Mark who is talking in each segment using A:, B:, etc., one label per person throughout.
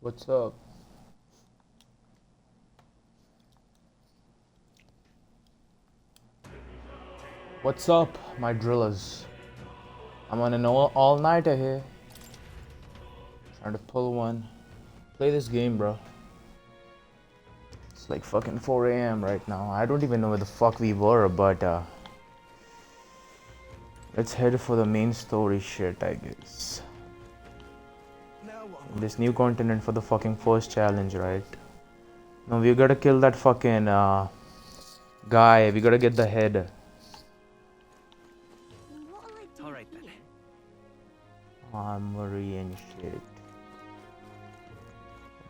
A: What's up? What's up, my drillers? I'm on an all-nighter here. Trying to pull one. Play this game, bro. It's like fucking 4 a.m. right now. I don't even know where the fuck we were, but let's head for the main story shit, I guess. This new continent for the fucking first challenge, right? No, we gotta kill that fucking guy. We gotta get the head.
B: Alright then.
A: Armory and shit.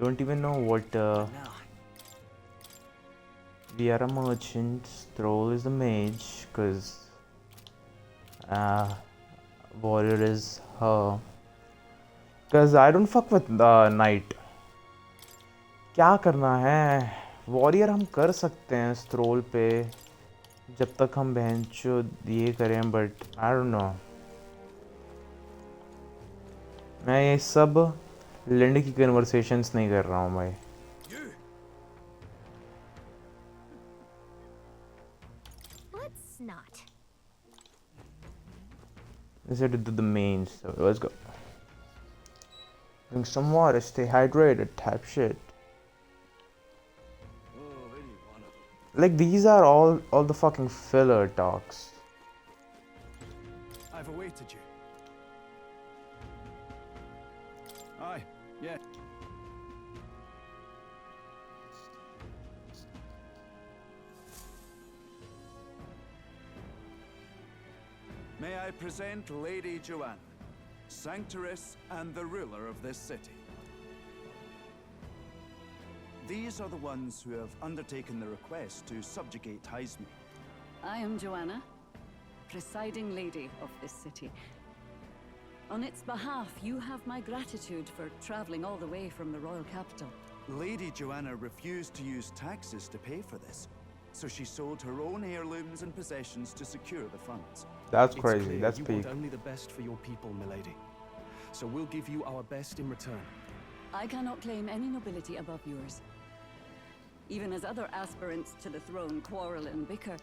A: Don't even know what we are a merchant. Stroll is the mage, cause warrior is her. Cause I don't fuck with knight. क्या करना है? Warrior हम कर सकते हैं stroll पे जब तक हम बहनचो ये करें, बट आई डोंट नो. मैं ये सब लिंड की कन्वर्सेशंस नहीं कर रहा हूँ भाई.
C: Let's not.
A: Let's head to the main, so let's go. Drink some water, stay hydrated, type shit. Like these are all the fucking filler talks.
B: I've awaited you. Aye, yeah. May I present Lady Joanna, Sanctoress and the ruler of this city. These are the ones who have undertaken the request to subjugate Heisme.
D: I am Joanna, presiding lady of this city. On its behalf, you have my gratitude for traveling all the way from the royal capital.
B: Lady Joanna refused to use taxes to pay for this, so she sold her own heirlooms and possessions to secure the funds.
A: That's
E: It's
A: crazy.
E: clear
A: That's
E: you
A: peak.
E: want only the best for your people, milady. So we'll give you our best in return.
D: I cannot claim any nobility above yours. Even as other aspirants to the throne quarrel and bicker,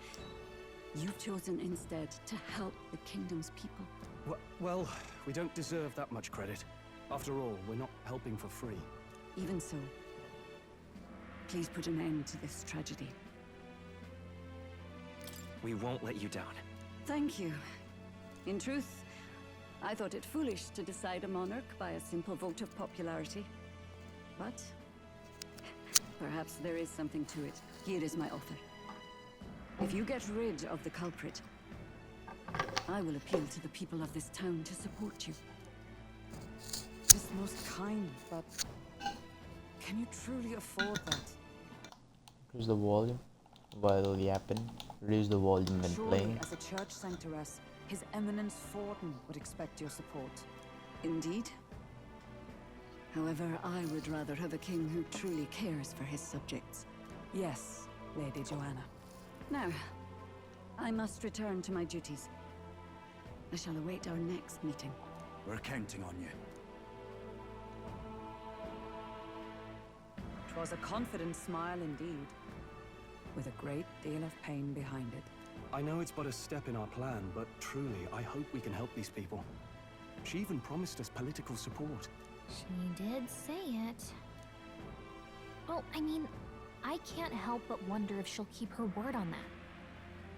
D: you've chosen instead to help the kingdom's people.
E: Well, we don't deserve that much credit. After all, we're not helping for free.
D: Even so, please put an end to this tragedy.
F: We won't let you down.
D: Thank you. In truth, I thought it foolish to decide a monarch by a simple vote of popularity. But perhaps there is something to it. Here is my offer. If you get rid of the culprit, I will appeal to the people of this town to support you.
G: It's most kind, but can you truly afford that?
A: Reduce the volume while yapping. Reduce the volume when
G: Surely,
A: playing.
G: as a church sanctoress, His Eminence Forden would expect your support.
D: Indeed. However, I would rather have a king who truly cares for his subjects.
G: Yes, Lady Joanna.
D: Now, I must return to my duties. I shall await our next meeting.
B: We're counting on you.
G: 'Twas a confident smile indeed, with a great deal of pain behind it.
E: I know it's but a step in our plan, but truly, I hope we can help these people. She even promised us political support.
C: She did say it. Well, I mean, I can't help but wonder if she'll keep her word on that.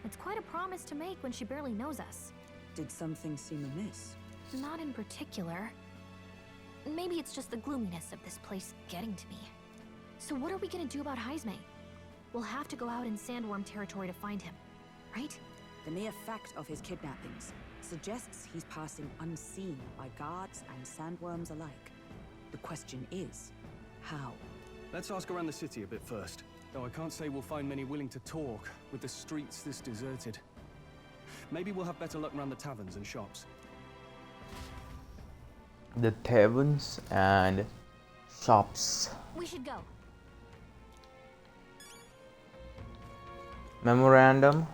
C: It's quite a promise to make when she barely knows us.
G: Did something seem amiss?
C: Not in particular. Maybe it's just the gloominess of this place getting to me. So what are we gonna do about Heisme? We'll have to go out in Sandworm territory to find him, right?
G: The mere fact of his kidnappings suggests he's passing unseen by guards and sandworms alike. The question is, how?
E: Let's ask around the city a bit first. Though I can't say we'll find many willing to talk, with the streets this deserted. Maybe we'll have better luck around the taverns and shops.
A: The taverns and shops.
C: We should go.
A: Memorandum.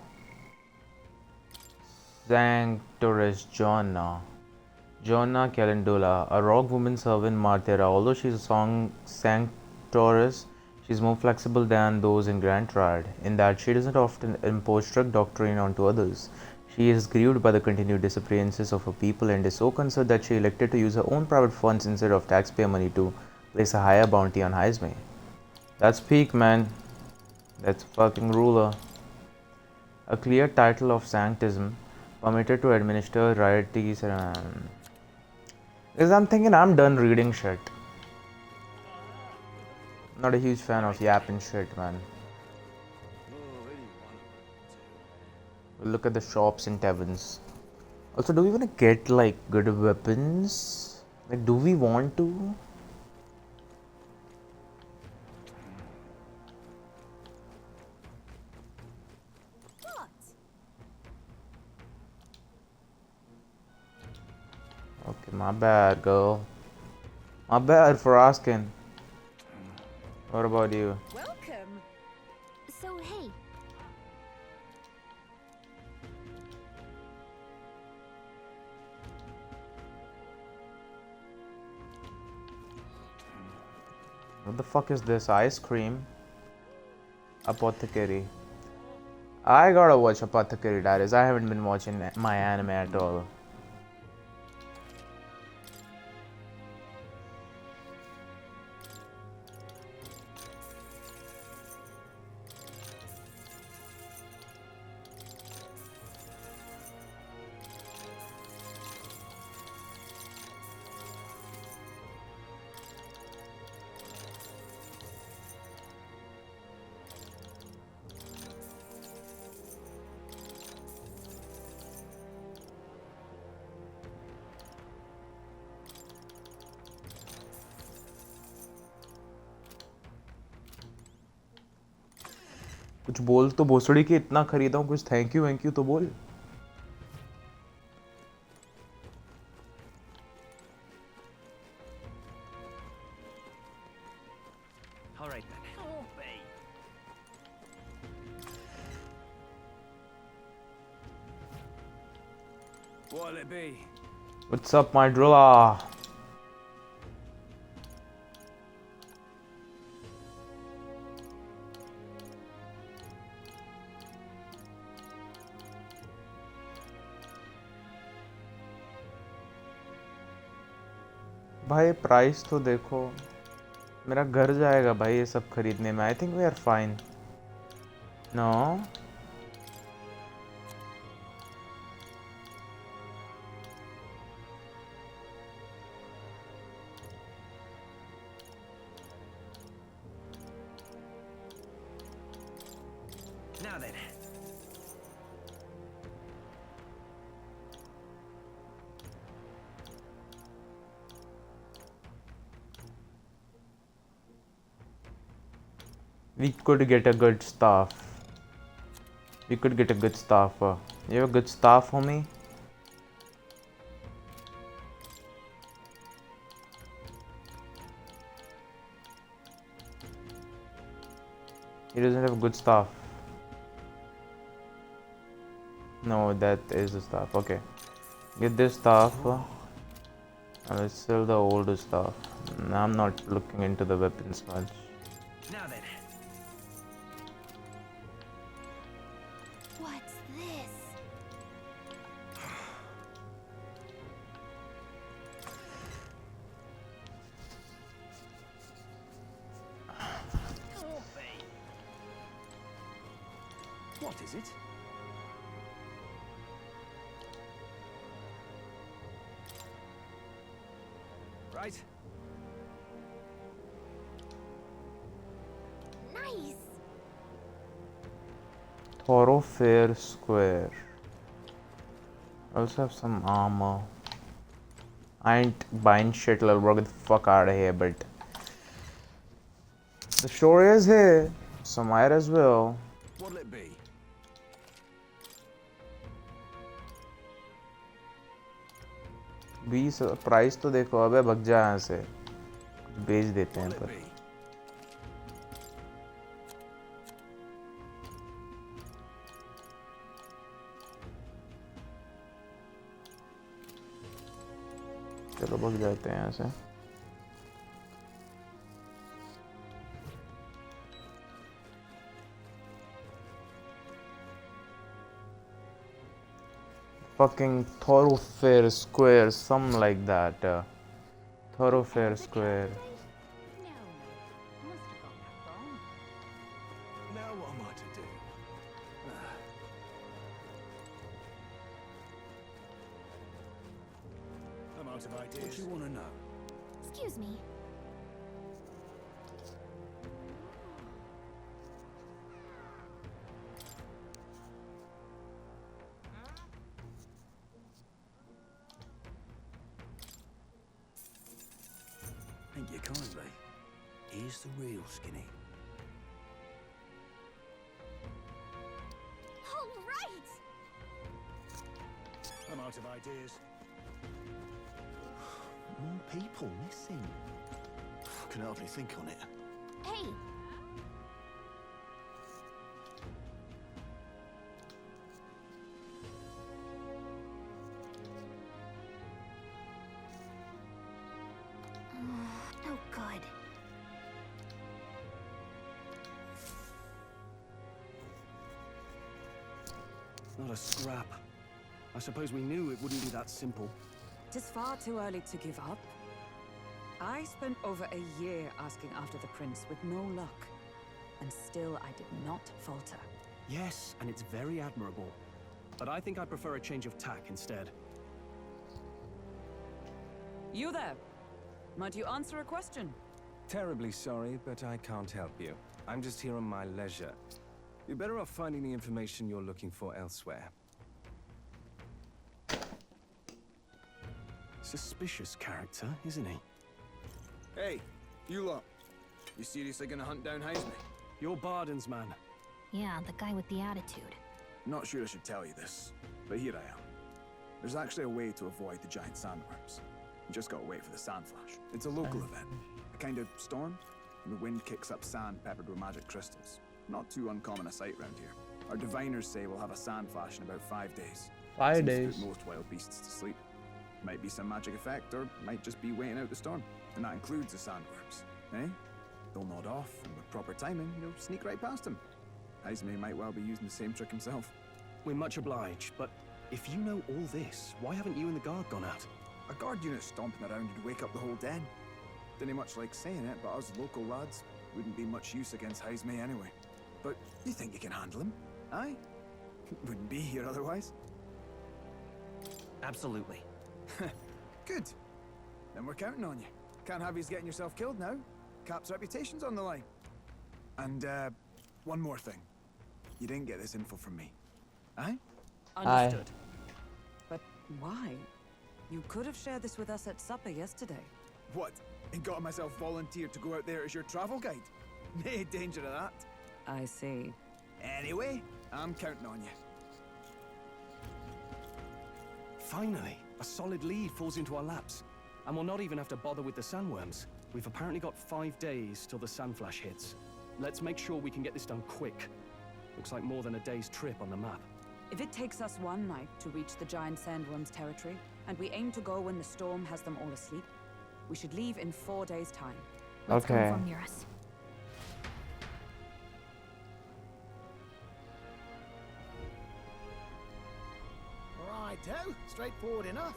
A: Sanctoress Joanna. Joanna Calendula, a rogue woman servant Marthera. Although she's a song sanctoress, she's more flexible than those in Grand Triad, in that she doesn't often impose strict doctrine onto others. She is grieved by the continued disappearances of her people and is so concerned that she elected to use her own private funds instead of taxpayer money to place a higher bounty on Heisme. That's peak, man. That's fucking ruler. A clear title of sanctism, permitted to administer rarities and... Because I'm thinking I'm done reading shit. Not a huge fan of yapping shit, man. We'll look at the shops in taverns. Also, do we want to get like good weapons? Like, do we want to? Okay, my bad, girl. My bad for asking. What about you?
G: Welcome.
C: So, hey,
A: What the fuck is this? Ice cream? Apothecary. I gotta watch Apothecary Diaries. I haven't been watching my anime at all. कुछ बोल तो भोसड़ी के इतना खरीदा हूँ कुछ thank you तो बोल
F: All right then. Obey.
E: What'll it be?
A: What's up my driller? भाई प्राइस तो देखो मेरा घर जाएगा भाई ये सब खरीदने में I think we are fine no
F: Now then.
A: we could get a good staff. We could get a good staff. You have a good staff, homie? He doesn't have good staff. No, that is the staff. Okay. Get this staff. And let's sell the older stuff. I'm not looking into the weapons much.
F: Now then.
C: what's this?
F: Obey.
E: What is it? Right.
C: Nice!
A: Thoroughfare Square. I also have some armor. I ain't buying shit, little bro. Get the fuck out of here, but the story is here, so might as well.
B: What'll it be?
A: बीस price तो देखो अबे भग जा यहाँ से कुछ बेच देते हैं
B: What'll it
A: पर
B: be?
A: चलो भाग जाते हैं यहाँ से. Fucking thoroughfare square, something like that. Thoroughfare square.
B: Now what am I to do? I'm out of ideas. What do you want to know?
C: Excuse me.
B: Thank you kindly. Here's the real skinny.
C: All right.
B: I'm out of ideas. More people missing. Can hardly think on it.
C: Hey. No good.
E: Not a scrap. I suppose we knew it wouldn't be that simple.
G: It is far too early to give up. I spent over a year asking after the prince with no luck. And still I did not falter.
E: Yes, and it's very admirable. But I think I prefer a change of tack instead.
G: You there? Might you answer a question?
H: Terribly sorry, but I can't help you. I'm just here on my leisure. You're better off finding the information you're looking for elsewhere.
E: Suspicious character, isn't he?
I: Hey, you lot. You seriously gonna hunt down Heisme?
E: You're Barden's man.
C: Yeah, the guy with the attitude.
I: Not sure I should tell you this, but here I am. There's actually a way to avoid the giant sandworms. You just gotta wait for the sand flash. It's a local event. A kind of storm, and the wind kicks up sand peppered with magic crystals. Not too uncommon a sight around here. Our diviners say we'll have a sand flash in about 5 days.
A: 5
I: Seems to
A: days.
I: put most wild beasts to sleep. Might be some magic effect, or might just be waiting out the storm. And that includes the sandworms, eh? They'll nod off, and with proper timing, you'll sneak right past them. Heisme might well be using the same trick himself.
E: We're much obliged, but if you know all this, why haven't you and the guard gone out?
I: A guard unit stomping around would wake up the whole den. Didn't much like saying it, but us local lads wouldn't be much use against Heisme anyway. But you think you can handle him? Aye? Wouldn't be here otherwise.
F: Absolutely.
I: Good. Then we're counting on you. Can't have you getting yourself killed now. Cap's reputation's on the line. And, one more thing. You didn't get this info from me. Aye?
G: Understood. But why? You could have shared this with us at supper yesterday.
I: What? And got myself volunteered to go out there as your travel guide? Nae danger of that.
G: I see.
I: Anyway, I'm counting on you.
E: Finally, a solid lead falls into our laps. And we'll not even have to bother with the sandworms. We've apparently got 5 days till the sand flash hits. Let's make sure we can get this done quick. Looks like more than a day's trip on the map.
G: If it takes us one night to reach the giant sandworms' territory, and we aim to go when the storm has them all asleep, we should leave in 4 days' time.
C: Let's
A: Okay.
C: confirm near us.
J: Righto, straightforward enough.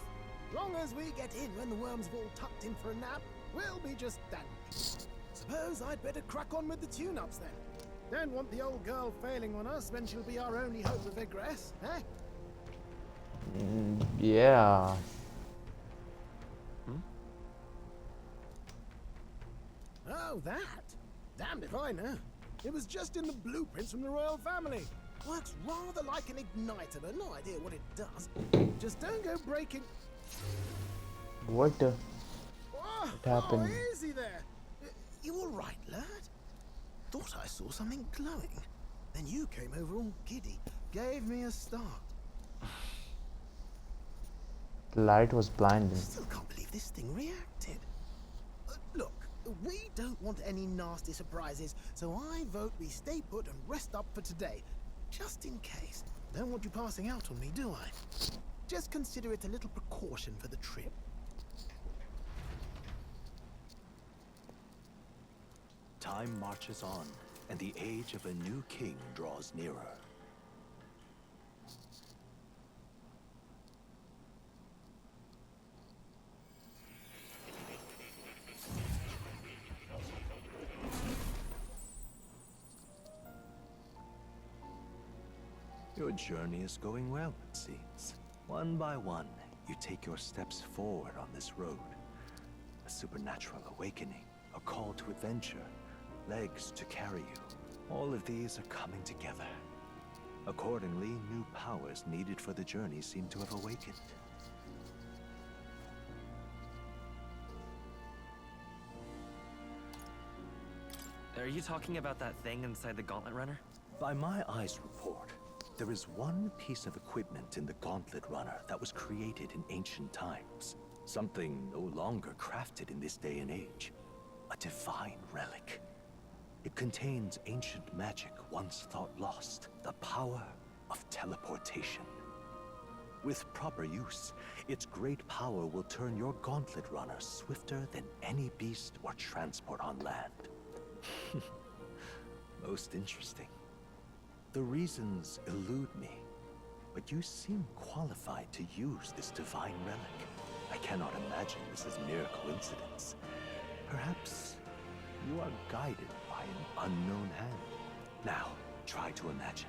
J: Long as we get in when the worms have all tucked in for a nap, we'll be just dandy. Suppose I'd better crack on with the tune-ups then. Don't want the old girl failing on us when she'll be our only hope of egress, eh?
A: Yeah.
J: Oh, that? Damned if I know. It was just in the blueprints from the royal family. Works rather like an igniter, but no idea what it does. Just don't go breaking...
A: What?
J: Oh,
A: happened?
J: Oh, easy there. You all right, lad? Thought I saw something glowing. Then you came over all giddy, gave me a start.
A: The light was blinding.
J: Still can't believe this thing reacted. Look, we don't want any nasty surprises, so I vote we stay put and rest up for today. Just in case. Don't want you passing out on me, do I? Just consider it a little precaution for the trip.
K: Time marches on, and the age of a new king draws nearer. Your journey is going well, it seems. One by one, you take your steps forward on this road. A supernatural awakening, a call to adventure, legs to carry you. All of these are coming together. Accordingly, new powers needed for the journey seem to have awakened.
F: Are you talking about that thing inside the Gauntlet Runner?
K: By my eyes report, there is one piece of equipment in the Gauntlet Runner that was created in ancient times. Something no longer crafted in this day and age. A divine relic. It contains ancient magic once thought lost. The power of teleportation. With proper use, its great power will turn your Gauntlet Runner swifter than any beast or transport on land. Most interesting. The reasons elude me, but you seem qualified to use this divine relic. I cannot imagine this is mere coincidence. Perhaps you are guided by an unknown hand. Now, try to imagine.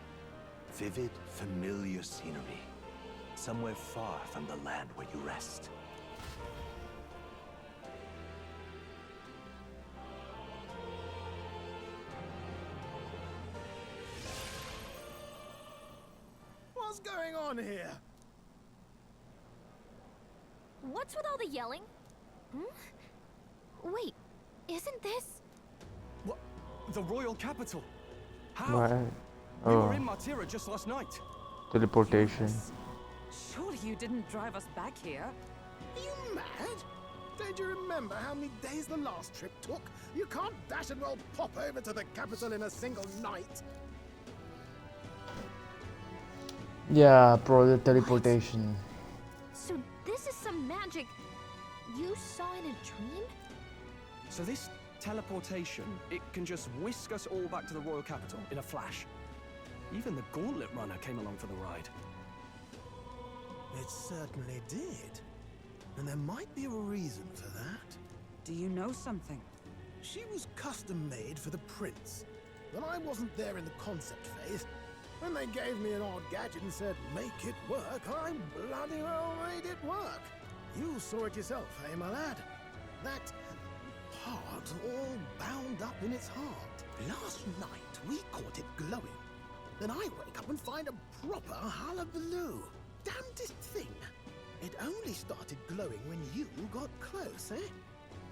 K: Vivid, familiar scenery. Somewhere far from the land where you rest.
J: What's going on here?
C: What's with all the yelling? Hmm? Wait, isn't this...
E: What? The royal capital? How?
A: Why?
E: We were
A: Oh,
E: in Martira just last night.
A: teleportation.
G: Surely you didn't drive us back here?
J: Are you mad? Don't you remember how many days the last trip took? You can't dash and well pop over to the capital in a single night.
A: Yeah, probably teleportation.
C: So this is some magic you saw in a dream?
E: So this teleportation, it can just whisk us all back to the royal capital in a flash. Even the Gauntlet Runner came along for the ride.
J: It certainly did. And there might be a reason for that.
G: Do you know something?
J: She was custom made for the prince. When I wasn't there in the concept phase, when they gave me an odd gadget and said, make it work, I bloody well made it work. You saw it yourself, eh, my lad? That part all bound up in its heart. Last night, we caught it glowing. Then I wake up and find a proper hullabaloo. Damnedest thing. It only started glowing when you got close, eh?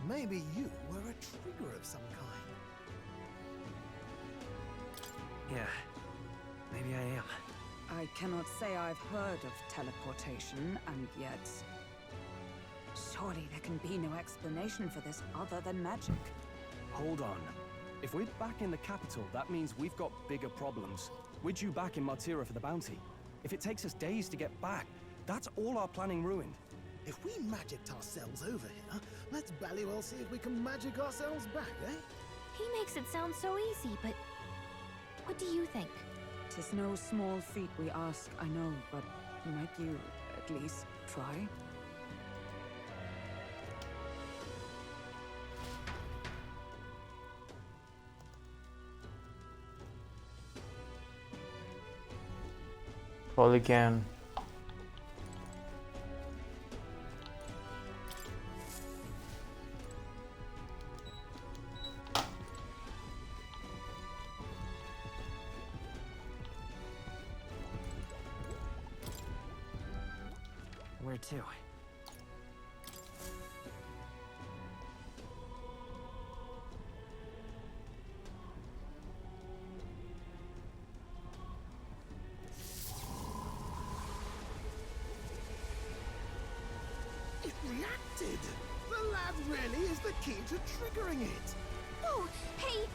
J: Maybe you were a trigger of some kind.
F: Yeah, maybe I am.
G: I cannot say I've heard of teleportation, and yet... Surely there can be no explanation for this other than magic.
E: Hold on. If we're back in the capital, that means we've got bigger problems. We're due back in Martira for the bounty. If it takes us days to get back, that's all our planning ruined.
J: If we magicked ourselves over here, let's bally well see if we can magic ourselves back, eh?
C: He makes it sound so easy, but what do you think?
G: 'Tis no small feat we ask, I know, but might you at least try?
A: Probably can.
F: Where to?
J: It reacted! The lad really is the key to triggering it!
C: Oh, hey!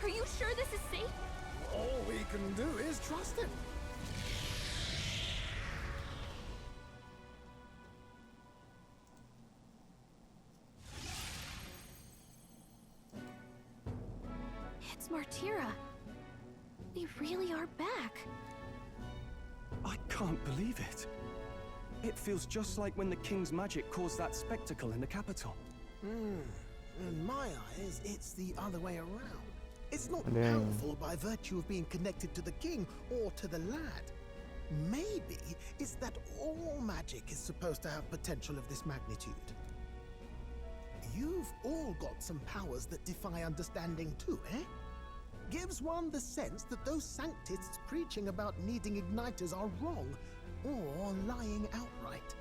C: Are you sure this is safe?
J: All we can do is trust him.
C: It's Martira. They really are back.
E: I can't believe it. It feels just like when the king's magic caused that spectacle in the capital.
J: In my eyes, it's the other way around. It's not
A: Dang.
J: powerful by virtue of being connected to the king or to the lad. Maybe it's that all magic is supposed to have potential of this magnitude. You've all got some powers that defy understanding too, eh? Gives one the sense that those sanctists preaching about needing igniters are wrong, or lying outright.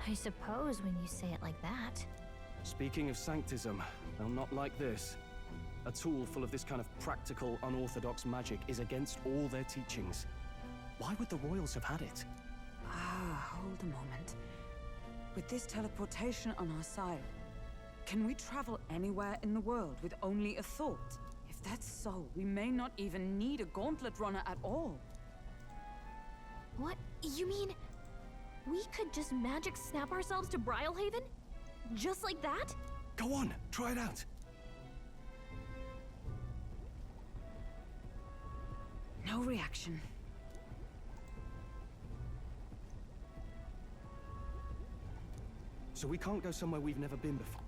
C: I suppose when you say it like that.
E: Speaking of sanctism, they'll not like this. A tool full of this kind of practical, unorthodox magic is against all their teachings. Why would the royals have had it?
G: Hold a moment. With this teleportation on our side, can we travel anywhere in the world with only a thought? If that's so, we may not even need a gauntlet runner at all.
C: What? You mean we could just magic snap ourselves to Brylehaven? Just like that?
E: Go on, try it out.
G: No reaction.
E: So we can't go somewhere we've never been before.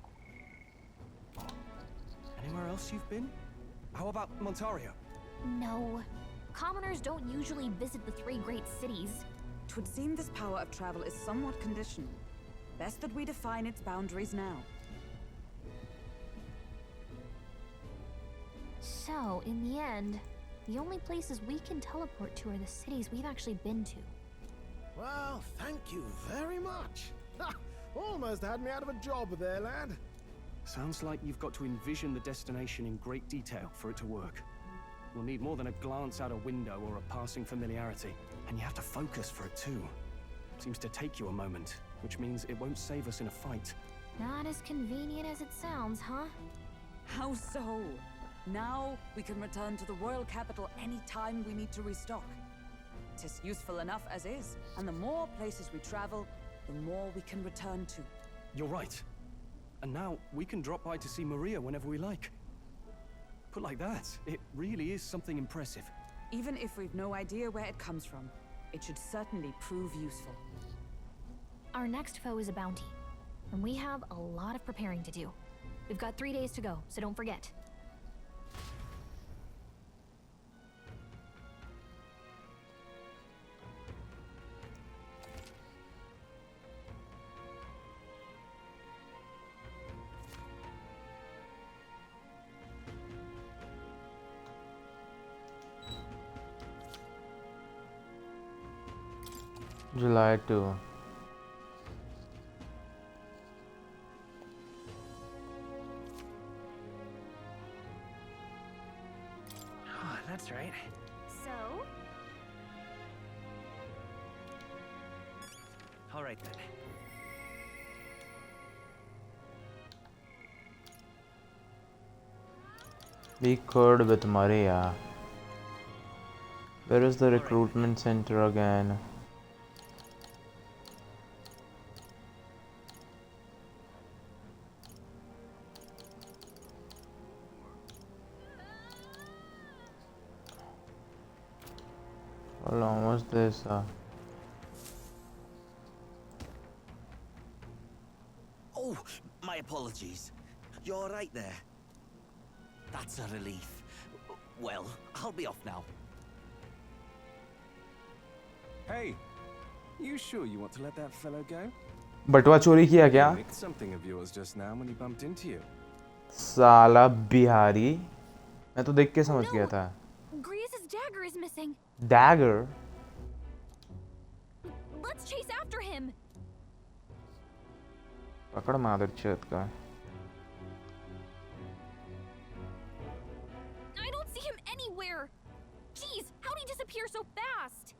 E: Anywhere else you've been? How about Montario?
C: No. Commoners don't usually visit the 3 great cities.
G: 'Twould seem this power of travel is somewhat conditional. Best that we define its boundaries now.
C: So, in the end, the only places we can teleport to are the cities we've actually been to.
J: Well, thank you very much. Ha! Almost had me out of a job there, lad.
E: Sounds like you've got to envision the destination in great detail for it to work. We'll need more than a glance out a window or a passing familiarity. And you have to focus for it too. Seems to take you a moment, which means it won't save us in a fight.
C: Not as convenient as it sounds, huh?
G: How so? Now we can return to the royal capital any time we need to restock. 'Tis useful enough as is, and the more places we travel, the more we can return to.
E: You're right. And now we can drop by to see Maria whenever we like. Put like that, it really is something impressive.
G: Even if we've no idea where it comes from, it should certainly prove useful.
C: Our next foe is a bounty, and we have a lot of preparing to do. We've got 3 days to go, so don't forget.
A: July 2.
F: Oh, that's right.
C: So?
F: All right then.
A: We could with Maria. Where is the recruitment center again? How long was this?
K: Oh, my apologies. You're right there. That's a relief. Well, I'll be off now.
H: Hey, you sure you want to let that fellow go?
A: बटुआ चोरी किया क्या?
H: He nicked something of yours just now when he bumped into you.
A: साला बिहारी. मैं तो देख के समझ गया था.
C: Griez's dagger is missing.
A: Dagger?
C: Let's chase after him.
A: पकड़ मादर चौथ का.
C: I don't see him anywhere. Jeez, how'd he disappear so fast?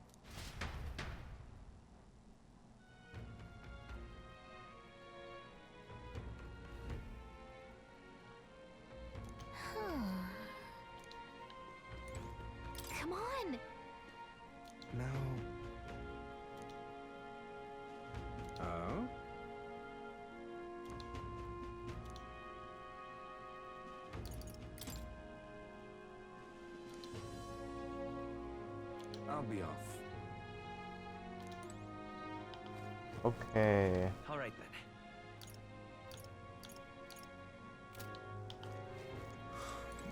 C: Come on.
H: No. Oh? I'll be off.
A: Okay.
F: All right then.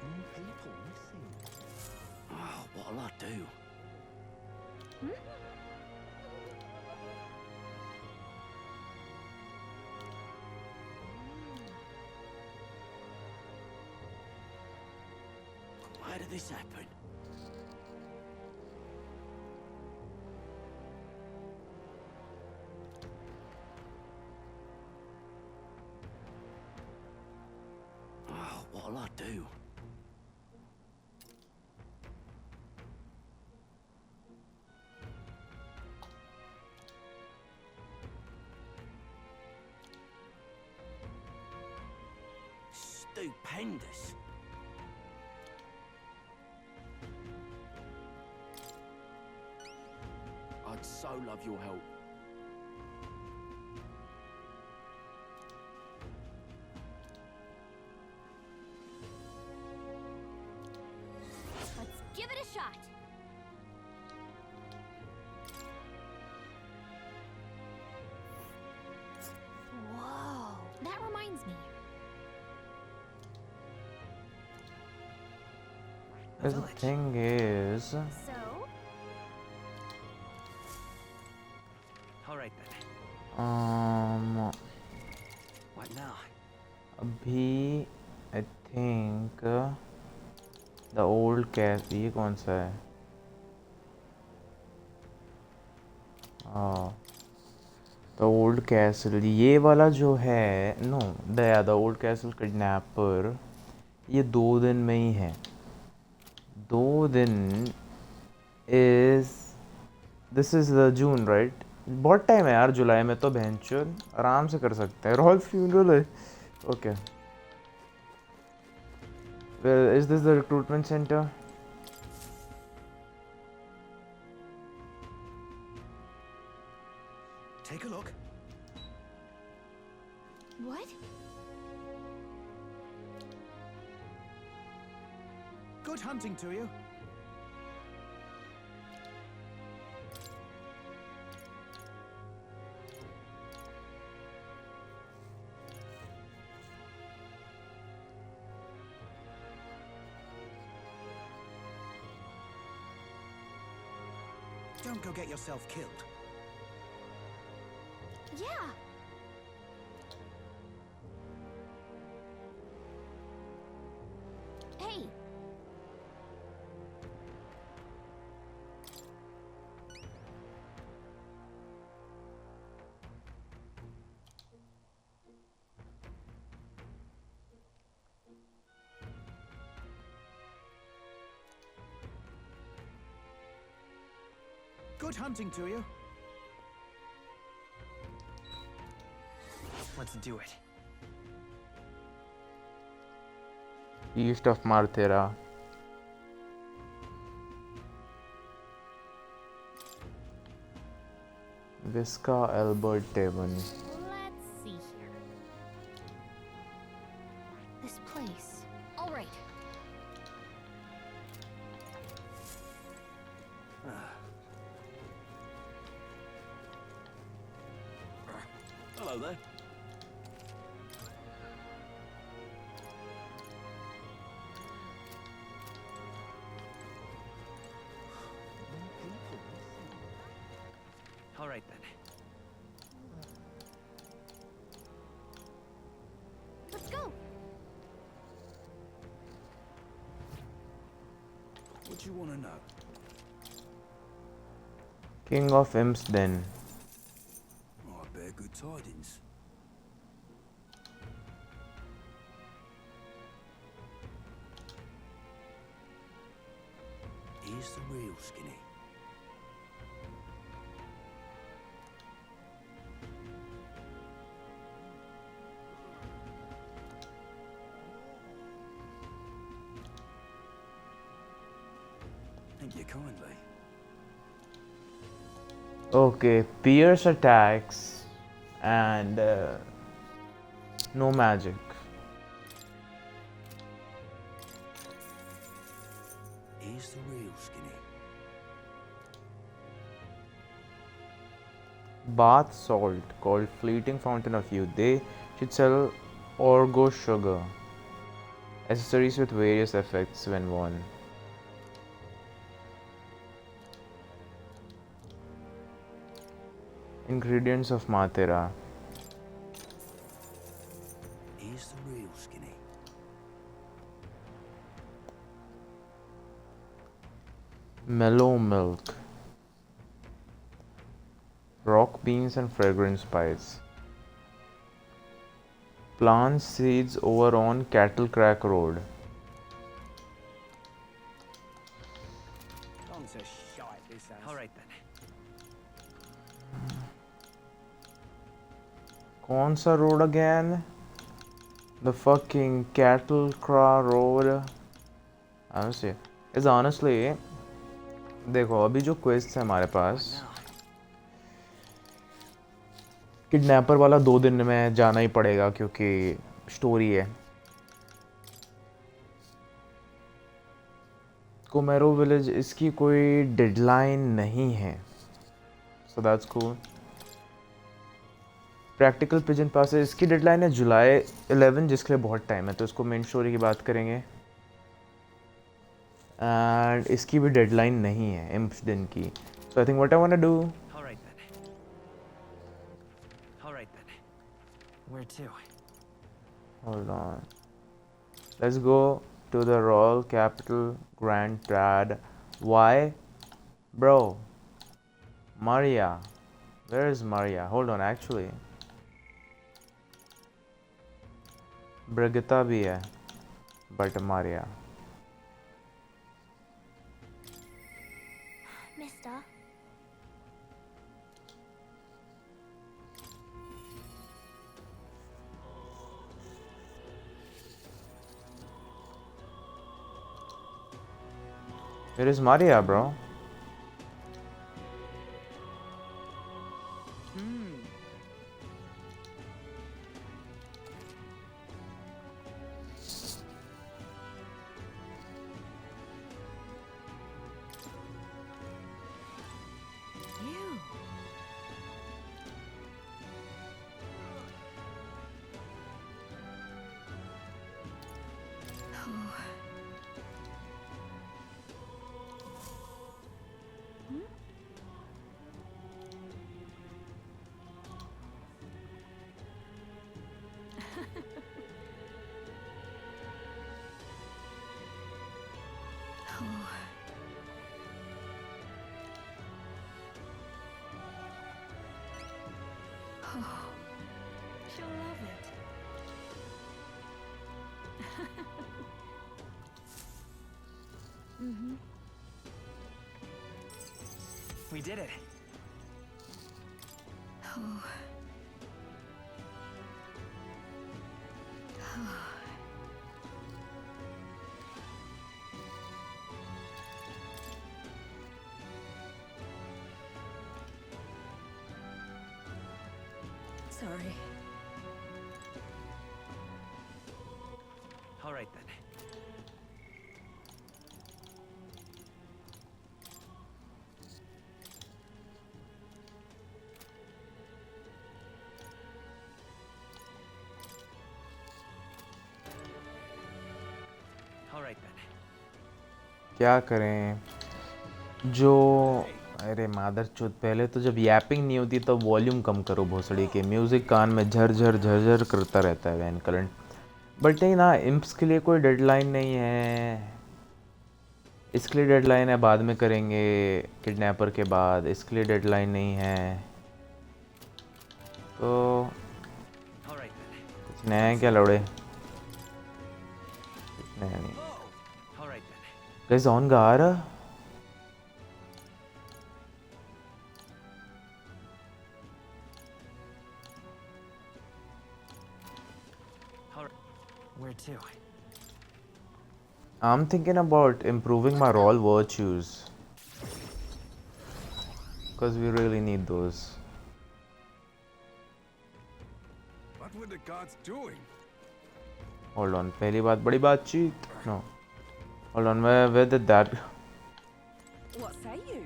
K: More people missing. Oh, what'll I do? Why did this happen? Oh, what'll I do? Stupendous. I'd so love your help.
C: Let's give it a shot. Whoa, that reminds me.
A: The thing is,
C: So,
F: All right then.
K: What now?
A: अभी I think the old castle. ये कौन सा है? The old castle. ये वाला जो है, no, the old castle kidnapper. ये 2 दिन में ही है. 2 दिन is this is the June, right? बहुत टाइम है यार. जुलाई में तो बहनचोद आराम से कर सकते हैं. रॉयल फ्यूनरल है. Okay. Well, is this the recruitment center?
B: Take a look.
C: what?
B: Good hunting to you. Don't go get yourself killed.
C: Yeah. Hey.
B: Good hunting to you.
F: Let's do it.
A: East of Marthera. Visca Albert Tavern.
C: Let's see here. This place. All right.
K: Hello there.
F: All right then.
C: Let's go.
B: What do you want to know?
A: King of Imps then.
B: Oh, I bear good tidings.
K: Here's the real skinny.
B: Thank you kindly.
A: Okay, pierce attacks and no magic.
K: Here's the real skinny.
A: Bath salt called Fleeting Fountain of Youth. They should sell Orgo sugar. Accessories with various effects when worn. Ingredients of Matera.
K: He's the real skinny.
A: Mellow milk. Rock beans and fragrant spice. Plant seeds over on Cattle Crack Road.
F: All right then.
A: कौन सा road again? The fucking Cattle Crack Road. Honestly, is honestly, देखो अभी जो quests है हमारे पास, kidnapper वाला 2 दिन में जाना ही पड़ेगा क्योंकि स्टोरी है. कोमेरो विलेज इसकी कोई डेडलाइन नहीं है, सो दैट्स कूल. प्रैक्टिकल पिजन पास है, इसकी डेडलाइन है जुलाई 11 जिसके लिए बहुत टाइम है, तो इसको मेन स्टोरी की बात करेंगे. एंड इसकी भी डेडलाइन नहीं है इम्प्स दिन की. So I think what I want to do,
F: Where to?
A: hold on, let's go to the royal capital Grand Trad. Why, bro? Maria, where is Maria? Hold on, actually Brigitta भी है, but Maria.
C: Mister.
A: Where is Maria, bro?
C: She'll love it.
F: We did it.
D: Sorry.
F: All right then. All right then.
A: क्या करें जो, अरे मादरचोद, पहले तो जब यैपिंग नहीं होती तो वॉल्यूम कम करो भोसड़ी के. म्यूज़िक कान में झरझर झरझर करता रहता है वैन करंट. बट नहीं ना, इम्प्स के लिए कोई डेडलाइन नहीं है. इसके लिए डेडलाइन है, बाद में करेंगे किडनैपर के बाद. इसके लिए डेडलाइन नहीं है, तो कुछ नया है क्या लौड़े? कुछ नया नहीं. गाइस ऑन गा रहा.
F: Where to?
A: I'm thinking about improving my royal virtues, because we really need those.
H: What were the gods doing?
A: Hold on, पहली बात बड़ी बातचीत. No. Hold on, where did that?
D: What say you?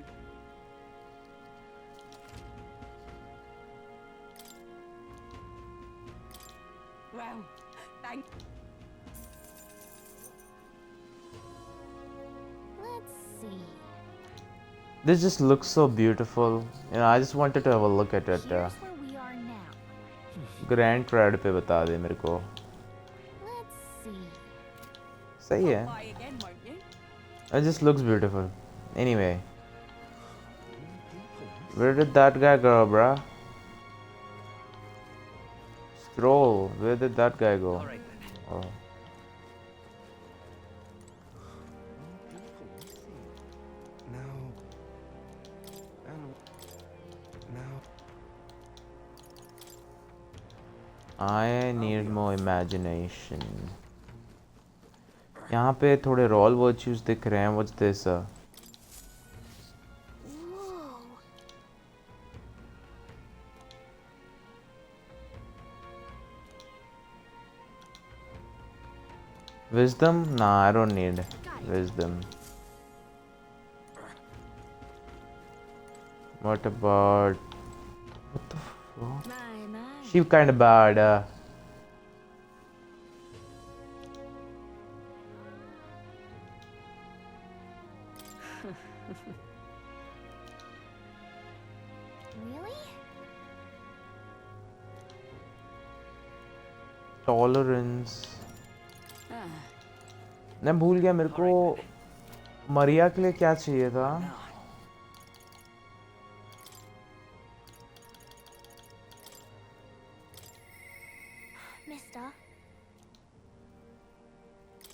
D: Thank.
C: Let's see.
A: This just looks so beautiful. You know, I just wanted to have a look at it.
C: Here's where we are now.
A: Grand Trad पे बता दे मेरे को.
C: Let's see.
A: सही है.
D: Buy again, won't you?
A: It just looks beautiful. Anyway. Where did that guy go, bruh? Stroll. Where did that guy go?
F: All right then.
A: Oh. I need more imagination. यहाँ पे थोड़े roll virtues दिख रहे हैं. What's this?
C: Whoa.
A: Wisdom? Nah, I don't need wisdom. What about... What the fuck?
C: My.
A: She kind of bad.
C: Really?
A: Tolerance.
D: Ah,
A: मैं भूल गया मेरे को मरिया के लिए क्या चाहिए था.
C: Mister.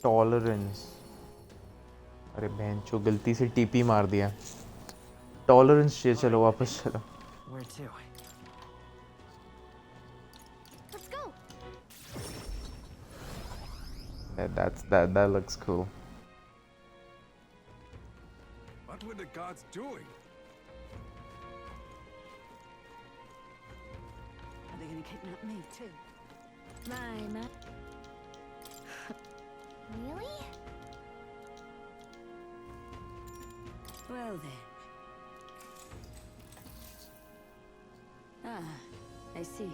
A: टॉलरेंस. अरे बहनचो गलती से टीपी मार दिया. टॉलरेंस चाहिए. चलो वापस चलो.
F: Where to?
C: Let's go.
A: That looks cool.
H: What were the guards doing?
D: are they going to kidnap me too?
C: My. Really?
D: Well then. Ah, I see.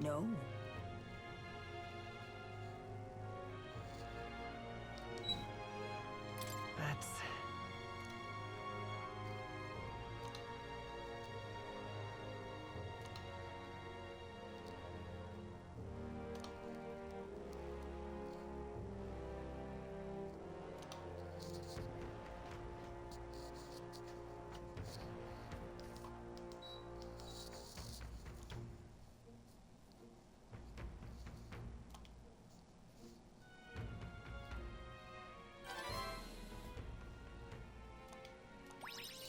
D: No.
F: That's...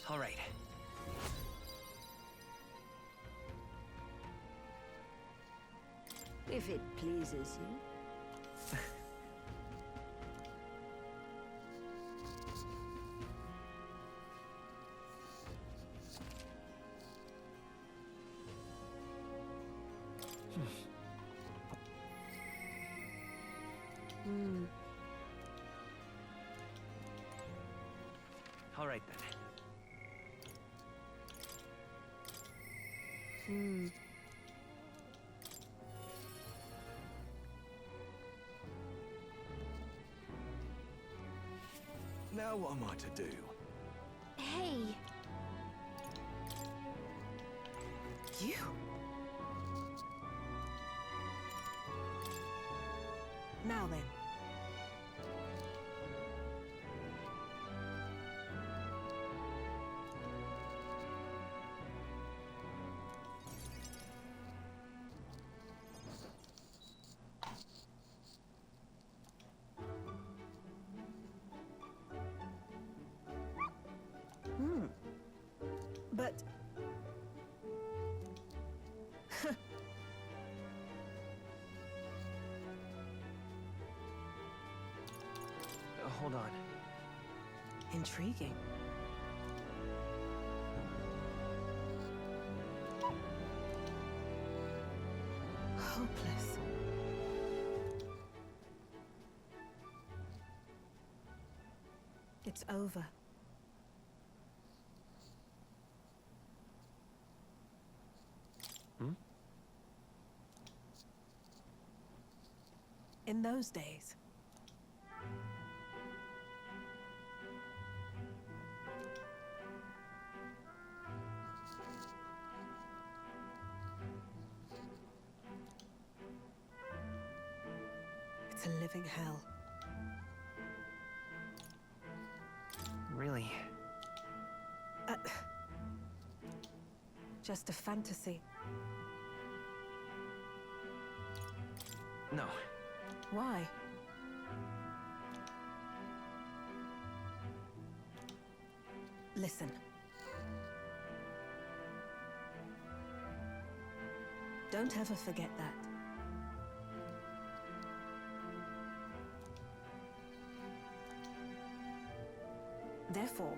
F: All right.
D: If it pleases you.
F: All right then.
K: Now what am I to do?
C: Hey.
G: You? Now then. But...
F: Hold on.
G: Intriguing. Hopeless. It's over.
E: Hmm?
G: In those days, it's a living hell.
F: Really?
G: Just a fantasy.
F: No.
G: Why? Listen. Don't ever forget that. Therefore,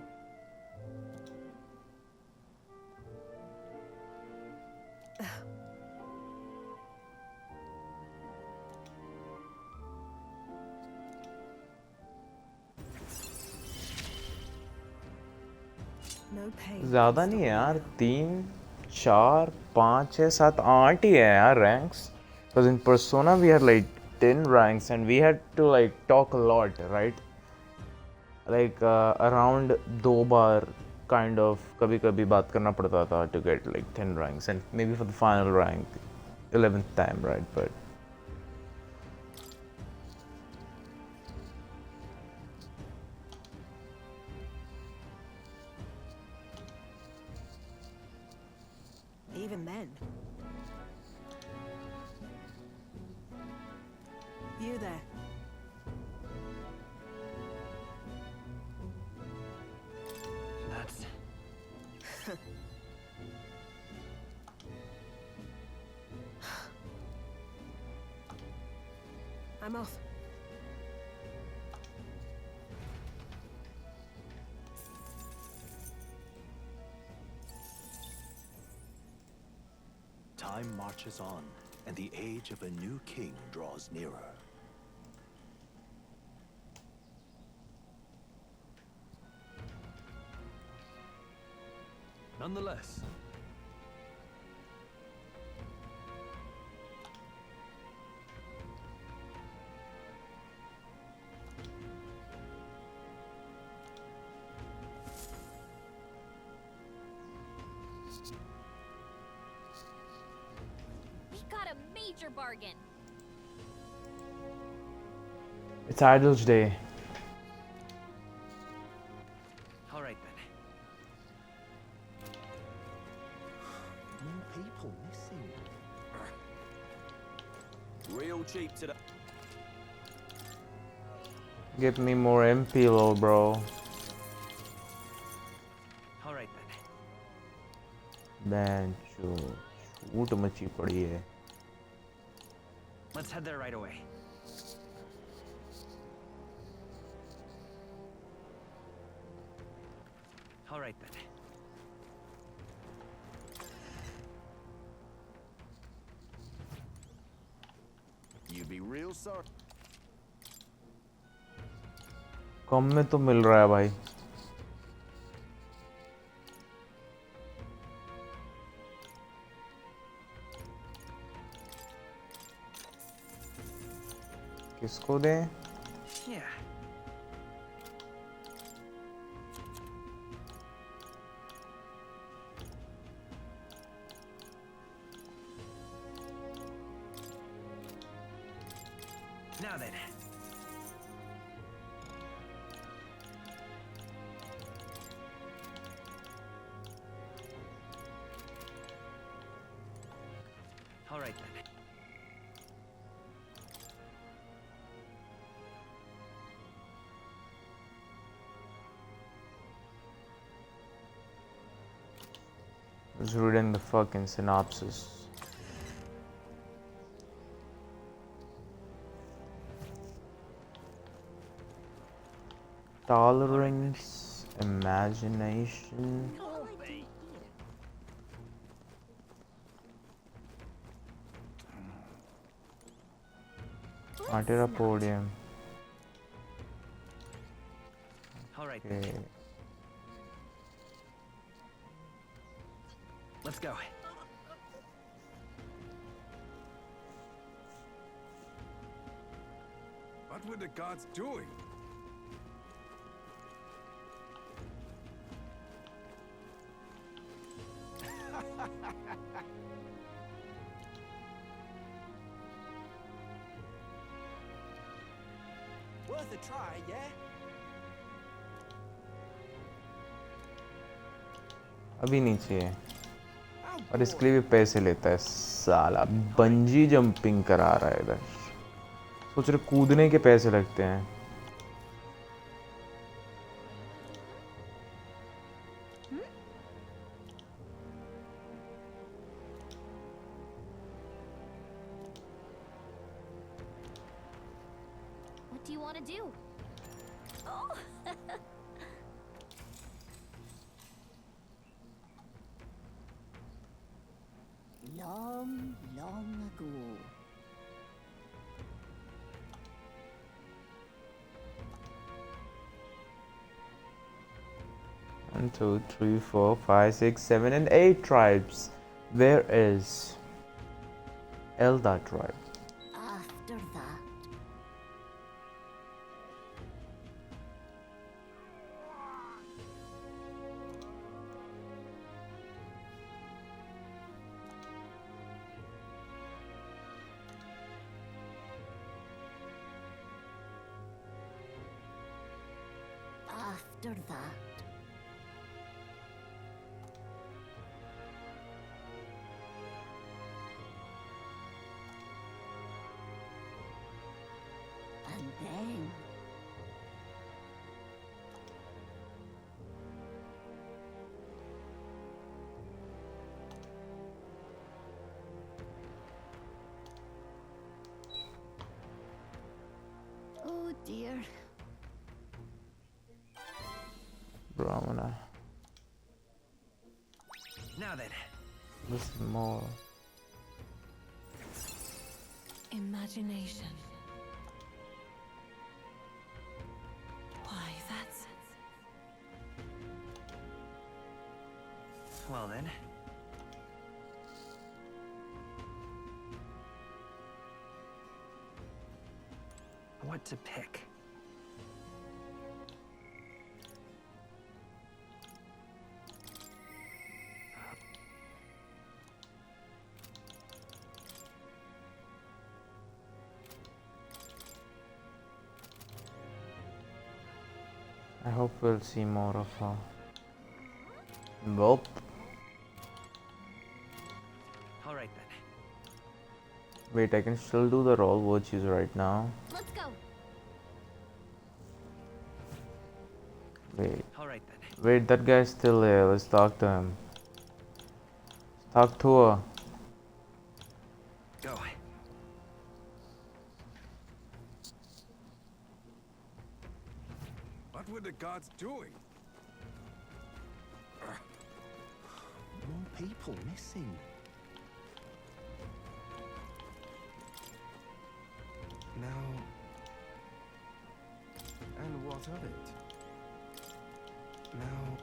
G: no pain.
A: ज़्यादा नहीं है यार, 3 4 5 6 7 8 ही है यार ranks. Because in Persona we had like 10 ranks and we had to like talk a lot, right? Like around 2 bar kind of कभी-कभी बात करना पड़ता था to get like 10 ranks, and maybe for the final rank 11th time, right? But
G: Even then. You there.
F: That's...
G: I'm off.
K: Time marches on, and the age of a new king draws nearer.
E: Nonetheless,
C: We got a major bargain.
A: it's Idol's Day.
F: All right then.
K: More people missing.
E: real cheap today.
A: Give me more MP, low bro.
F: All right then.
A: Man, छूट मची पड़ी है.
F: Let's head there right away. All right then.
B: You'd be real sorry.
A: कम में तो मिल रहा है भाई. किसको दें?
F: Yeah. Now then. All right then.
A: I was reading the fucking synopsis. Tolerance, imagination. Atera podium.
F: All right.
A: Okay.
F: Let's go.
H: What were the gods doing?
J: Worth a try, yeah?
A: अभी नहीं चाहिए और इसके लिए भी पैसे लेता है साला बंजी जंपिंग करा रहा है इधर सोच रहे कूदने के पैसे लगते हैं
C: What do you want to do? Oh!
L: Long, long ago.
A: One, two, three, 4, 5, 6, 7, and 8 tribes. Where is Elda tribe?
L: After that, after that, and then oh dear.
A: Brahmana.
F: Now then.
A: Listen more.
G: Imagination. Why, that's...
F: Well then. What to pick?
A: I hope we'll see more of her. Nope.
F: All right then.
A: Wait, I can still do the roll virtues right now.
C: Let's go.
A: Wait.
F: All right then.
A: Wait, that guy's still there. Let's talk to him. Let's talk to her.
F: Go.
H: What were the gods doing?
K: More people missing.
E: Now... And what of it? Now...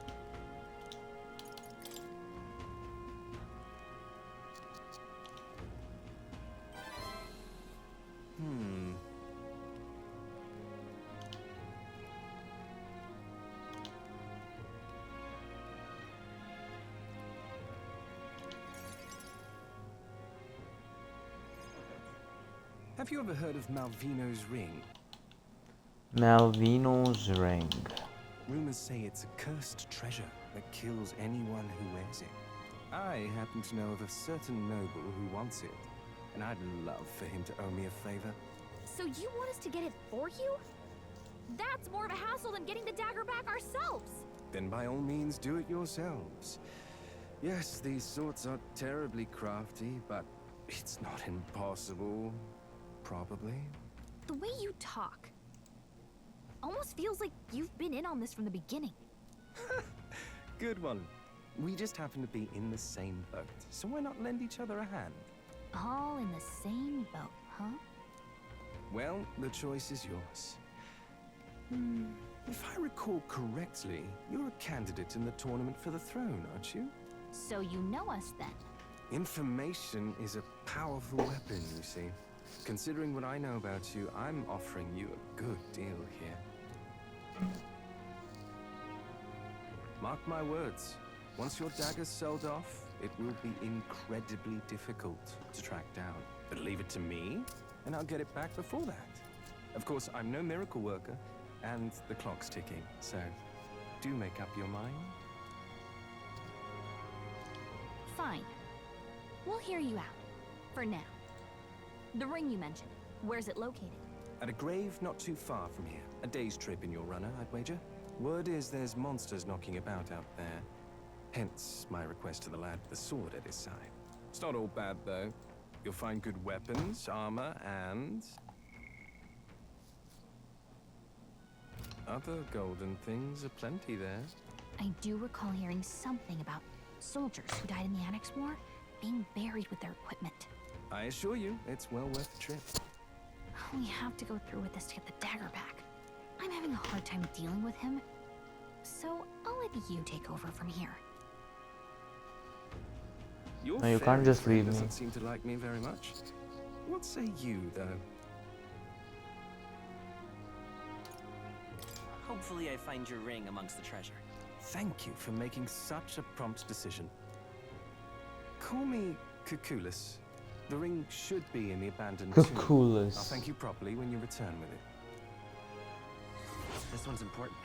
E: Have you ever heard of Malvino's ring?
A: Malvino's ring.
E: Rumors say it's a cursed treasure that kills anyone who wears it. I happen to know of a certain noble who wants it, and I'd love for him to owe me a favor.
C: So you want us to get it for you? That's more of a hassle than getting the dagger back ourselves.
E: Then by all means do it yourselves. Yes, these swords are terribly crafty, but it's not impossible. Probably.
C: The way you talk almost feels like you've been in on this from the beginning.
E: Good one. We just happen to be in the same boat, so why not lend each other a hand?
C: All in the same boat, huh?
E: Well, the choice is yours.
H: If I recall correctly, you're a candidate in the tournament for the throne, aren't you?
C: So you know us then?
H: Information is a powerful weapon, you see. Considering what I know about you, I'm offering you a good deal here. Mark my words, once your dagger's sold off, it will be incredibly difficult to track down. But leave it to me, and I'll get it back before that. Of course, I'm no miracle worker, and the clock's ticking, so do make up your mind.
C: Fine. We'll hear you out. For now. The ring you mentioned, where's it located?
H: At a grave not too far from here. A day's trip in your runner, I'd wager. Word is there's monsters knocking about out there. Hence my request to the lad with the sword at his side. It's not all bad, though. You'll find good weapons, armor, and other golden things aplenty there.
C: I do recall hearing something about soldiers who died in the Annex War being buried with their equipment.
H: I assure you, it's well worth the trip.
C: We have to go through with this to get the dagger back. I'm having a hard time dealing with him, so I'll let you take over from here.
H: Your
A: No, you can't just
H: fairy
A: leave me.
H: doesn't seem to like me very much. What say you, though?
F: Hopefully I find your ring amongst the treasure.
H: Thank you for making such a prompt decision. Call me Cuculus. The ring should be in the abandoned tomb.
A: Cuculus.
H: I'll thank you properly when you return with it.
F: This one's important.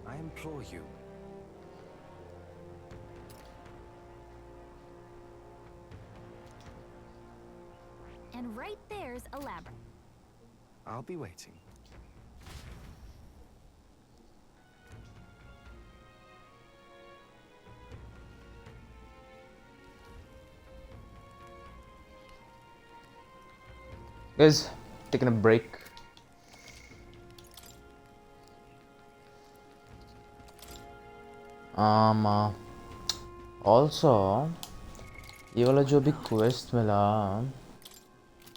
H: I implore you.
C: And right there's a labyrinth.
H: I'll be waiting.
A: Guys, taking a break. Also ये वाला जो भी quest मिला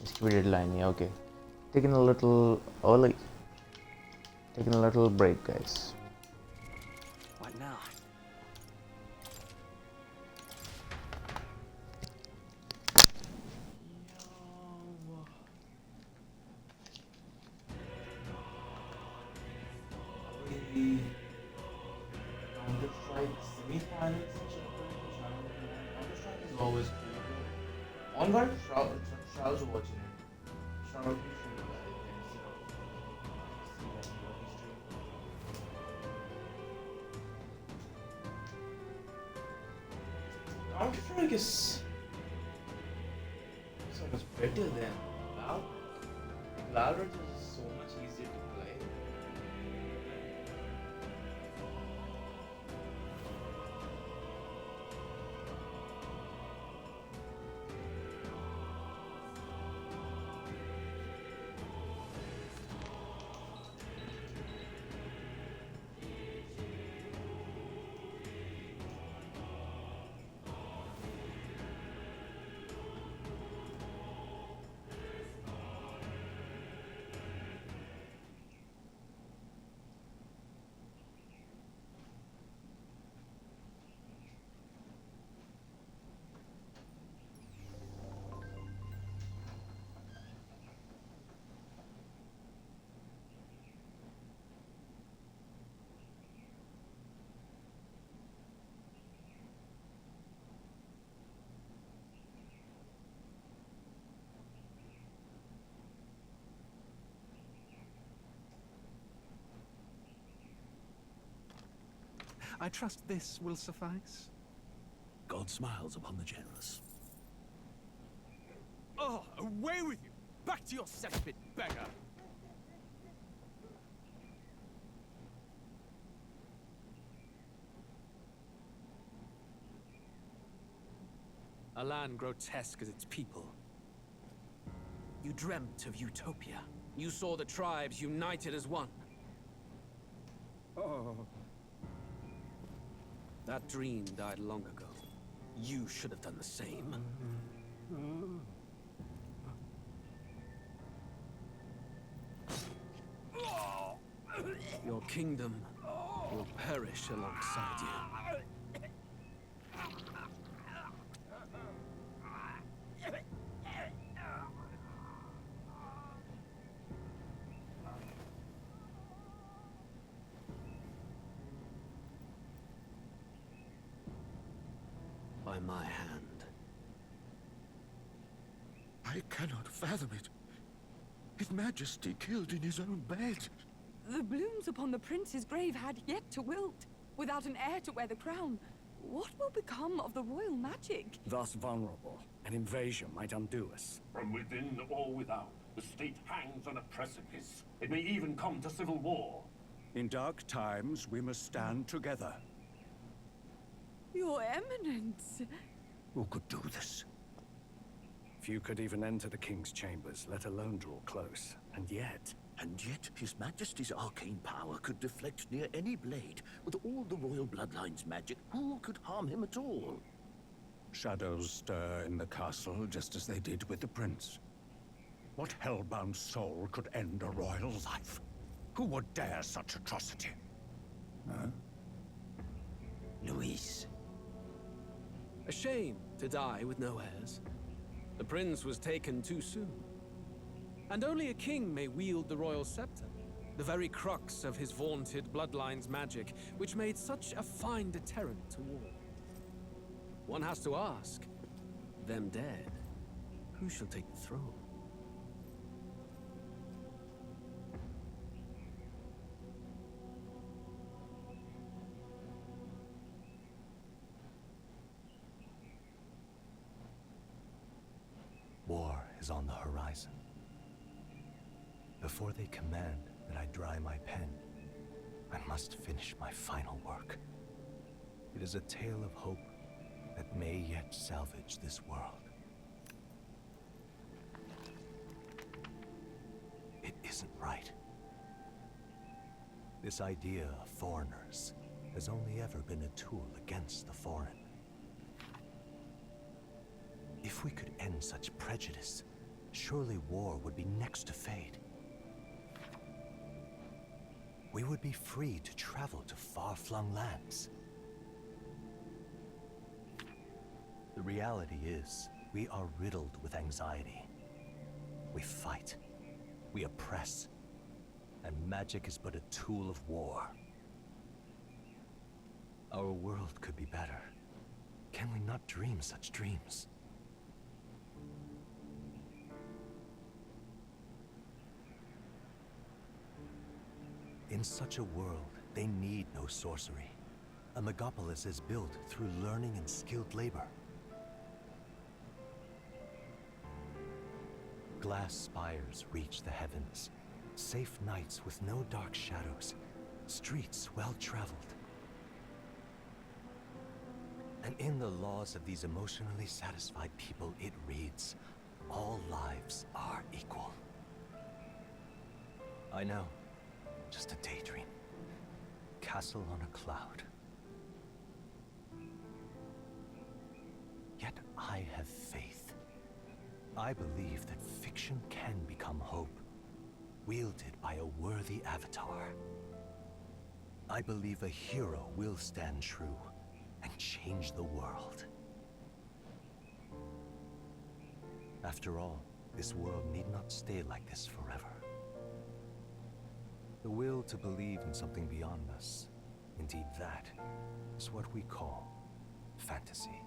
A: इसकी भी deadline है. Okay, taking a little early, taking a little break, guys.
F: What now?
A: Always cool. On guard, Shroud's watching it. Shroud Counter Strike is so much better than Valorant. Valorant is so much easier to play.
E: I trust this will suffice.
K: God smiles upon the generous.
E: Oh, away with you! Back to your cesspit, beggar! A land grotesque as its people. You dreamt of utopia. You saw the tribes united as one. Oh. That dream died long ago. You should have done the same. Your kingdom will perish alongside you. By my hand.
M: I cannot fathom it. His Majesty killed in his own bed.
G: The blooms upon the prince's grave had yet to wilt. Without an heir to wear the crown, what will become of the royal magic?
N: Thus vulnerable, an invasion might undo us.
O: From within or without, the state hangs on a precipice. It may even come to civil war.
N: In dark times, we must stand together.
G: Your Eminence!
N: Who could do this? Few could even enter the king's chambers, let alone draw close. And yet,
M: His Majesty's arcane power could deflect near any blade. With all the royal bloodline's magic, who could harm him at all?
N: shadows stir in the castle just as they did with the prince. What hellbound soul could end a royal life? Who would dare such atrocity? Huh?
M: Luis.
E: A shame to die with no heirs. The prince was taken too soon. And only a king may wield the royal scepter, the very crux of his vaunted bloodline's magic, which made such a fine deterrent to war. One has to ask, them dead, who shall take the throne?
K: War is on the horizon. Before they command that I dry my pen, I must finish my final work. It is a tale of hope that may yet salvage this world. It isn't right. This idea of foreigners has only ever been a tool against the foreign. If we could end such prejudice, surely war would be next to fade. We would be free to travel to far-flung lands. The reality is, we are riddled with anxiety. We fight, we oppress, and magic is but a tool of war. Our world could be better. Can we not dream such dreams? In such a world, they need no sorcery. A megapolis is built through learning and skilled labor. Glass spires reach the heavens, safe nights with no dark shadows, streets well-traveled. And in the laws of these emotionally satisfied people, it reads, all lives are equal. I know. Just a daydream. Castle on a cloud. Yet I have faith. I believe that fiction can become hope, wielded by a worthy avatar. I believe a hero will stand true and change the world. After all, this world need not stay like this forever. The will to believe in something beyond us, indeed that, is what we call fantasy.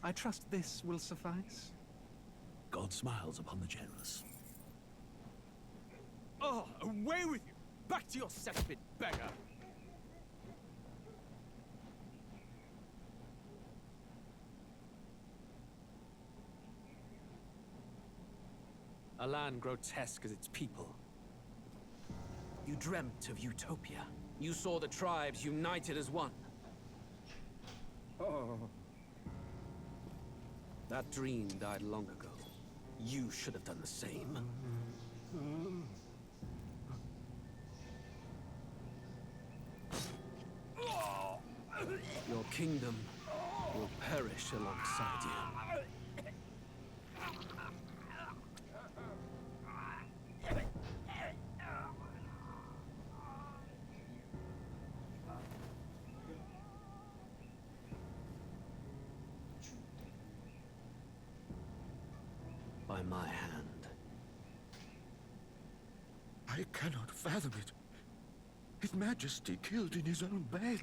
E: I trust this will suffice.
M: God smiles upon the generous.
E: Oh, away with you! Back to your cesspit, beggar! A land grotesque as its people. You dreamt of utopia. You saw the tribes united as one. Oh. That dream died long ago. You should have done the same. Your kingdom will perish alongside you. By my hand.
M: I cannot fathom it. His Majesty killed in his own bed.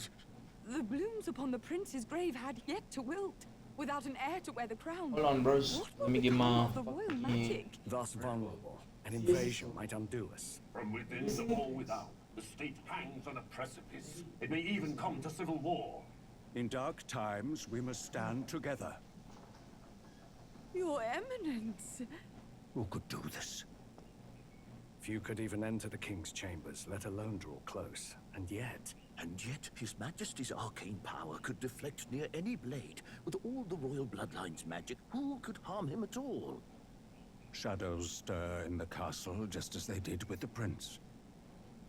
G: The blooms upon the prince's grave had yet to wilt, without an heir to wear the crown.
A: Hold on, bros. Let me get my
G: The royal magic.
B: Thus vulnerable, an invasion might undo us.
O: From within the or without, the state hangs on a precipice. It may even come to civil war.
N: In dark times, we must stand together.
G: Your Eminence.
M: Who could do this?
B: Few could even enter the king's chambers, let alone draw close. And yet,
M: His Majesty's arcane power could deflect near any blade. With all the royal bloodline's magic, who could harm him at all?
N: Shadows stir in the castle just as they did with the prince.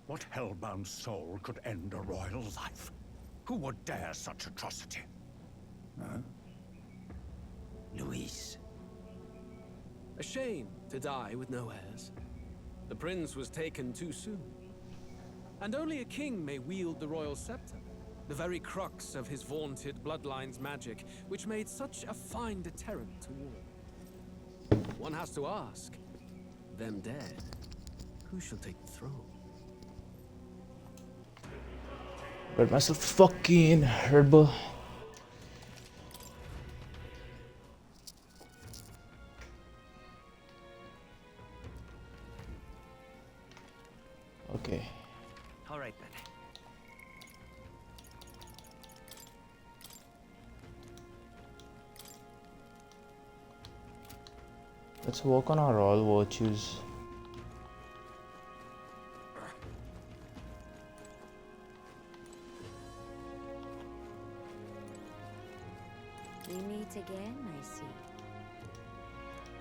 N: What hellbound soul could end a royal life? Who would dare such atrocity?
M: Huh? Luis.
E: A shame to die with no heirs. The prince was taken too soon. And only a king may wield the royal scepter, the very crux of his vaunted bloodline's magic, which made such a fine deterrent to war. One has to ask, them dead, who shall take the throne?
A: Got myself fucking herbal. Okay.
F: All right then.
A: Let's work on our all virtues.
L: We meet again, I see.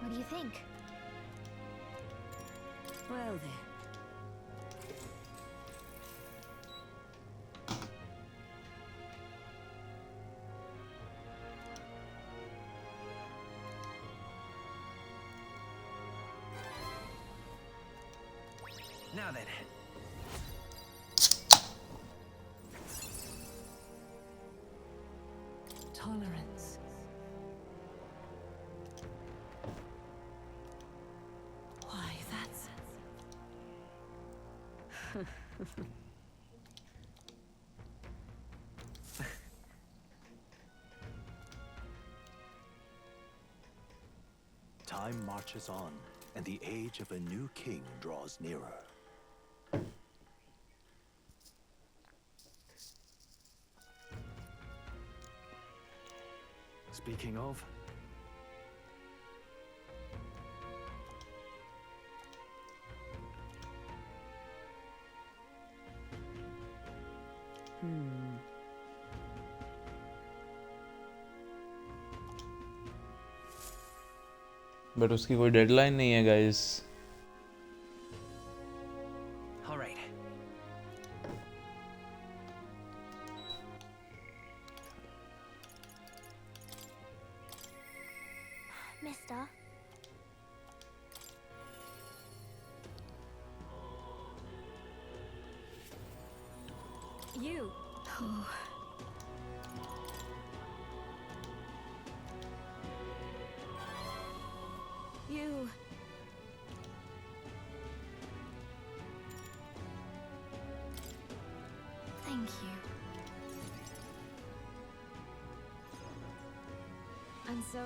C: What do you think?
L: Well then.
F: Now then.
G: Tolerance. Why, that's...
K: Time marches on, and the age of a new king draws nearer.
B: speaking of,
A: but उसकी कोई deadline नहीं है guys.
F: All right.
C: Mister.
G: You. You.
C: Thank you. And so...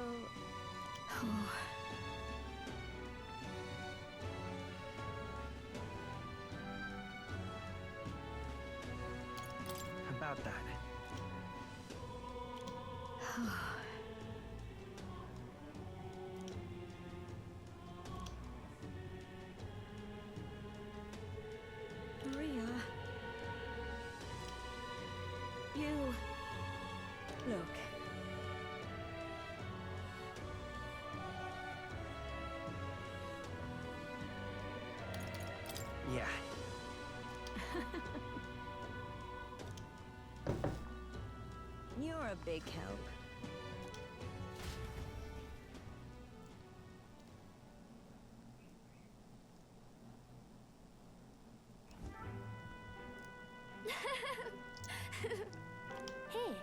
F: About that.
C: Maria... You...
D: Look.
F: Yeah.
D: You're a big help.
C: Hey.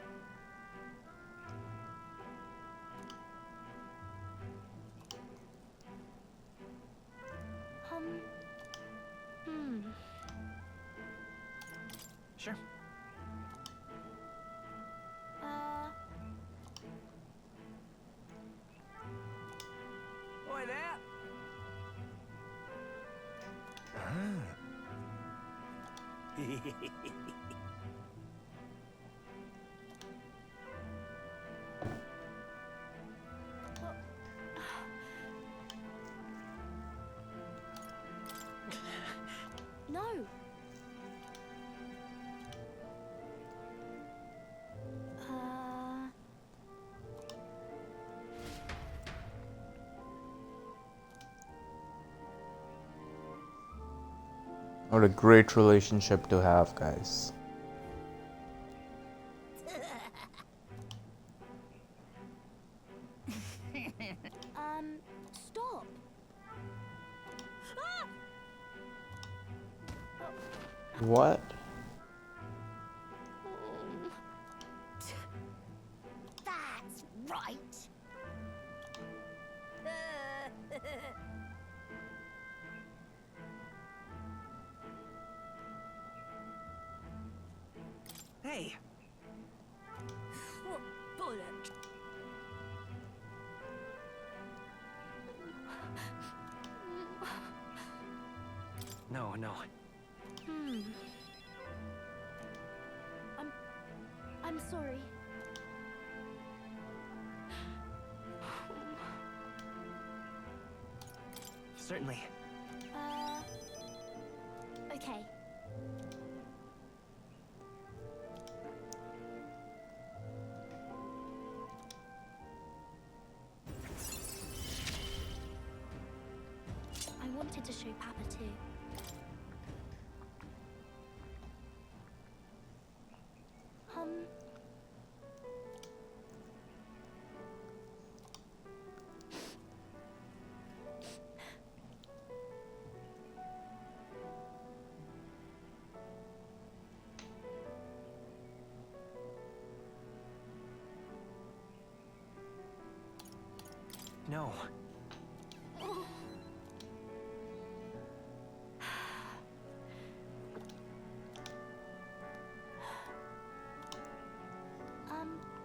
C: Hmm.
F: Sure.
E: Oi there!
C: No.
A: What a great relationship to have, guys.
C: Stop.
A: What?
C: That's right.
F: Hey.
C: What bollocks?
F: No, no.
C: Hmm. I'm sorry.
F: Certainly.
C: Okay. I wanted to show Papa too.
F: No.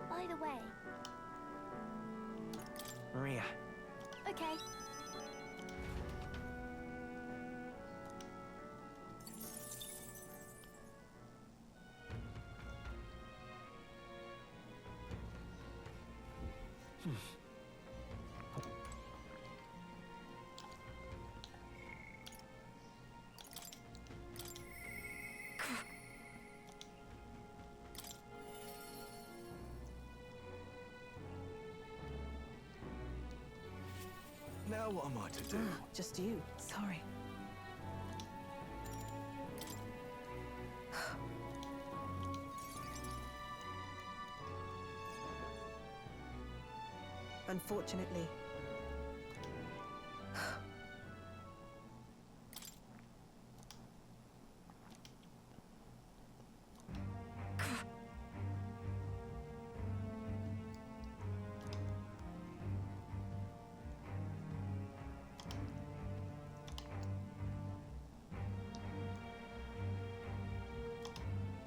C: By the way.
F: Maria.
C: Okay.
E: Now what am I to do?
G: Just you. Sorry. Unfortunately.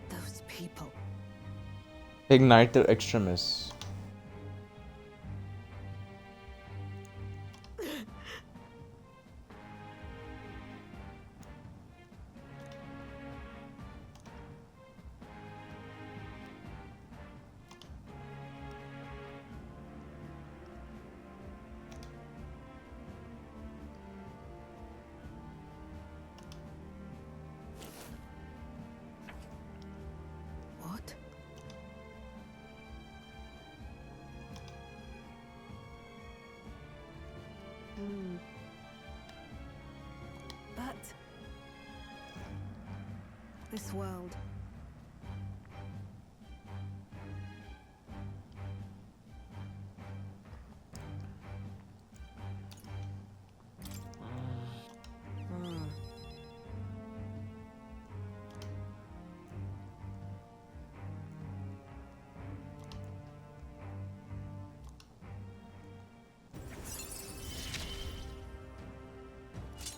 G: Those people.
A: Ignite the extremists.
D: this world.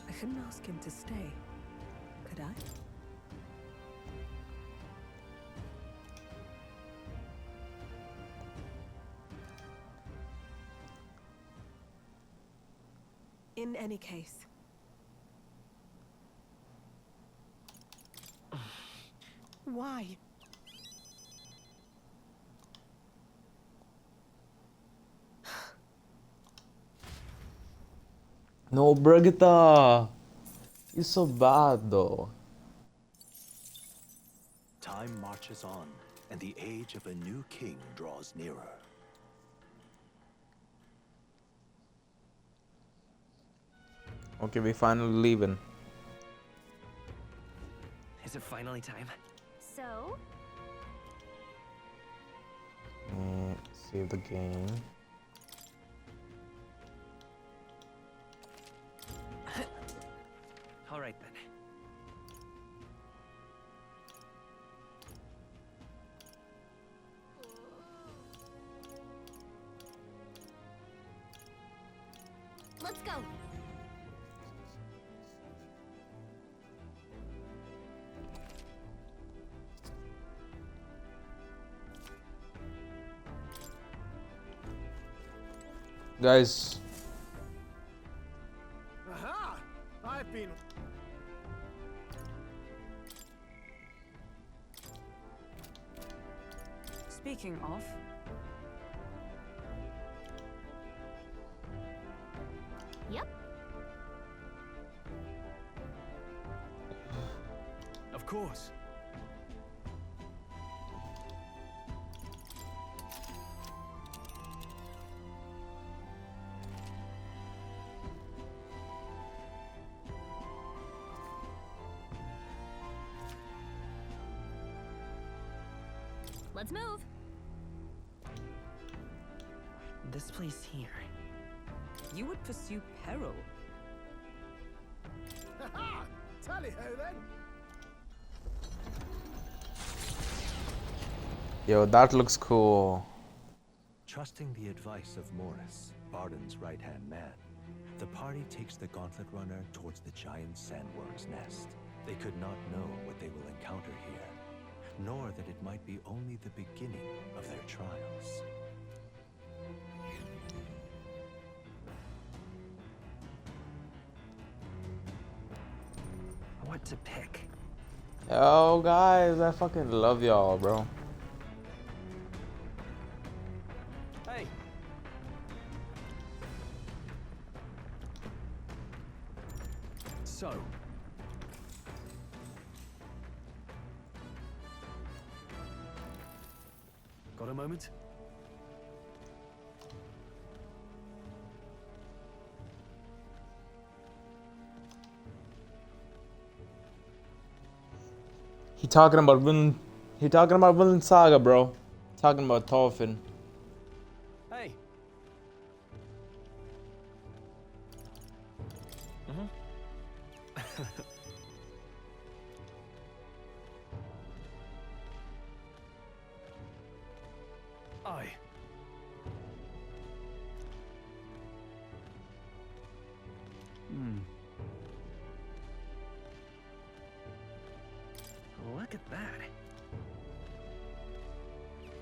G: I couldn't ask him to stay, could I? In any case. Why?
A: No, Brigitte! You're so bad though.
K: Time marches on, and the age of a new king draws nearer.
A: Okay, we finally leaving.
F: Is it finally time?
C: So?
A: Save the game.
F: All right then.
C: Let's go.
A: Guys,
J: Aha! I've been.
G: Speaking of,
C: Yep.
E: Of course.
C: Let's move.
F: This place here.
G: you would pursue peril.
J: Ha-ha! Tally-ho then!
A: Yo, that looks cool.
K: Trusting the advice of Morris, Barden's right-hand man, the party takes the Gauntlet Runner towards the giant sandworm's nest. They could not know what they will encounter here, nor that it might be only the beginning of their trials.
F: What to pick?
A: Yo, guys, I fucking love y'all, bro.
E: Hey. So. Got a moment?
A: He talking about Villain Saga, bro. Talking about Thorfinn.
E: Hey. Aye.
F: Look at that.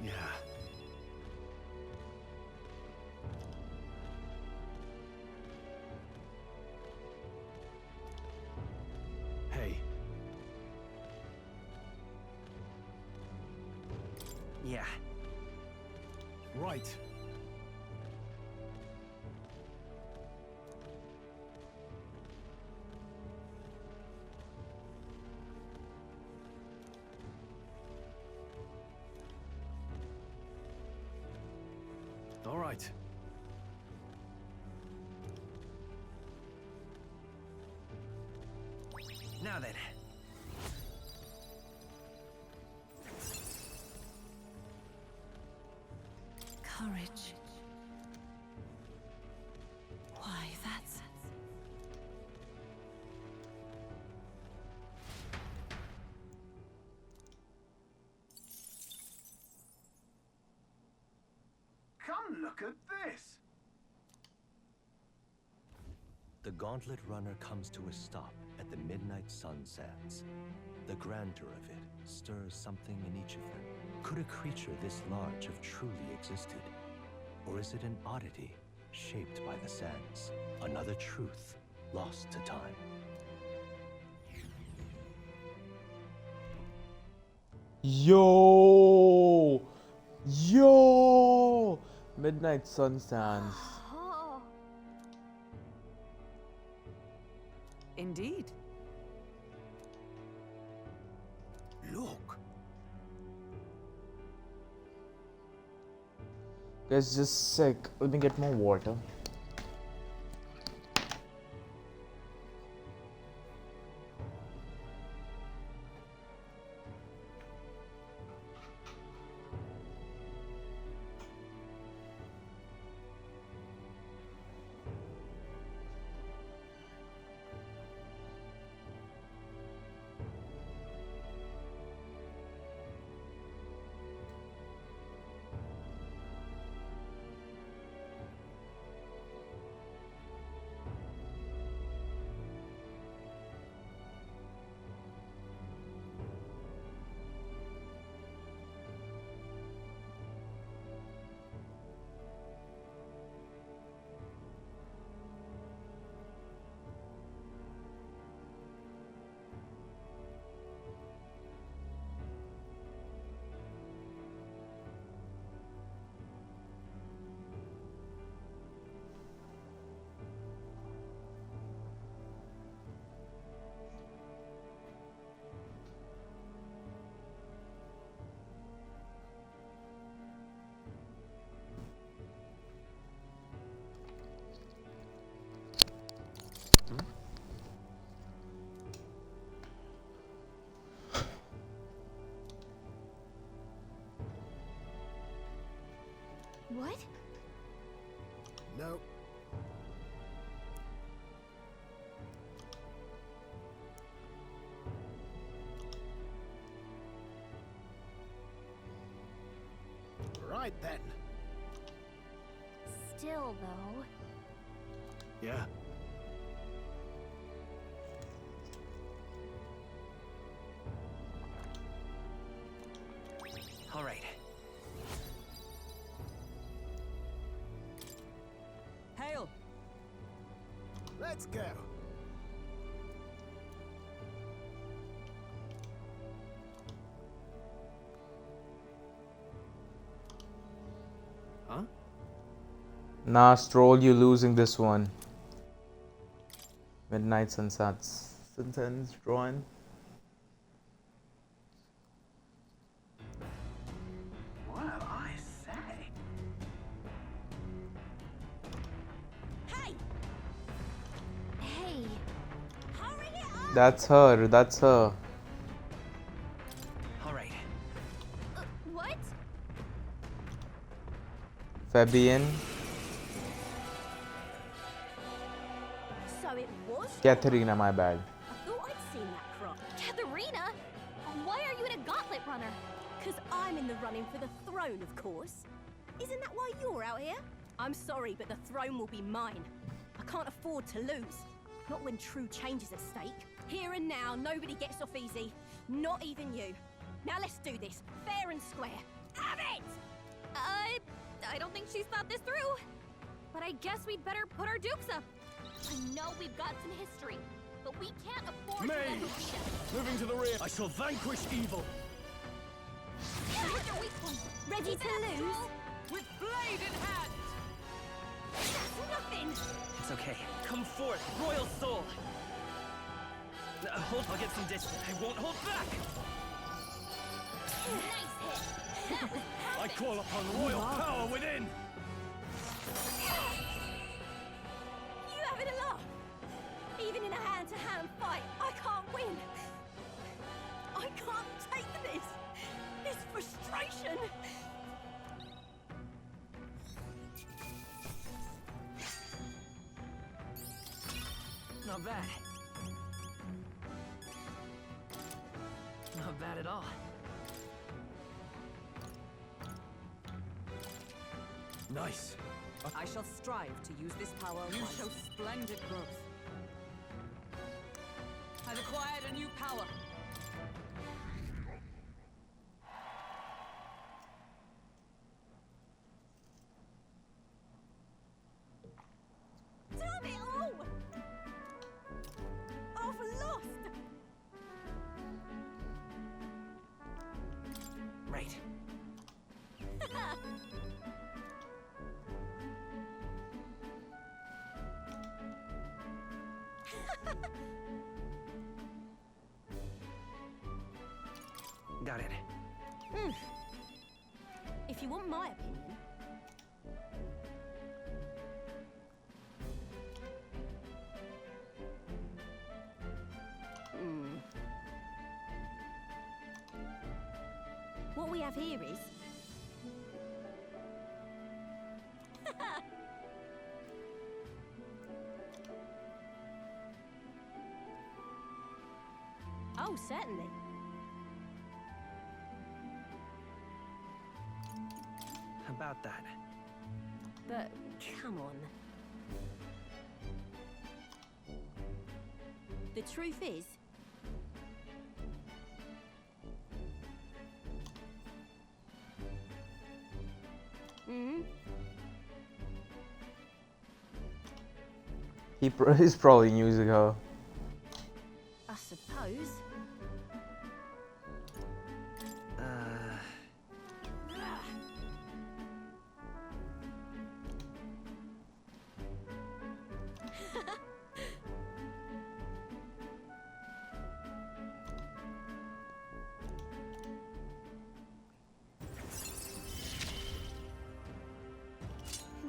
E: Yeah. Hey.
F: Yeah.
E: Right. All right.
F: Now then.
G: knowledge. Why, that's...
I: Come look at this!
K: The Gauntlet Runner comes to a stop at the Midnight Sun Sands. The grandeur of it stirs something in each of them. Could a creature this large have truly existed? Or is it an oddity shaped by the sands? Another truth lost to time.
A: Yo! Yo! Midnight Sun Sands.
C: Oh,
G: Indeed.
I: Look!
A: Guys, just sick. Let me get more water.
C: what?
J: No. Right then.
C: Still, though.
J: Yeah.
F: All right.
G: Hail!
J: Let's go.
E: Huh?
A: Nah, Stroll, you losing this one. Midnight Sunsets. Sunsets drawing.
I: Well, I say.
C: Hey! Hey! Hurry it up!
A: That's her. That's her.
F: All right.
C: What?
A: Fabian.
C: So it was
A: Katharina, my bad.
C: I thought I'd seen that crop. Katharina? Why are you in a gauntlet runner?
P: Because I'm in the running for the throne, of course. Isn't that why you're out here? I'm sorry, but the throne will be mine. I can't afford to lose. Not when true change is at stake. Here and now, nobody gets off easy. Not even you. Now let's do this, fair and square. Have it!
C: I don't think she's thought this through. But I guess we'd better put our dukes up. I know we've got some history, but we can't afford to let her beat us.
E: Moving to the rear. I shall vanquish evil.
C: Here's your weak one.
P: Ready to lose?
G: With blade in hand!
P: That's nothing!
F: It's okay. Come forth, royal soul. Hold. I'll get some distance. I won't hold back.
C: Nice hit. That was
E: I call upon royal power within.
P: You having a laugh? Even in a hand-to-hand fight, I can't win. I can't take this. This frustration.
F: Not bad. Not bad at all.
E: Nice.
G: I shall strive to use this power. You show splendid growth. I've acquired a new power.
P: Damn it all! I've lost!
F: Right. Got it.
P: If you want my opinion, what we have here is oh, certainly.
F: About that.
P: But come on. The truth is,
A: He's probably using her.
P: I suppose.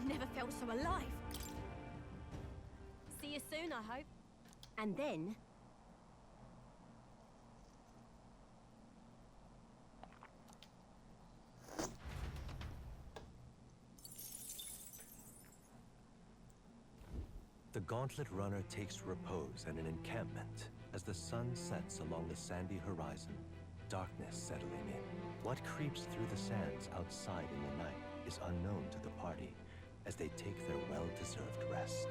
P: Never felt so alive. See you soon, I hope. And then...
K: The Gauntlet Runner takes repose at an encampment as the sun sets along the sandy horizon, darkness settling in. What creeps through the sands outside in the night is unknown to the party as they take their well-deserved rest.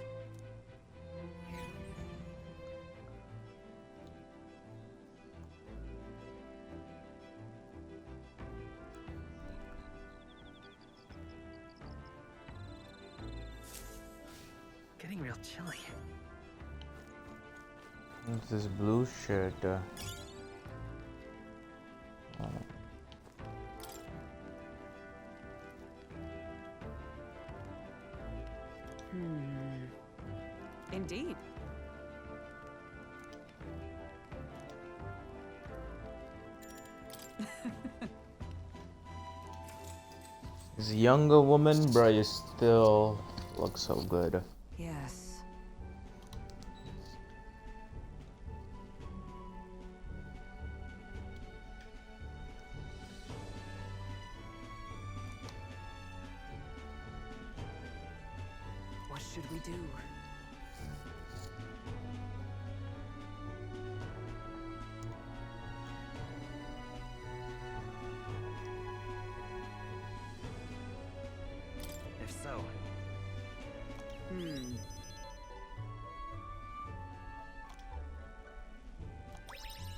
F: Getting real chilly.
A: What's this blue shirt?
G: Indeed.
A: As a younger woman, bruh, you still look so good.
G: Yes. What should we do?
F: If so.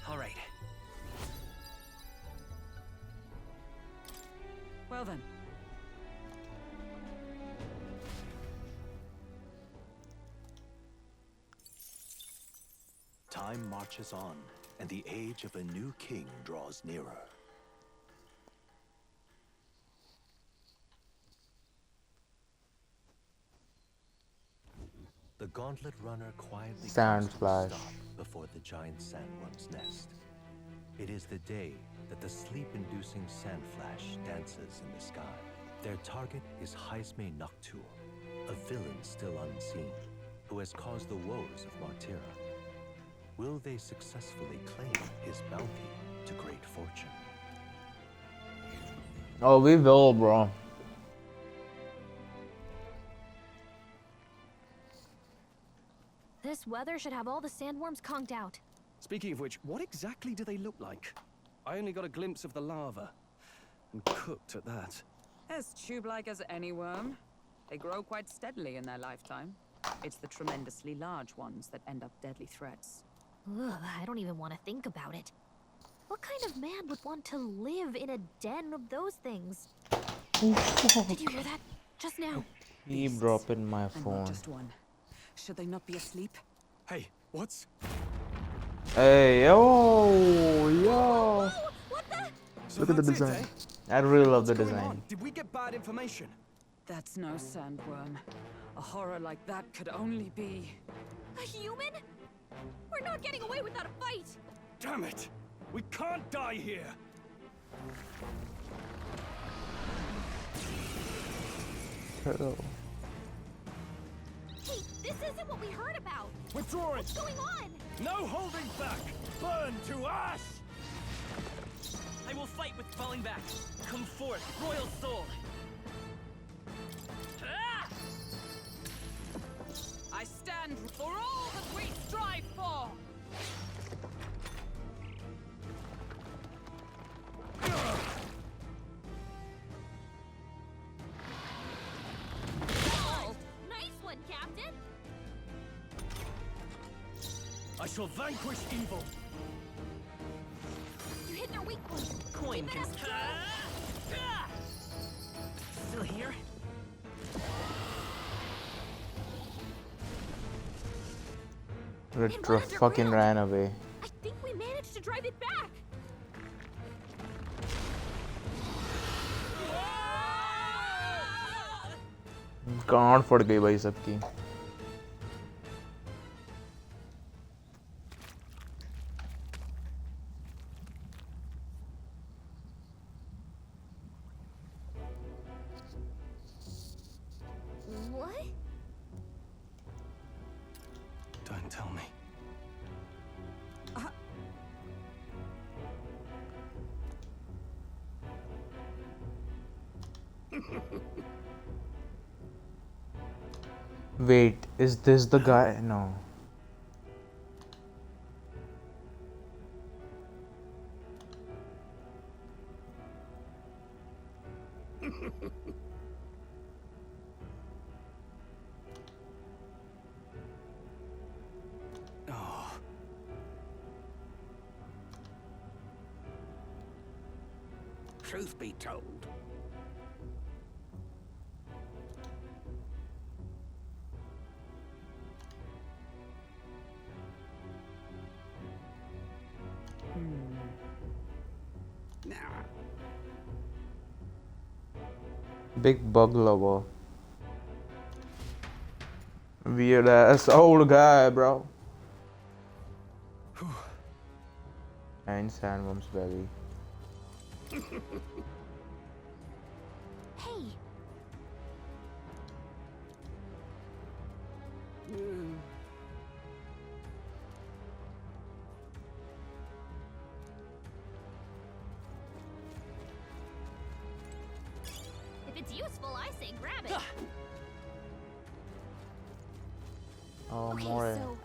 F: All right.
G: Well then.
K: Time marches on, and the age of a new king draws nearer. The Gauntlet Runner quietly comes to a
A: Sandflash.
K: stop before the giant sandworm's nest. It is the day that the sleep-inducing sandflash dances in the sky. Their target is Haisme Noctur, a villain still unseen, who has caused the woes of Martira. Will they successfully claim his bounty to great fortune?
A: Oh, we will, bro.
C: This weather should have all the sandworms conked out.
E: Speaking of which, what exactly do they look like? I only got a glimpse of the lava. And cooked at that.
G: As tube-like as any worm. They grow quite steadily in their lifetime. It's the tremendously large ones that end up deadly threats.
C: Ugh, I don't even want to think about it. What kind of man would want to live in a den of those things? Did you hear that? Just now.
A: Keep dropping my
G: And
A: phone.
G: not just one. Should they not be asleep?
E: Hey, what's...
A: Hey, yo, yo.
C: What the?
E: So
A: Look at the
E: that's it,
A: design.
E: eh?
A: I really love the
E: What's going
A: design.
E: on? Did we get bad information?
G: That's no sandworm. A horror like that could only be...
P: A human? We're not getting away without a fight!
E: Damn it! We can't die here!
A: Hello.
P: Hey, this isn't what we heard about!
E: Withdrawing!
P: What's going on?
E: No holding back! Burn to ash!
F: I will fight with falling back. Come forth, royal soul. Ah!
G: I stand for all that we strive for!
P: Oh, nice one, Captain!
E: I shall vanquish evil!
P: You hit their weak point.
F: Coin
P: Keep it
F: can...
P: up, Joe.
F: Ah! Still here?
A: Retro fucking ran away.
P: I think we managed to drive it back!
A: गांड फट गई भाई सबकी.
P: What?
E: Don't tell me.
A: Wait, is this the guy? No.
E: Oh.
M: Truth be told,
A: Big bug lover. Weird ass old guy, bro. And sandworms belly.
P: Hey! If it's useful, I say grab it.
A: Oh,
P: Okay,
A: more.
P: so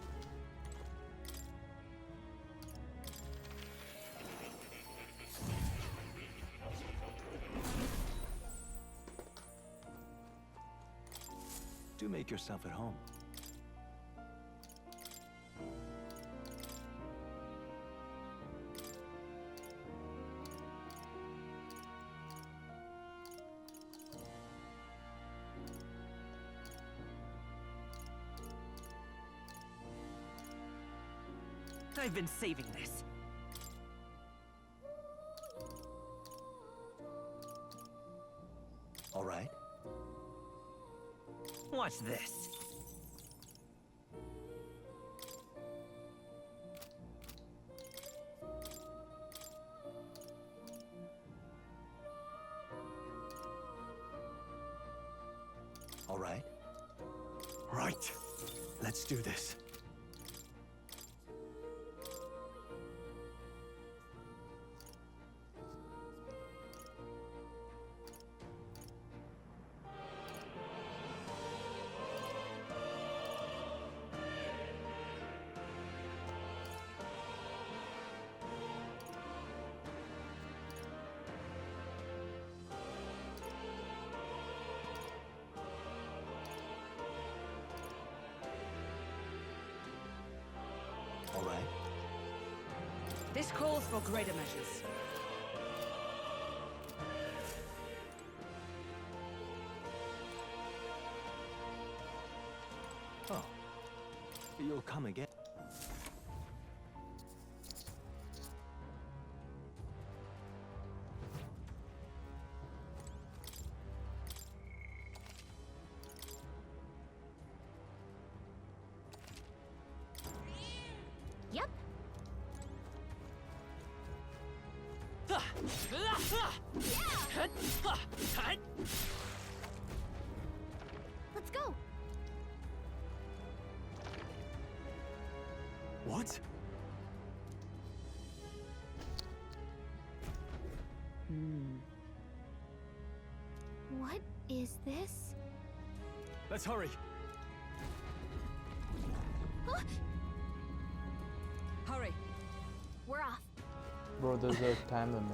K: Do make yourself at home.
F: I've been saving this.
K: All right.
F: Watch this.
K: All right.
E: Right. Let's do this.
G: calls for greater measures.
K: Oh. You'll come again.
C: Yep. Let's go.
E: What?
C: What is this?
E: Let's hurry.
C: Huh?
G: Hurry.
C: We're off.
A: Bro, there's a time limit.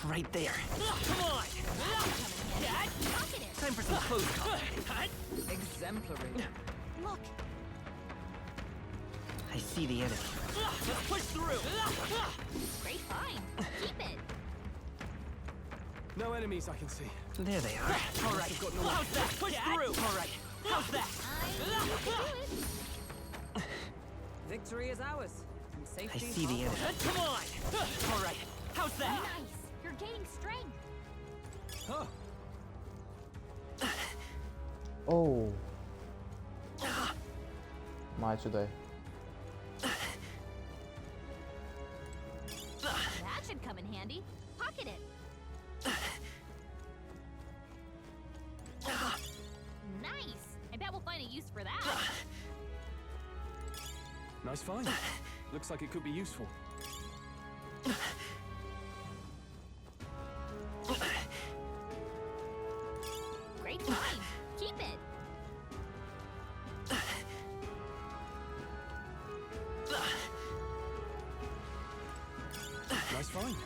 F: Right there. Come on! Time for some close combat.
G: Exemplary.
C: Look.
F: I see the enemy. Let's push through!
C: Great find. Keep it.
E: No enemies I can see.
F: There they are. All right. How's that? Push through! All right. How's that?
G: Victory is ours. And
F: I
G: safety
F: see the enemy. Come on! All right. How's that?
C: Nice. You're gaining strength.
E: Huh.
A: Oh. Machuday.
C: That should come in handy. Pocket it. Nice. I bet we'll find a use for that.
E: Nice find. Looks like it could be useful.
C: Great find. Keep it.
E: Nice find.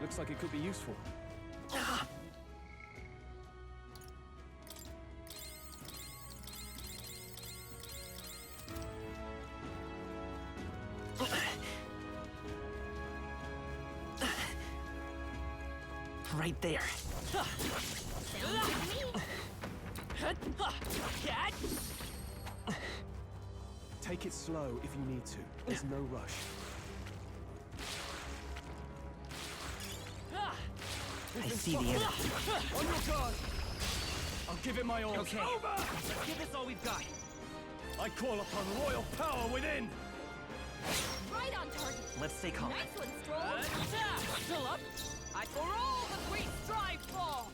E: Looks like it could be useful.
F: Right there.
E: Take it slow if you need to. There's no rush.
F: I see the enemy.
E: On your guard! I'll give it my all.
F: Okay. Let's give this all we've got.
E: I call upon royal power within!
C: Right on target.
F: Let's stay calm.
C: Nice one, Stroll.
G: Still up. I for all that we strive for.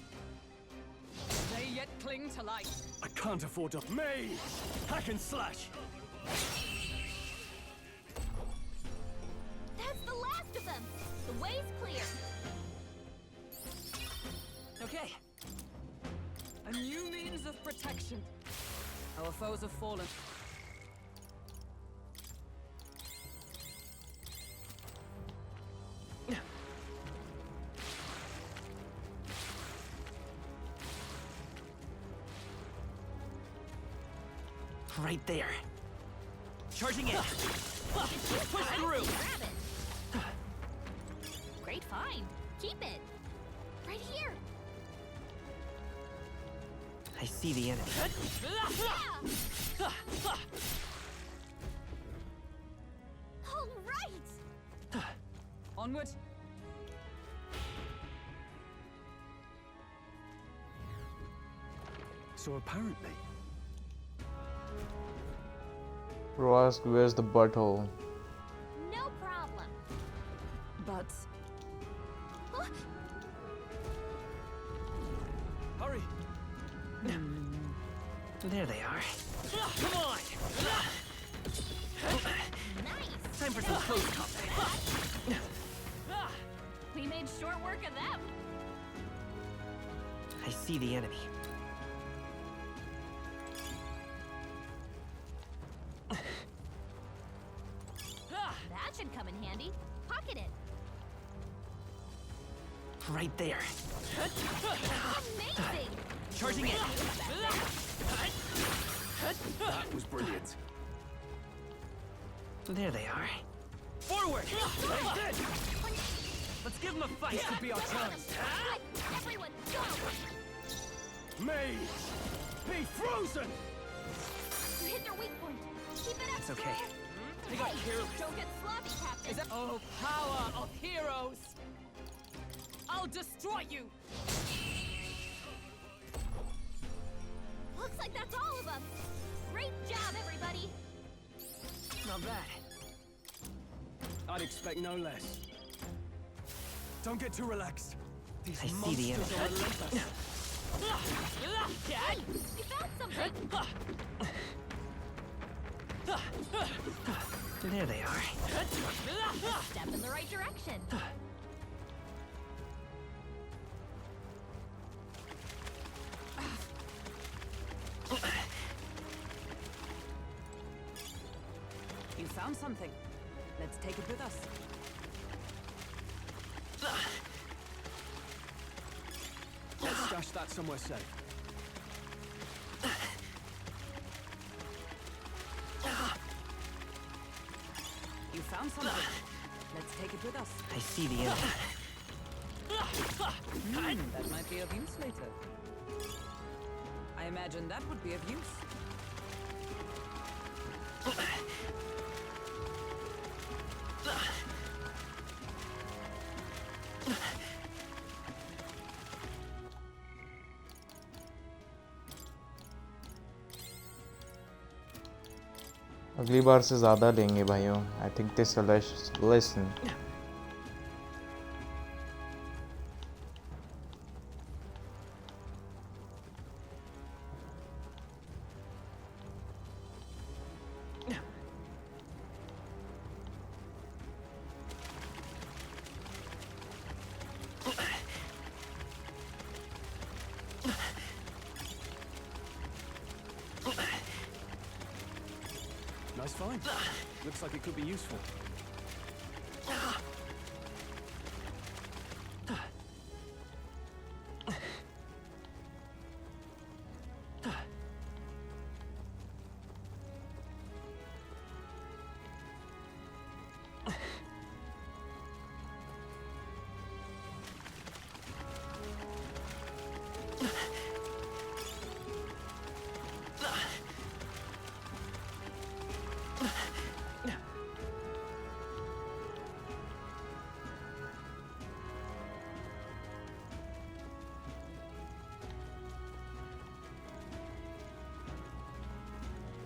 G: They yet cling to life.
E: I can't afford to. May! Hack and slash!
C: That's the last of them. The way's clear.
G: Okay. A new means of protection. Our foes have fallen.
F: Right there. Charging in. Push through.
C: Grab it. Great find. Keep it. Right here.
F: I see the enemy.
C: All right.
G: Onward.
E: So apparently,
A: Bro asked where's the butthole.
C: No problem.
G: But
C: Huh?
E: hurry!
F: There they are. Come on!
C: Nice.
F: Time for some close combat.
C: We made short work of them.
F: I see the enemy.
C: That should come in handy. Pocket it.
F: Right there.
P: Amazing!
F: Charging in.
E: That was brilliant.
F: There they are. Forward! Let's give them a fight.
E: This could be our chance.
P: Everyone, go!
E: Mage, be frozen!
P: You hit their weak point. Keep it up,
F: It's okay.
P: They got careless. Don't get sloppy, Captain.
G: Oh, power of heroes! I'll destroy you!
P: Looks like that's all of them. Great job, everybody.
F: Not bad.
E: I'd expect no less. Don't get too relaxed. These
F: I see
E: monsters
F: the enemy.
E: are relentless.
P: Hey, you found something.
F: There they are.
P: Step in the right direction.
G: You found something. Let's take it with us.
E: Let's stash that somewhere safe.
G: You found something. Let's take it with us.
F: I see the enemy.
G: That might be of use later. I imagine that would be of use.
A: अगली बार से ज़्यादा लेंगे भाइयों. I think this will listen.
E: Nice find. Looks like it could be useful.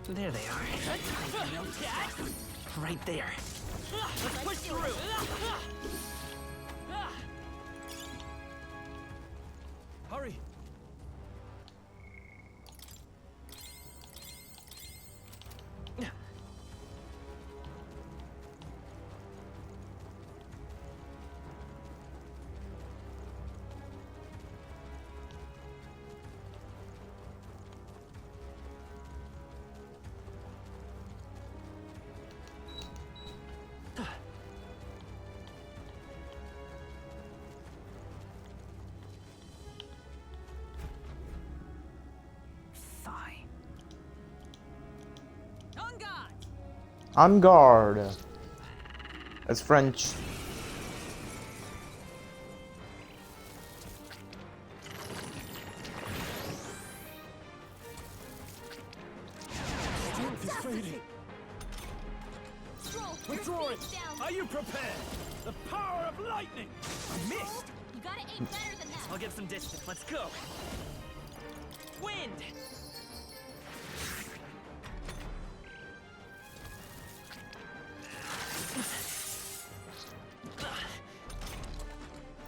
F: There they are. Right there. Let's push through.
E: Hurry.
A: En garde. It's French.
E: Withdrawing. Are you prepared? The power of lightning. I missed.
P: You gotta aim better than that.
F: I'll get some distance. Let's go. Wind.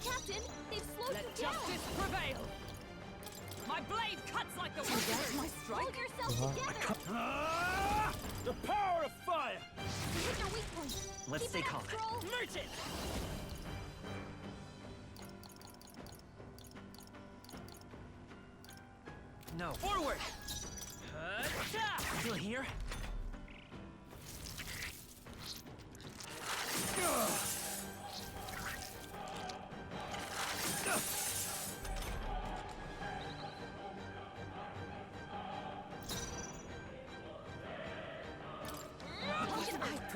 P: Captain, they've slowed
G: Let
P: you down.
G: justice prevail. My blade cuts like the wind. That's my strike.
P: Hold yourself together.
E: The power of fire.
P: You hit your weak point.
F: Let's
P: Keep
F: stay
P: it up,
F: calm.
P: Troll.
F: Merchant. No. Forward. Still here?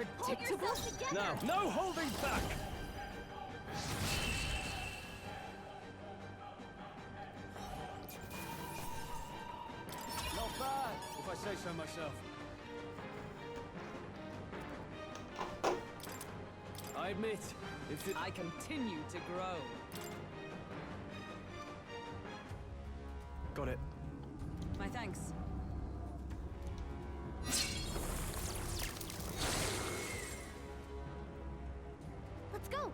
G: predictable?
E: Now, no holding back! Not bad, if I say so myself. I admit,
G: I continue to grow.
E: Got it.
G: My thanks.
C: Let's go.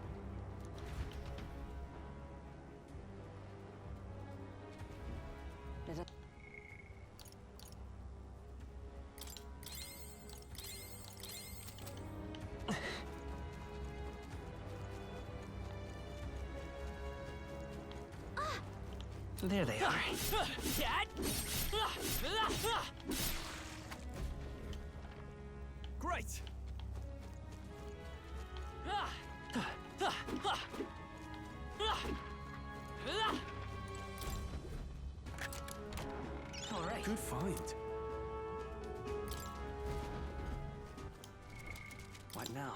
F: There they are.
E: Great!
F: All right.
E: Good find.
F: What now?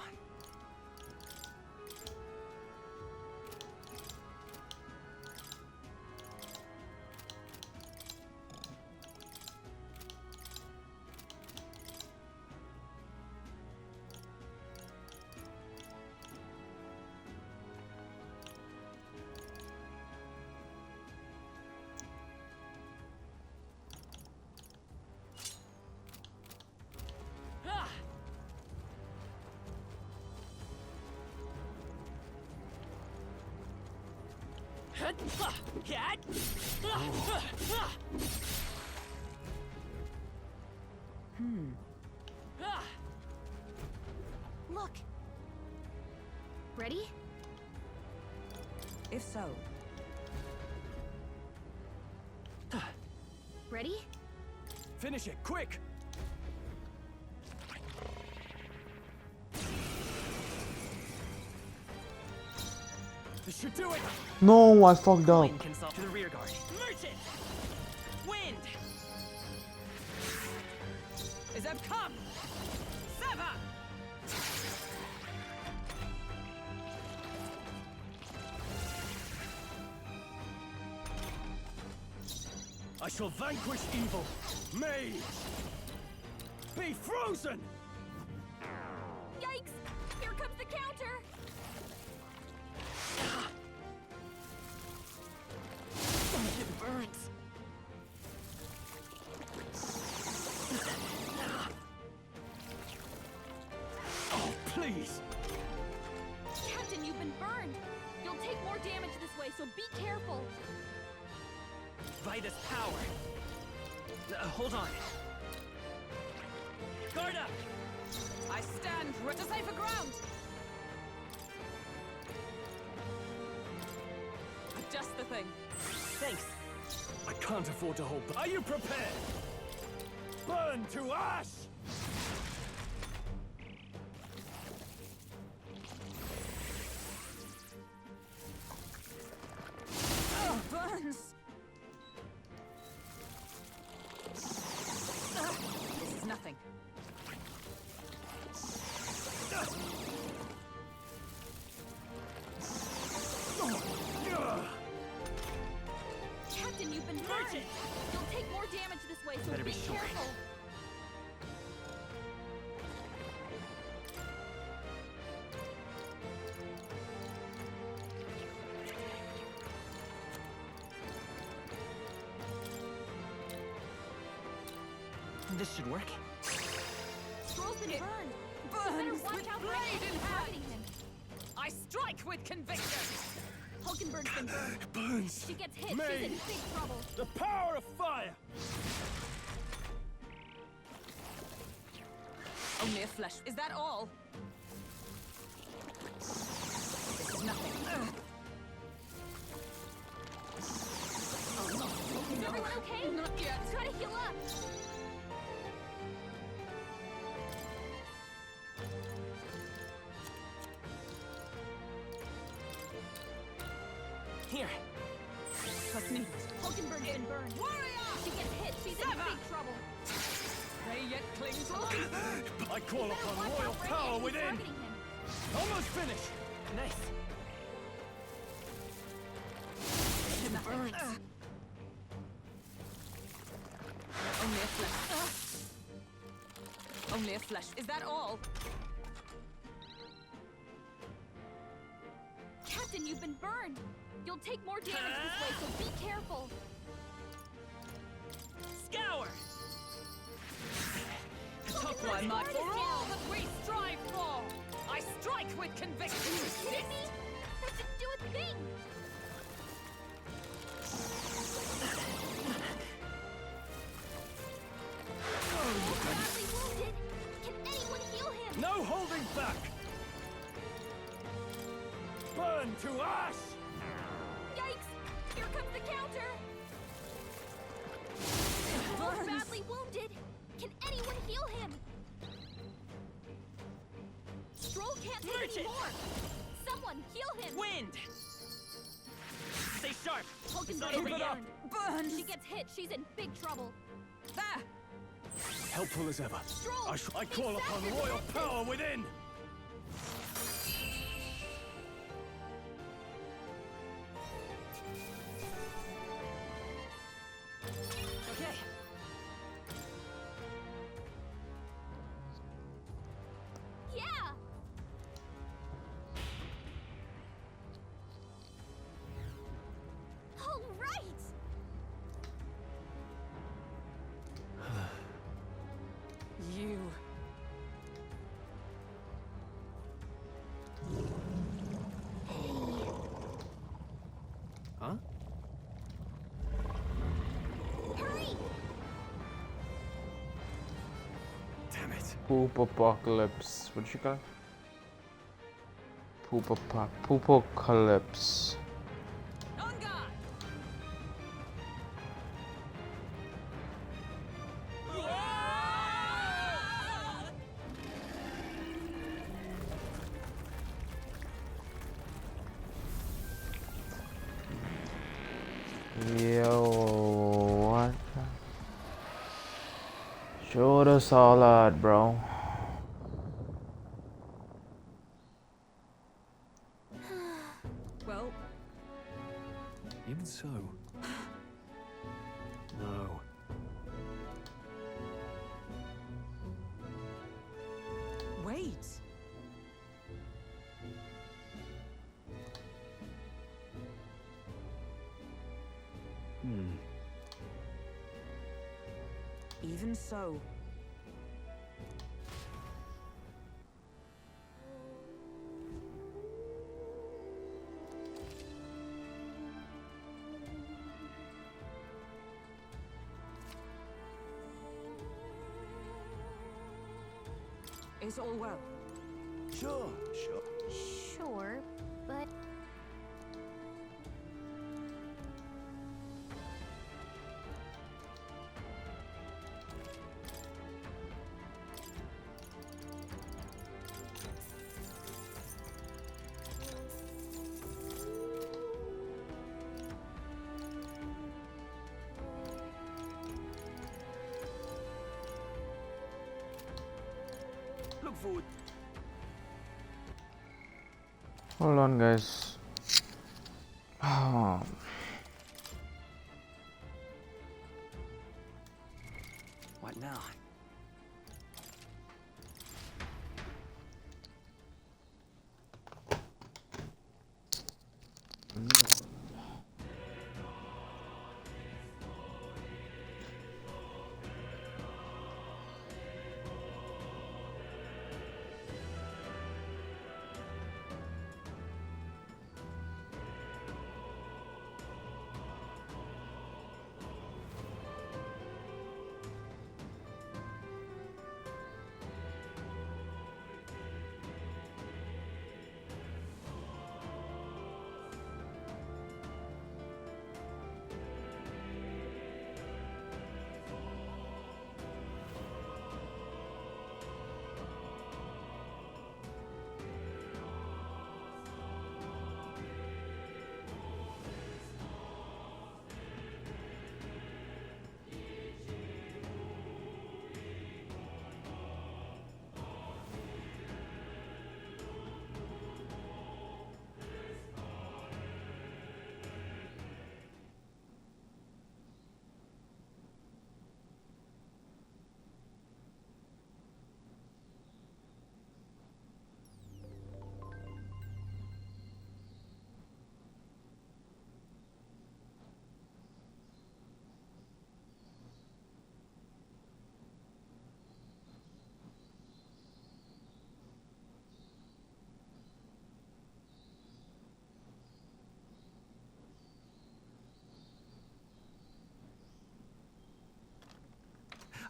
C: Look. Ready?
G: If so,
C: Ready?
E: Finish it, quick! This should do it!
A: No, I fucked up.
F: Wind can solve to the rear guard. Merchant! Wind!
G: is that come? Sever!
E: I shall vanquish evil. Mage! Be frozen!
P: Yikes! Here comes the counter!
F: It burns.
E: Oh, please!
P: Captain, you've been burned! You'll take more damage this way, so be careful!
F: Vitus power. Hold on. Guard up!
G: I stand to safer ground! Just the thing.
F: Thanks.
E: I can't afford to hold back. Are you prepared? Burn to ash!
G: Oh, burns! This is nothing.
P: Captain, you've been burned! You'll take more damage this way, so
F: Better
P: be
F: be sure.
P: careful!
F: This should work.
P: Scroll's been burned!
G: Burns
P: Watch
G: with
P: out for
G: blade
P: anything
G: in hand!
P: targeting him!
G: I strike with conviction!
P: Hulkenberg's been burned!
E: Burns!
P: She gets hit, she's
E: Mage.
P: in big trouble!
E: The power of fire!
G: Only a flesh. Is that all? This is nothing. Oh, no.
P: Is everyone okay?
G: Not yet.
P: Try to heal up!
F: Here.
G: Trust me.
P: Hulkenberg's been burned!
G: Warrior!
P: She gets hit, she's in
G: Sever.
P: big trouble!
E: may yet cling to life. I call upon royal power within. Almost finished.
F: Nice.
G: Burns. Only a flesh. Only a flesh. Is that all?
C: Captain, you've been burned. You'll take more damage this way, so be careful.
F: Scour!
G: Tough one, Mike. For all that we strive for, I strike with conviction.
C: Are you kidding me? That didn't do a thing. Badly wounded. Can anyone heal him?
E: No holding back. Burn to ash.
C: Yikes! Here comes the counter. Paul's badly wounded. Can anyone heal him? Stroll can't take any more. Someone heal him.
F: Wind! Stay sharp.
C: Hulk is
F: It's not
C: over
F: over yet.
C: Burn. She gets hit. She's in big trouble.
G: There.
E: Helpful as ever.
C: Stroll,
E: I call upon royal power within.
G: Okay.
C: Yeah. All right.
G: You.
E: Huh?
C: Hurry.
E: Damn it.
A: Poop apocalypse. What did you call it? Poopocalypse.
G: On guard.
A: Yo, what? Show us all out, bro.
G: Well,
E: Even so. No.
G: wait. Even so. Is all well?
I: Sure.
C: Sure, but
I: Look forward.
A: Hold on, guys.
E: What now?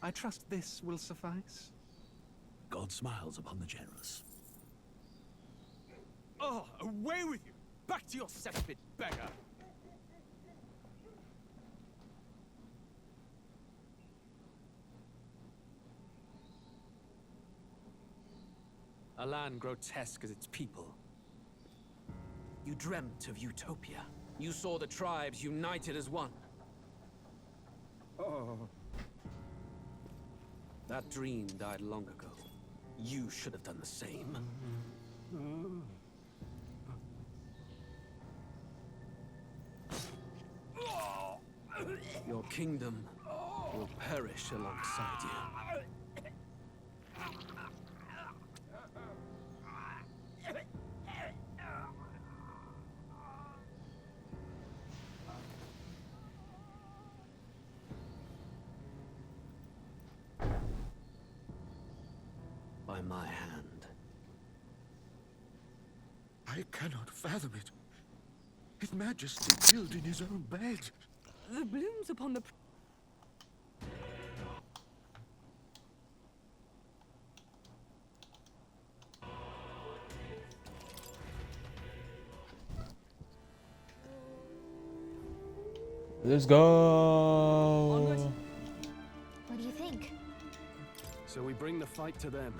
E: I trust this will suffice.
M: God smiles upon the generous.
E: Oh, away with you! Back to your cesspit, beggar! A land grotesque as its people. You dreamt of utopia. You saw the tribes united as one. Oh. That dream died long ago. You should have done the same. Your kingdom will perish alongside you. By my hand.
M: I cannot fathom it. His Majesty killed in his own bed.
G: The blooms upon the...
A: Let's go.
C: What do you think?
E: So we bring the fight to them.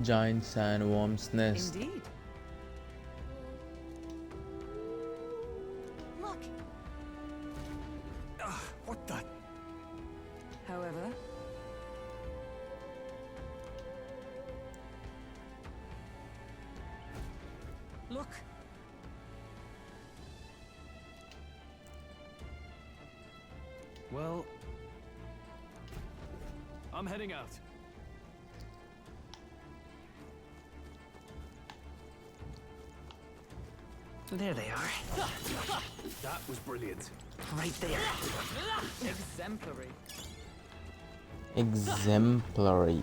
A: Giant sandworm's nest.
G: Indeed.
P: Look,
E: What the?
G: However,
P: look.
E: Well, I'm heading out.
G: there they are.
E: That was brilliant.
G: Right there. Exemplary.
A: Exemplary.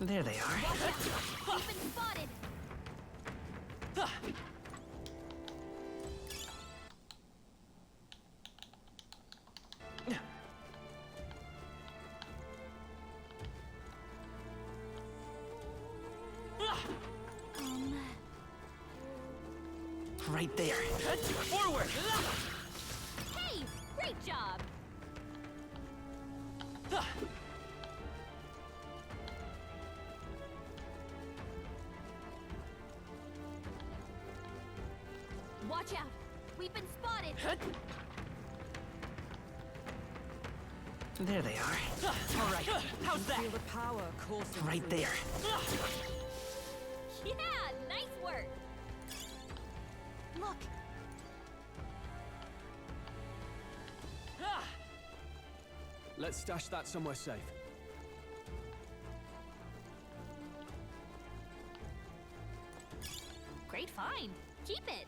G: There they are.
P: We've been spotted.
G: Right there.
F: Forward!
P: Hey, great job. Watch out. We've been spotted.
G: There they are.
F: All right, how's that?
G: Feel the power coursing right there.
P: Yeah, nice work. Look,
E: Let's stash that somewhere safe.
P: great find. Keep it.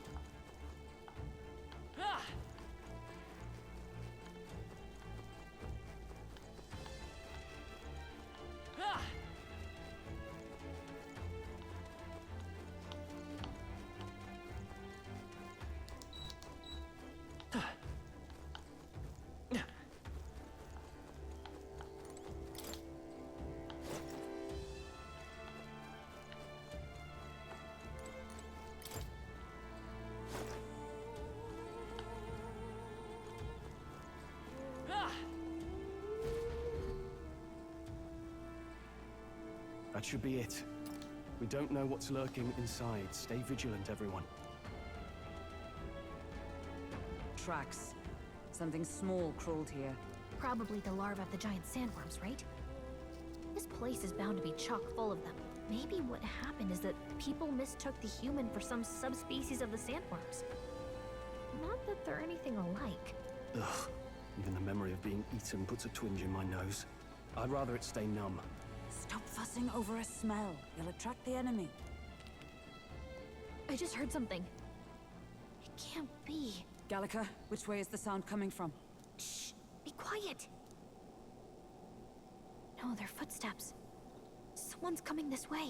E: That should be it. We don't know what's lurking inside. Stay vigilant, everyone.
G: Tracks. Something small crawled here.
C: Probably the larvae of the giant sandworms, right? This place is bound to be chock full of them. Maybe what happened is that people mistook the human for some subspecies of the sandworms. Not that they're anything alike.
E: Ugh. Even the memory of being eaten puts a twinge in my nose. I'd rather it stay numb.
G: Stop fussing over a smell. You'll attract the enemy.
C: I just heard something. It can't be.
G: Gallica, which way is the sound coming from?
C: Shh! Be quiet! No, they're footsteps. Someone's coming this way.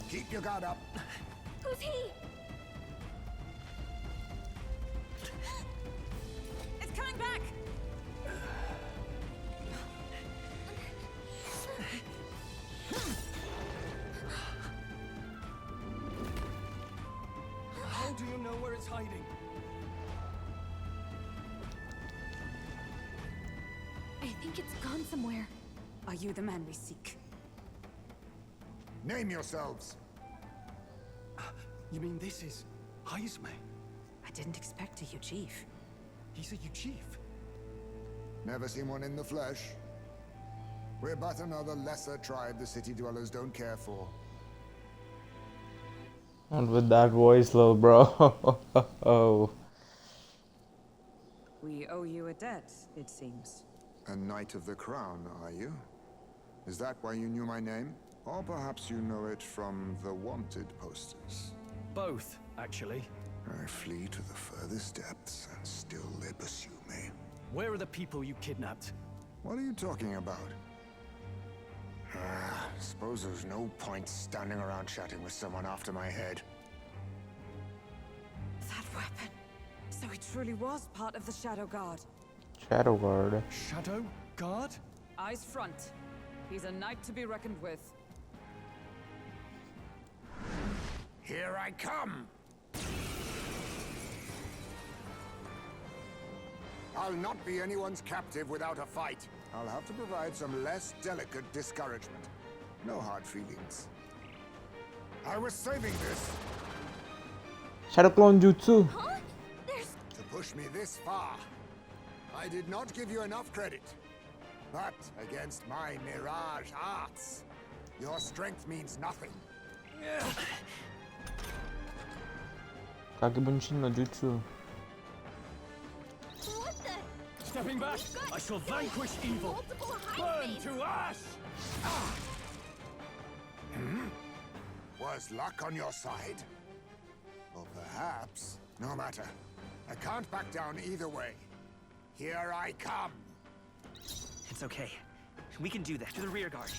J: Keep your guard up.
C: Who's he?
G: It's coming back!
E: How do you know where it's hiding?
C: I think it's gone somewhere.
G: Are you the man we seek?
J: Name yourselves.
E: You mean this is Heisme?
G: I didn't expect a Ujiv.
E: He's a Ujiv.
J: Never seen one in the flesh. We're but another lesser tribe the city dwellers don't care for.
A: And with that voice, little bro. Oh.
G: We owe you a debt, it seems.
J: A Knight of the Crown, are you? Is that why you knew my name? Or perhaps you know it from the wanted posters?
E: Both, actually.
J: I flee to the furthest depths, and still they pursue me.
E: Where are the people you kidnapped?
J: What are you talking about? Suppose there's no point standing around chatting with someone after my head.
G: That weapon. So he truly was part of the Shadow Guard.
A: Shadow Guard.
E: Shadow Guard?
G: Eyes front. He's a knight to be reckoned with.
J: Here I come! I'll not be anyone's captive without a fight. I'll have to provide some less delicate discouragement. No hard feelings. I was saving this
A: Shadow Clone Jutsu.
C: Huh?
J: to push me this far. I did not give you enough credit. But against my mirage arts, your strength means nothing.
A: Kagebunshin no Jutsu.
C: What the?
E: Stepping back, I shall vanquish evil.
C: Multiple
E: Burn
C: Heismes.
E: to ash!
J: Was luck on your side? Or perhaps, no matter. I can't back down either way. Here I come.
F: It's okay. We can do that. To the rear guard.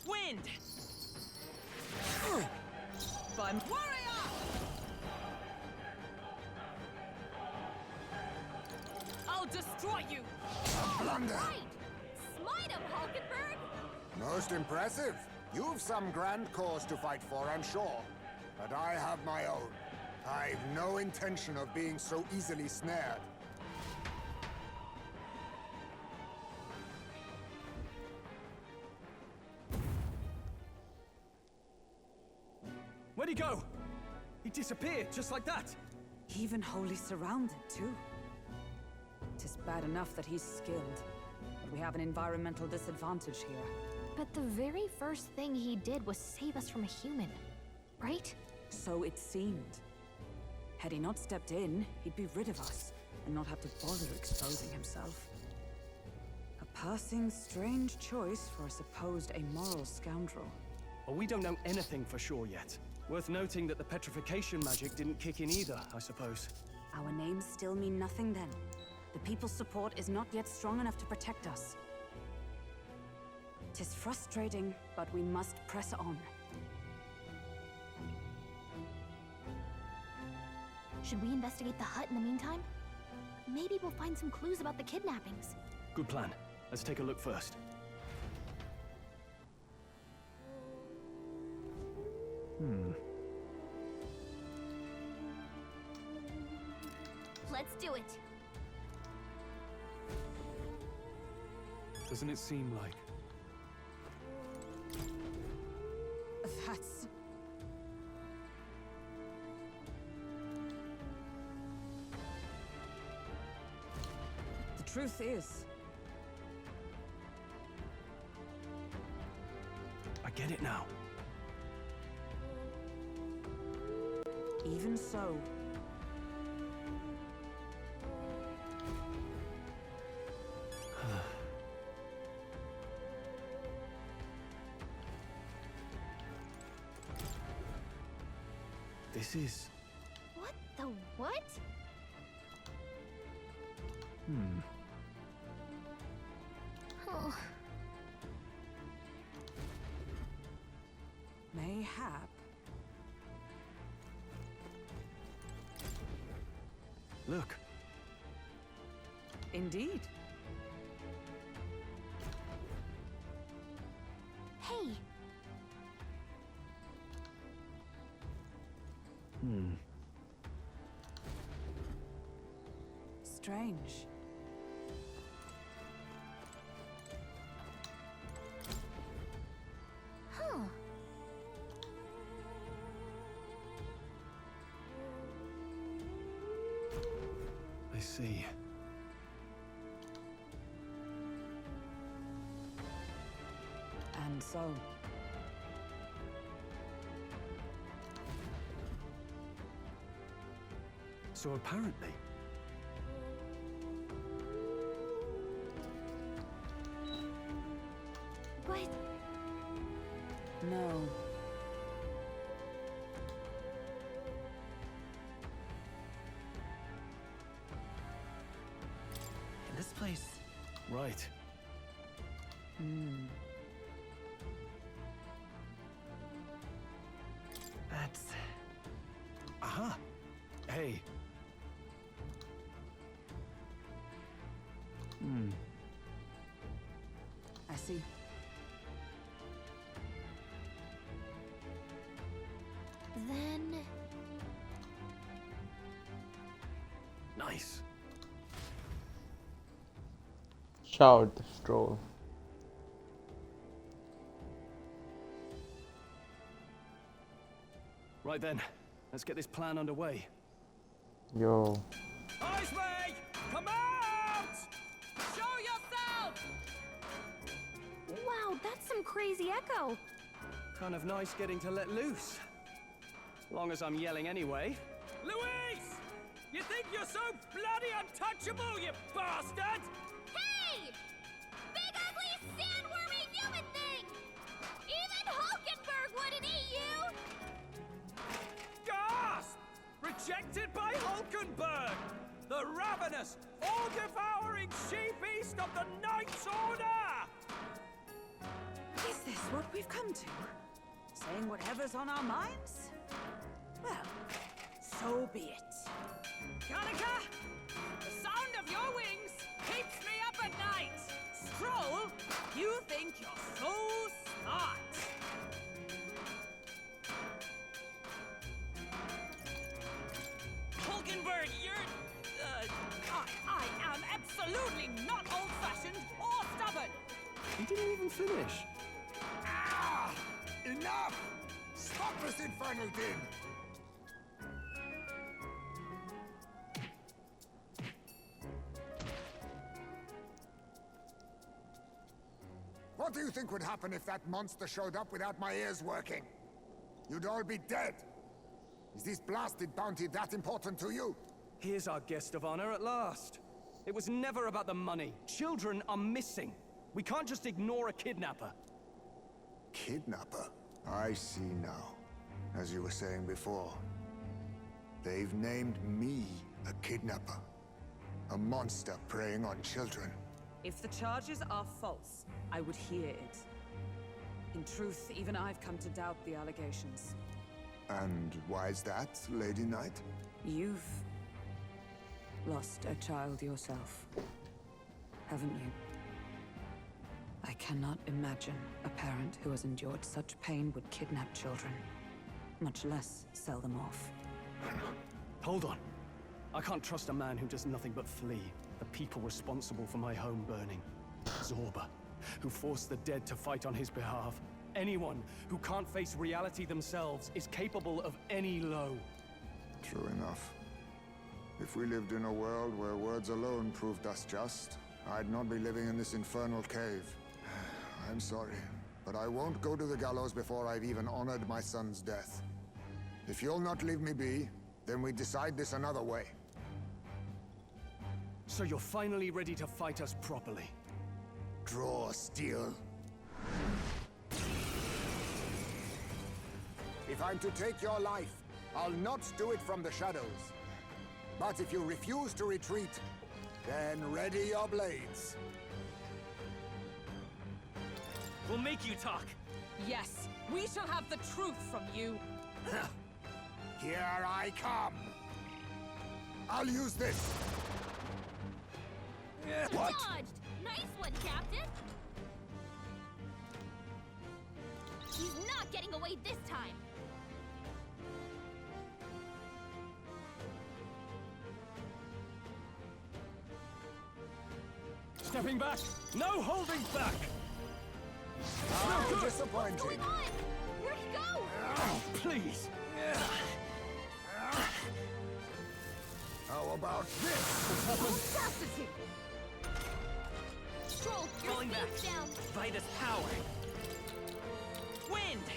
F: Wind!
G: Fun warrior! I'll destroy you!
J: Blunder!
C: Right! Smite him, Hulkenberg!
J: Most impressive. You've some grand cause to fight for, I'm sure. But I have my own. I've no intention of being so easily snared.
E: Where'd he go? He disappeared just like that.
G: Even wholly surrounded, too. Tis bad enough that he's skilled, but we have an environmental disadvantage here.
C: But the very first thing he did was save us from a human, right?
G: So it seemed. Had he not stepped in, he'd be rid of us, and not have to bother exposing himself. A passing strange choice for a supposed amoral scoundrel.
E: Well, we don't know anything for sure yet. Worth noting that the petrification magic didn't kick in either, I suppose.
G: Our names still mean nothing then. The people's support is not yet strong enough to protect us. 'Tis frustrating, but we must press on.
C: Should we investigate the hut in the meantime? Maybe we'll find some clues about the kidnappings.
E: Good plan. Let's take a look first.
C: Let's do it.
E: Doesn't it seem like...
G: That's... The truth is,
E: get it now.
G: Even so.
E: This is...
C: What the what? Oh.
G: Mayhap.
E: Look.
G: Indeed.
C: Hey,
G: Strange.
C: huh.
E: I see.
G: And so.
E: So apparently...
C: But
G: No.
E: In this place... Right. That's... Aha! Hey.
G: I see.
C: then
E: Nice.
A: Shout the stroll.
E: Right then, let's get this plan underway.
A: Yo.
F: Iceway! Come out! Show yourself!
C: wow, that's some crazy echo.
E: Kind of nice getting to let loose. Long as I'm yelling anyway.
F: Louise! You think you're so bloody untouchable, you bastard?
C: Hey! Big ugly sandwormy human thing! Even Hulkenberg wouldn't eat you!
F: Gasp! Rejected by Hulkenberg! The ravenous, all-devouring she-beast of the Knight's Order!
G: Is this what we've come to? Saying whatever's on our minds? Well, so be it.
F: Kanika! The sound of your wings keeps me up at night! Stroll, you think you're so smart! Hulkenberg, you're... I am absolutely not old-fashioned or stubborn!
E: He didn't even finish.
J: Ah! Enough! Stop this infernal din! What do you think would happen if that monster showed up without my ears working? You'd all be dead. Is this blasted bounty that important to you?
E: Here's our guest of honor at last. It was never about the money. Children are missing. We can't just ignore a kidnapper.
J: Kidnapper? I see now. As you were saying before, they've named me a kidnapper. A monster preying on children.
G: If the charges are false, I would hear it. In truth, even I've come to doubt the allegations.
J: And why is that, Lady Knight?
G: You've lost a child yourself, haven't you? I cannot imagine a parent who has endured such pain would kidnap children, much less sell them off.
E: Hold on. I can't trust a man who does nothing but flee the people responsible for my home burning. Zorba, who forced the dead to fight on his behalf. Anyone who can't face reality themselves is capable of any low.
J: True enough. If we lived in a world where words alone proved us just, I'd not be living in this infernal cave. I'm sorry, but
Q: but I won't go to the gallows before I've even honored my son's death. If you'll not leave me be, then we decide this another way.
E: So you're finally ready to fight us properly?
Q: Draw steel. If I'm to take your life, I'll not do it from the shadows. But if you refuse to retreat, then ready your blades.
F: We'll make you talk. Yes, we shall have the truth from you.
Q: Here I come. I'll use this. What?
C: Dodged! Nice one, Captain! He's not getting away this time!
E: Stepping back! No holding back!
Q: How disappointing.
C: What's going on? Where'd he go?
E: Oh, please!
Q: How about this?
C: Audacity! Stroll, your
F: Falling back.
C: speed's down!
F: Vitus power. Wind!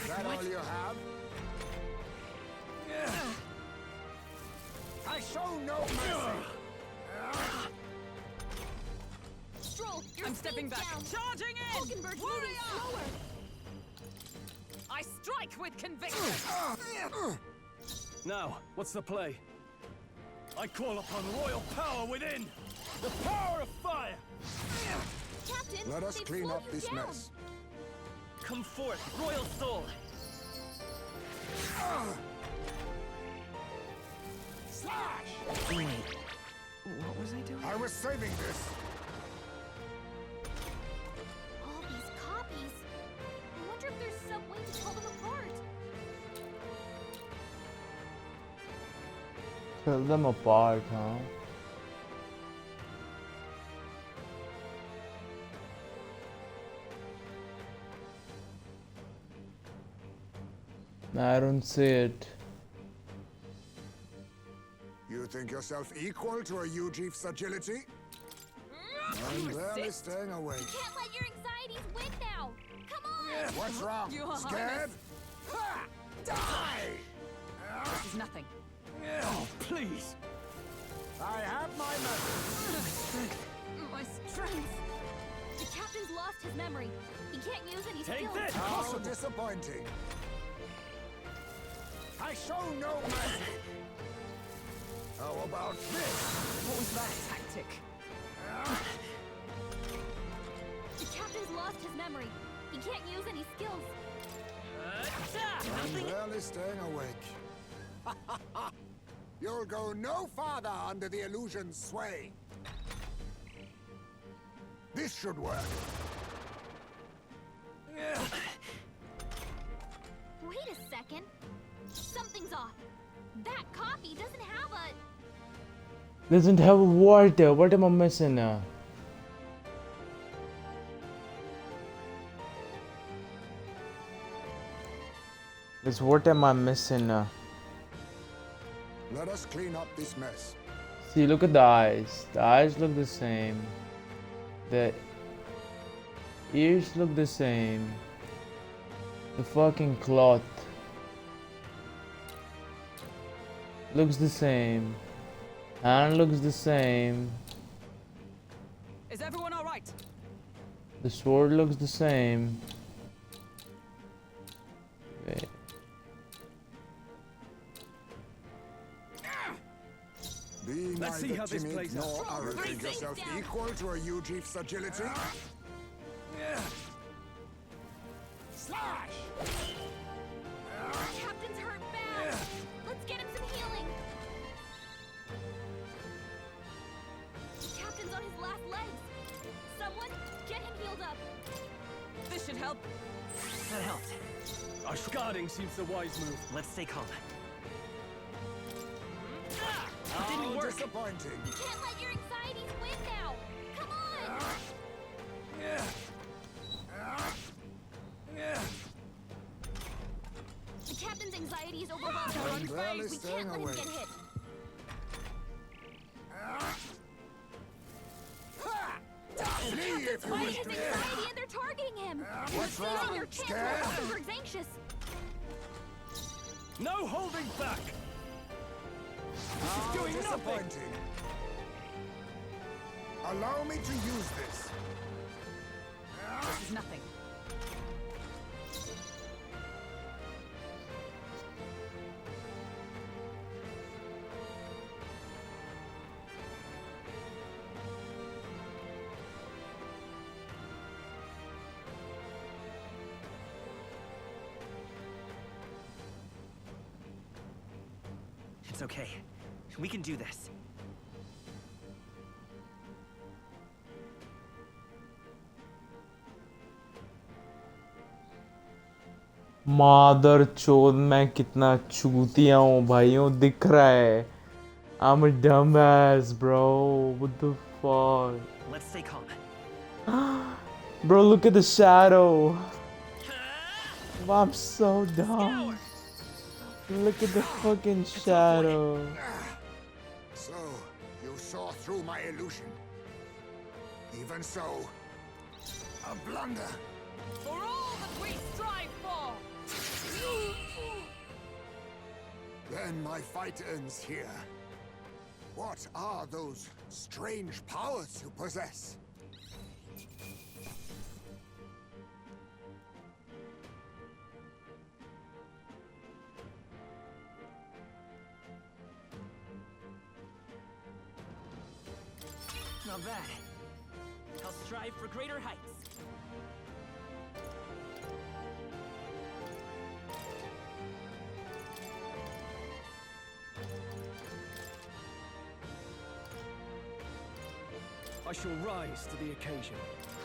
Q: Is that all you have? I show no mercy.
C: Stroll, your
F: I'm stepping
C: speed's
F: back.
C: down!
F: Charging in!
C: Hulkenberg's moving slower!
F: I strike with conviction!
E: Now, what's the play? I call upon royal power within! The power of fire!
C: Captain,
Q: Let us
C: they've
Q: clean
C: slowed
Q: up
C: you
Q: this
C: down.
Q: mess.
F: Come forth, royal soul!
Q: Slash!
F: Wait, what was I doing?
Q: I was saving this.
C: All these copies. I wonder if there's some way to tell them apart.
A: Tell them apart, huh? I don't see it.
Q: You think yourself equal to a Ujif's agility? I'm barely staying awake.
C: You can't let your anxieties win now! Come on!
Q: What's wrong?
F: Your
Q: Scared?
F: Highness.
Q: Ha! Die!
F: This is nothing.
E: Oh, please!
Q: I have my methods.
C: My strength! The captain's lost his memory. He can't use any
E: Take
C: skills.
E: this!
Q: How disappointing. I show no mercy. How about this?
F: What was that tactic?
C: The captain's lost his memory. He can't use any skills.
Q: I'm
F: Nothing.
Q: barely staying awake. You'll go no farther under the illusion's sway. This should work.
C: Wait a second. Something's off. That copy doesn't have a...
A: Doesn't have what? What am I missing? Is what am I missing?
Q: Let us clean up this mess.
A: See, look at the eyes. The eyes look the same. The ears look the same. The fucking cloth looks the same. Hand looks the same.
F: Is everyone all right?
A: The sword looks the same. Wait.
Q: Be
E: Let's see
Q: neither
E: how this
Q: timid
E: plays
Q: nor
E: out.
Q: arrogant yourself equal to a Ujif's agility. Slash!
C: Captain's hurt bad. Let's get him some healing. The captain's on his last legs. Someone, get him healed up.
F: This should help. That helped.
E: Our guarding seems the wise move.
F: Let's stay calm.
Q: How
F: Didn't work.
Q: disappointing.
C: You can't let your anxieties win now. Come on. The captain's anxiety is overwhelming.
Q: I'm barely
C: We
Q: staying
C: can't let him
Q: awake.
C: get hit. Captain's fighting his anxiety and they're targeting him!
Q: What's
C: You're
Q: wrong?
C: your chance
Q: Scared?
C: while Osterberg's anxious!
E: No holding back! This is
Q: How
E: doing nothing!
Q: disappointing. Allow me to use this.
G: This is nothing.
R: It's okay. We can do this.
A: मादर चोद मैं कितना चूतिया हूँ भाइयों दिख रहा है I'm a dumbass bro what the fuck
R: Let's stay calm.
A: bro look at the shadow I'm so dumb look at the fucking shadow
Q: So, you saw through my illusion. Even so, a blunder.
F: For all that we strive for!
Q: Then my fight ends here. What are those strange powers you possess?
R: Not bad. I'll strive for greater heights.
E: I shall rise to the occasion.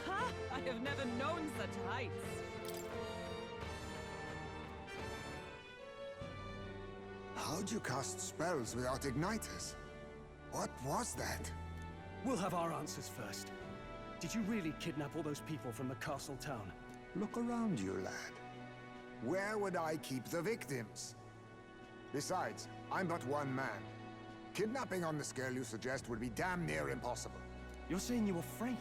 F: Ha! I have never known such heights.
Q: How'd you cast spells without igniters? What was that?
E: We'll have our answers first. Did you really kidnap all those people from the castle town?
Q: Look around you, lad. Where would I keep the victims? Besides, I'm but one man. Kidnapping on the scale you suggest would be damn near impossible.
E: You're saying you were framed?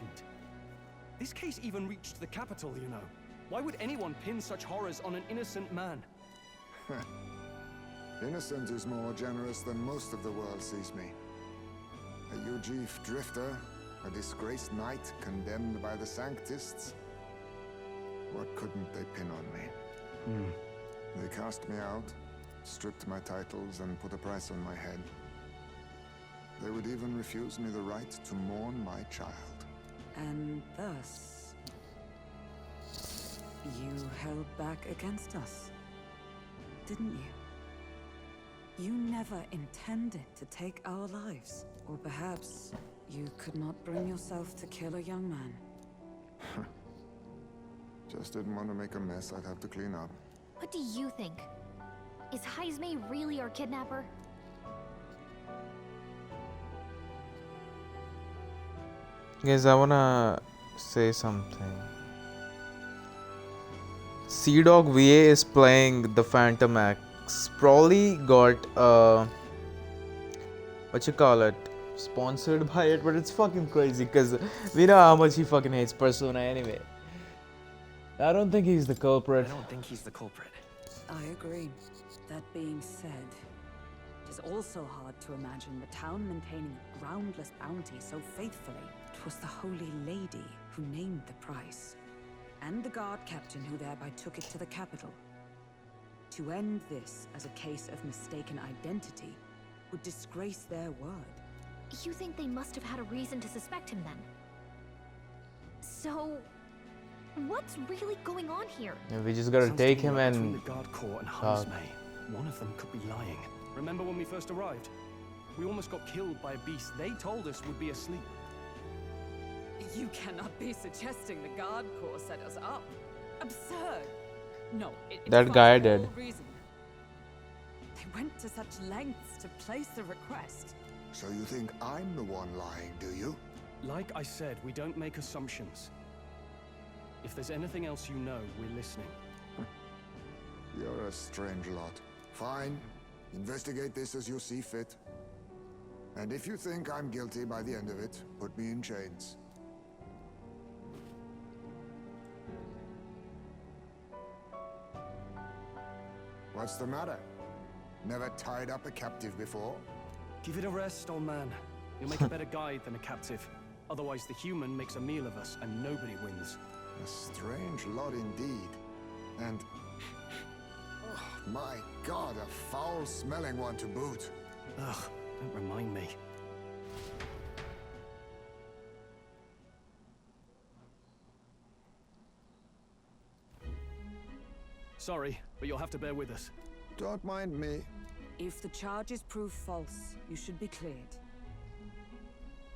E: This case even reached the capital, you know. Why would anyone pin such horrors on an innocent man?
Q: Innocent is more generous than most of the world sees me. A UG drifter, a disgraced knight condemned by the Sanctists. What couldn't they pin on me? They cast me out, stripped my titles, and put a price on my head. They would even refuse me the right to mourn my child.
G: And thus, you held back against us, didn't you? You never intended to take our lives. Or perhaps you could not bring yourself to kill a young man.
Q: Just didn't want to make a mess I'd have to clean up.
C: What do you think? Is Heismay really our kidnapper?
A: Guys, I wanna say something. Sea Dog VA is playing the Phantom X. Probably got what you call it, sponsored by it, but it's fucking crazy because we know how much he fucking hates Persona anyway. I don't think he's the culprit.
R: I don't think he's the culprit.
G: I agree. That being said, it is also hard to imagine the town maintaining a groundless bounty so faithfully. It was the Holy Lady who named the price, and the guard captain who thereby took it to the capital. To end this as a case of mistaken identity would disgrace their word.
C: You think they must have had a reason to suspect him then? So, what's really going on here?
A: Yeah, we just gotta take him
E: Between
A: and
E: the guard corps and Heismay, one of them could be lying. Remember when we first arrived? We almost got killed by a beast they told us would be asleep.
G: You cannot be suggesting the Guard Corps set us up. Absurd. No, it
A: that
G: defies
A: guy
G: all
A: did.
G: reason. They went to such lengths to place the request.
Q: So you think I'm the one lying, do you?
E: Like I said, we don't make assumptions. If there's anything else you know, we're listening.
Q: You're a strange lot. Fine. Investigate this as you see fit. And if you think I'm guilty by the end of it, put me in chains. What's the matter? Never tied up a captive before?
E: Give it a rest, old man. You'll make a better guide than a captive. Otherwise, the human makes a meal of us, and nobody wins.
Q: A strange lot indeed. And... oh, my God, a foul-smelling one to boot.
E: Ugh, don't remind me. Sorry, but you'll have to bear with us.
Q: Don't mind me.
G: If the charges prove false, you should be cleared.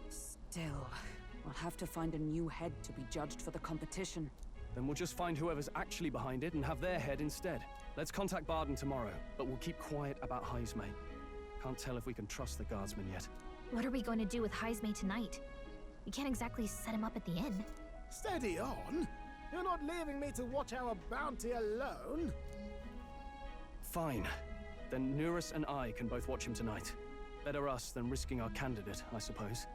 G: Still, we'll have to find a new head to be judged for the competition.
E: Then we'll just find whoever's actually behind it and have their head instead. Let's contact Barden tomorrow, but we'll keep quiet about Heisme. Can't tell if we can trust the guardsmen yet.
C: What are we going to do with Heisme tonight? We can't exactly set him up at the inn.
J: Steady on. You're not leaving me to watch our bounty alone.
E: Fine. Then Nurus and I can both watch him tonight. Better us than risking our candidate, I suppose.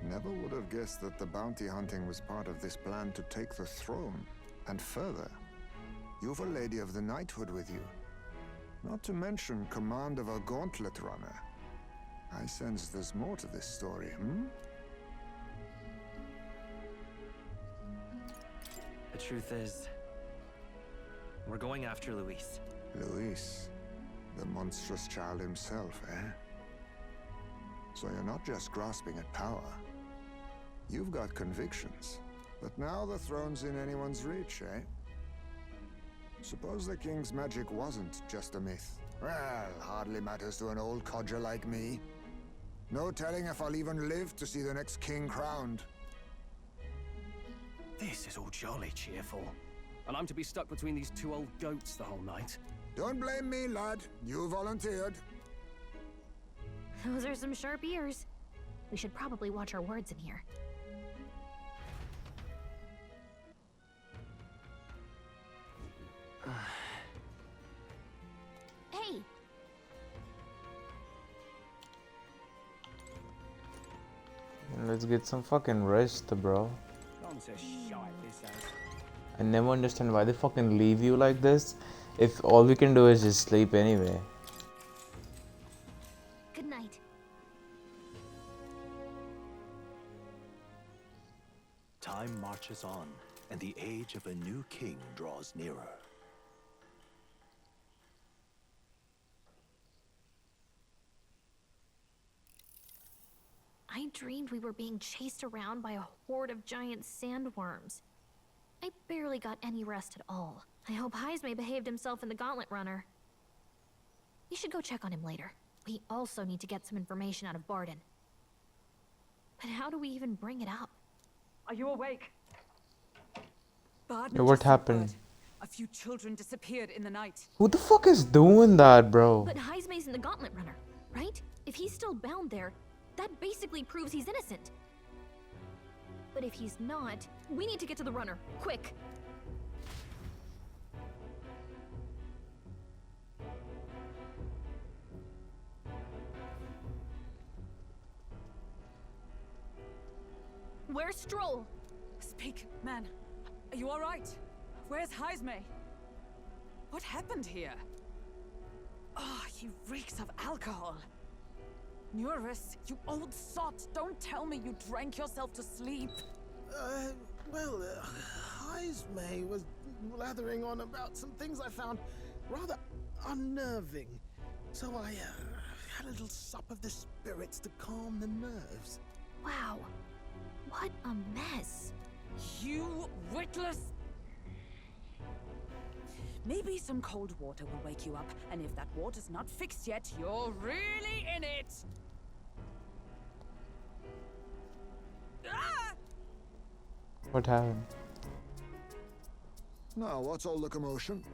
Q: Never would have guessed that the bounty hunting was part of this plan to take the throne. And further, you've a Lady of the Knighthood with you. Not to mention command of a gauntlet runner. I sense there's more to this story,
R: The truth is, we're going after Luis.
Q: Luis, the monstrous child himself, eh? So you're not just grasping at power. You've got convictions. But now the throne's in anyone's reach, eh? Suppose the king's magic wasn't just a myth. Well, hardly matters to an old codger like me. No telling if I'll even live to see the next king crowned.
E: This is all jolly cheerful. And I'm to be stuck between these two old goats the whole night.
Q: Don't blame me, lad. You volunteered.
C: Those are some sharp ears. We should probably watch our words in here. Hey!
A: Let's get some fucking rest, bro. I never understand why they fucking leave you like this if all we can do is just sleep anyway.
C: Good night.
K: Time marches on, and the age of a new king draws nearer.
C: I dreamed we were being chased around by a horde of giant sandworms. I barely got any rest at all. I hope Heisme behaved himself in the Gauntlet Runner. We should go check on him later. We also need to get some information out of Barden. But how do we even bring it up?
G: Are you awake?
A: Yeah, what happened?
G: A few children disappeared in the night.
A: Who the fuck is doing that, bro?
C: But Heisme's in the Gauntlet Runner, right? If he's still bound there, that basically proves he's innocent. But if he's not, we need to get to the runner, quick. Where's Stroll?
G: Speak, man. Are you all right? Where's Heisme? What happened here? Oh, he reeks of alcohol. Nurus, you old sot, don't tell me you drank yourself to sleep.
J: Heisme was blathering on about some things I found rather unnerving. So I had a little sup of the spirits to calm the nerves.
C: Wow, what a mess.
G: You witless... Maybe some cold water will wake you up, and if that water's not fixed yet, you're really in it! Ah!
A: What happened?
Q: Now, what's all the commotion?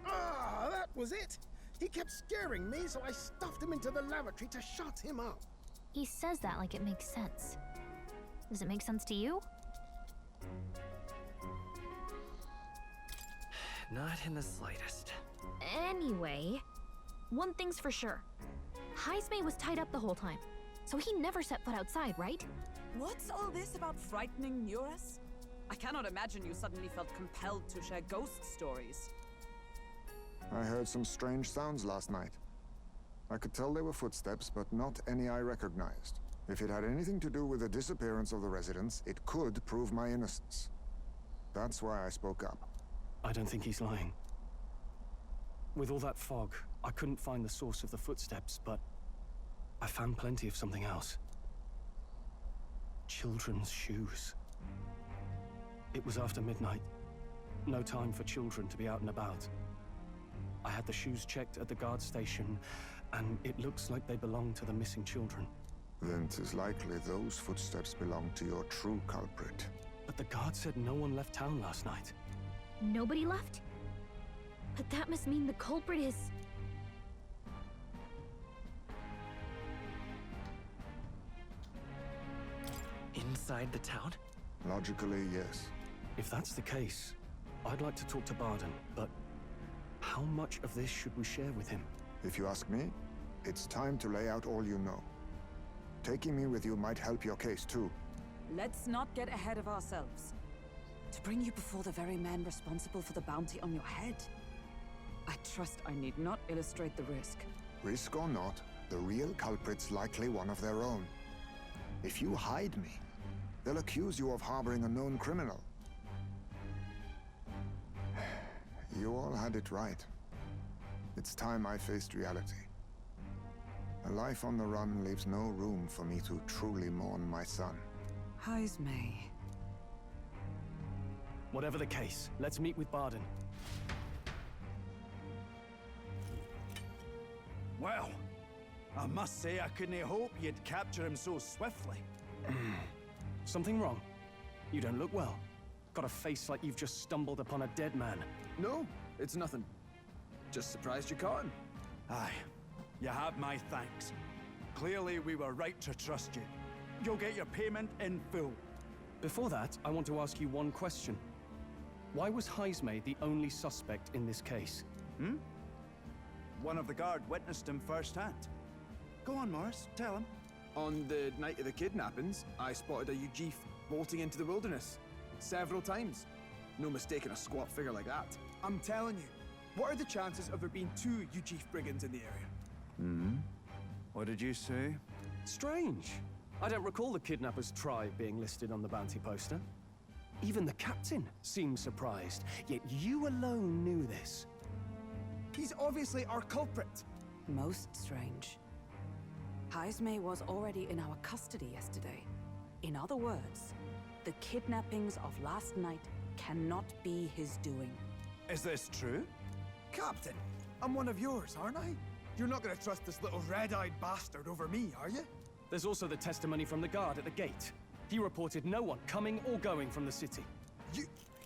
J: Ah, that was it! He kept scaring me, so I stuffed him into the lavatory to shut him up.
C: He says that like it makes sense. Does it make sense to you?
R: Not in the slightest.
C: Anyway, one thing's for sure. Heisme was tied up the whole time, so he never set foot outside, right?
G: What's all this about frightening Nurus? I cannot imagine you suddenly felt compelled to share ghost stories.
Q: I heard some strange sounds last night. I could tell they were footsteps, but not any I recognized. If it had anything to do with the disappearance of the residents, it could prove my innocence. That's why I spoke up.
E: I don't think he's lying. With all that fog, I couldn't find the source of the footsteps, but I found plenty of something else. Children's shoes. It was after midnight. No time for children to be out and about. I had the shoes checked at the guard station, and it looks like they belong to the missing children.
Q: Then 'tis likely those footsteps belong to your true culprit.
E: But the guard said no one left town last night.
C: Nobody left? But that must mean the culprit is...
R: Inside the town?
Q: Logically, yes.
E: If that's the case, I'd like to talk to Barden, but how much of this should we share with him?
Q: If you ask me, it's time to lay out all you know. Taking me with you might help your case, too.
G: Let's not get ahead of ourselves. To bring you before the very man responsible for the bounty on your head, I trust I need not illustrate the risk.
Q: Risk or not, the real culprit's likely one of their own. If you hide me, they'll accuse you of harboring a known criminal. You all had it right. It's time I faced reality. A life on the run leaves no room for me to truly mourn my son.
G: Heismay.
E: Whatever the case, let's meet with Barden.
B: Well, I must say I couldn't hope you'd capture him so swiftly.
E: Something wrong? You don't look well. Got a face like you've just stumbled upon a dead man.
I: No, it's nothing. Just surprised you caught him.
B: Aye, you have my thanks. Clearly we were right to trust you. You'll get your payment in full.
E: Before that, I want to ask you one question. Why was Heismay the only suspect in this case?
B: One of the guard witnessed him firsthand. Go on, Morris, tell him.
I: On the night of the kidnappings, I spotted a Ujif bolting into the wilderness. Several times. No mistaking a squat figure like that. I'm telling you, what are the chances of there being 2 Ujif brigands in the area?
B: What did you say?
E: Strange. I don't recall the kidnappers' tribe being listed on the bounty poster. Even the captain seemed surprised, yet you alone knew this.
I: He's obviously our culprit.
G: Most strange. Heismay was already in our custody yesterday. In other words, the kidnappings of last night cannot be his doing.
B: Is this true?
I: Captain, I'm one of yours, aren't I? You're not gonna trust this little red-eyed bastard over me, are you?
E: There's also the testimony from the guard at the gate. He reported no one coming or going from the city.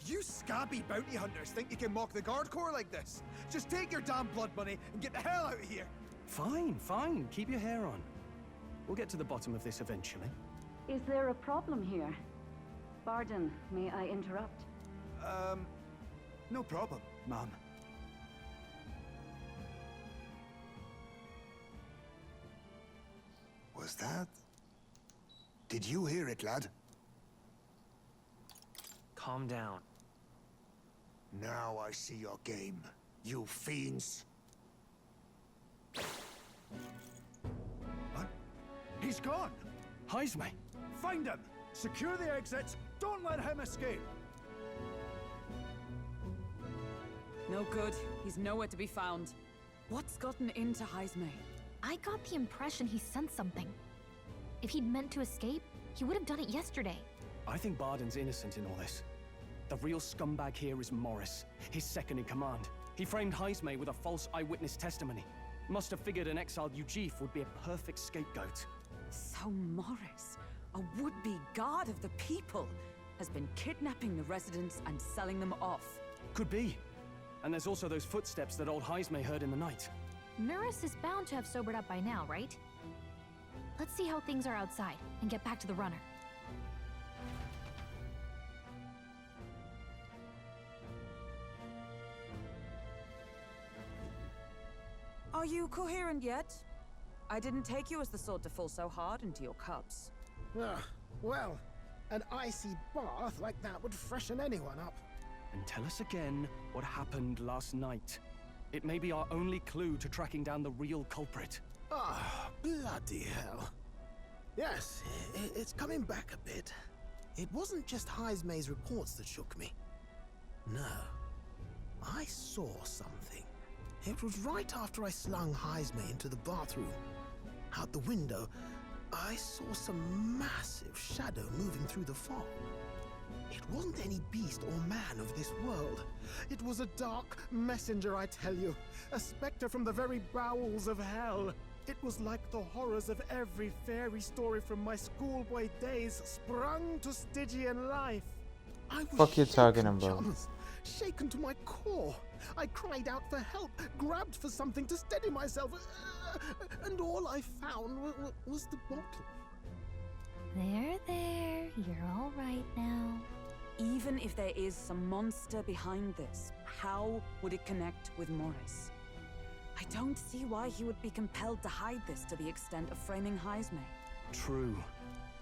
I: You scabby bounty hunters think you can mock the Guard Corps like this? Just take your damn blood money and get the hell out of here!
E: Fine. Keep your hair on. We'll get to the bottom of this eventually.
D: Is there a problem here? Barden, may I interrupt?
B: No problem, ma'am.
Q: Was that? Did you hear it, lad?
R: Calm down.
Q: Now I see your game, you fiends.
B: What? He's gone!
E: Heismay!
B: Find him! Secure the exits! Don't let him escape!
G: No good. He's nowhere to be found. What's gotten into Heismay?
C: I got the impression he sensed something. If he'd meant to escape, he would have done it yesterday.
E: I think Barden's innocent in all this. The real scumbag here is Morris, his second in command. He framed Heismay with a false eyewitness testimony. Must have figured an exiled Ujif would be a perfect scapegoat.
G: So Morris, a would-be guard of the people, has been kidnapping the residents and selling them off.
E: Could be. And there's also those footsteps that old Heismay heard in the night.
C: Norris is bound to have sobered up by now, right? Let's see how things are outside and get back to the runner.
G: Are you coherent yet? I didn't take you as the sort to fall so hard into your cups.
J: Well, An icy bath like that would freshen anyone up.
E: And tell us again what happened last night. It may be our only clue to tracking down the real culprit.
J: Ah, bloody hell. Yes, it's coming back a bit. It wasn't just Heismay's reports that shook me. No. I saw something. It was right after I slung Heismay into the bathroom. Out the window, I saw some massive shadow moving through the fog. It wasn't any beast or man of this world. It was a dark messenger, I tell you. A specter from the very bowels of hell. It was like the horrors of every fairy story from my schoolboy days sprung to Stygian life. I was
A: Fuck you talking
J: shaken,
A: about?
J: chums, shaken to my core. I cried out for help, grabbed for something to steady myself, and all I found was the bottle.
C: There, you're all right now.
G: Even if there is some monster behind this, how would it connect with Morris? I don't see why he would be compelled to hide this to the extent of framing Heismay.
E: True.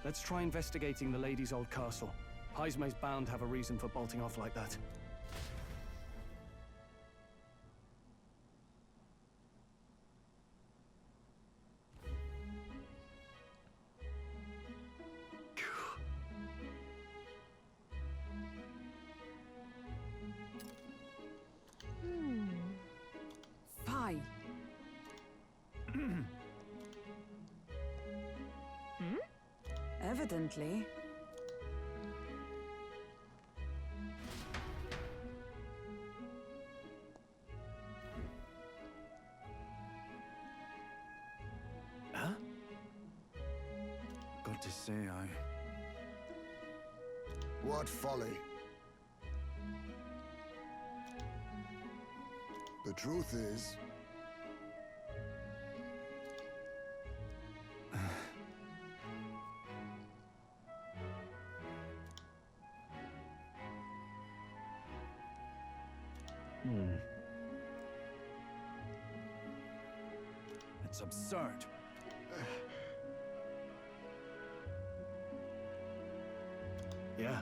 E: Let's try investigating the lady's old castle. Heismay's bound to have a reason for bolting off like that.
G: Fi. Evidently.
I: Huh? Got to say,
Q: What folly. The truth is,
I: It's absurd.
E: Yeah.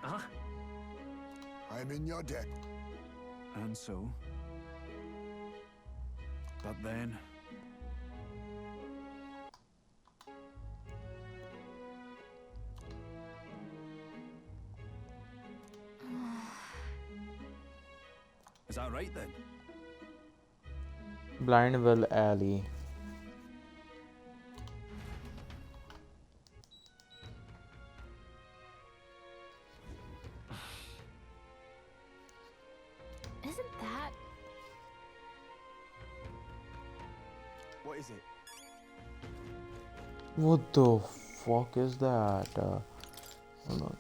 I: Huh?
Q: I'm in your debt.
I: And so? But then... Is that right then?
A: Blindwell Alley.
C: Isn't that...
I: What is it?
A: What the fuck is that? Hold on.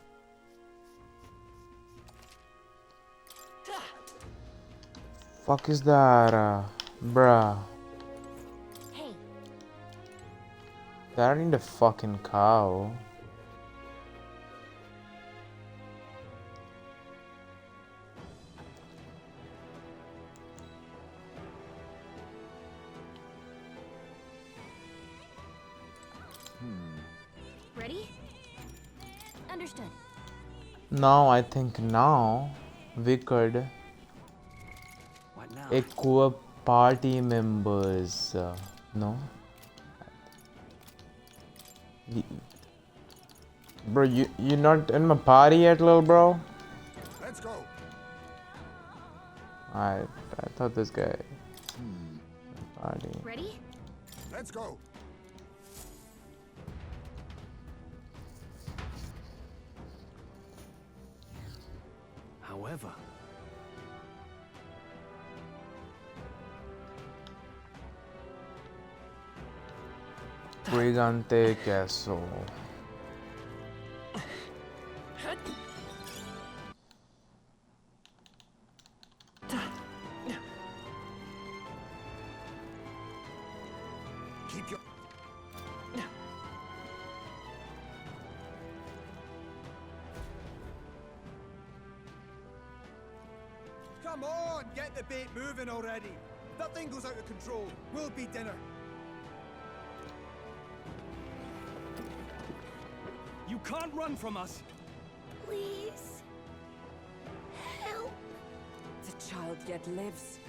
A: Fuck is that, bruh?
C: Hey.
A: That ain't a fucking cow.
C: Ready? Understood.
A: Now I think now we could equip party members. No, bro, you not in my party yet, little bro?
Q: Let's go.
A: I thought this guy party.
C: Ready?
Q: Let's go.
E: However...
A: Brigante Castle.
Q: Keep your...
I: Come on, get the bait moving already. That thing goes out of control. We'll be dinner.
E: can't run from us.
P: Please. Help.
G: The child yet lives.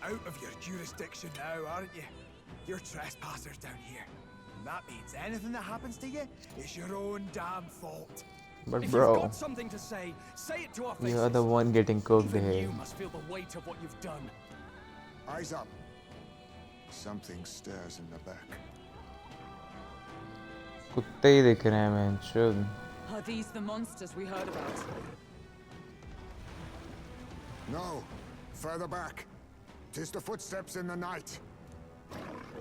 I: Out of your jurisdiction now, aren't you? You're trespassers down here. And that means anything that happens to you is your own damn fault.
A: But
E: If
A: bro,
E: you've got something to say it to our faces.
A: you're the one getting cooked
E: Even
A: here.
E: you must feel the weight of what you've done.
Q: Eyes up. Something stirs in the back.
A: कुत्ते ही दिख रहे हैं मैं शुद्ध.
G: Are these the monsters we heard about?
Q: No, further back. 'Tis the footsteps in the night.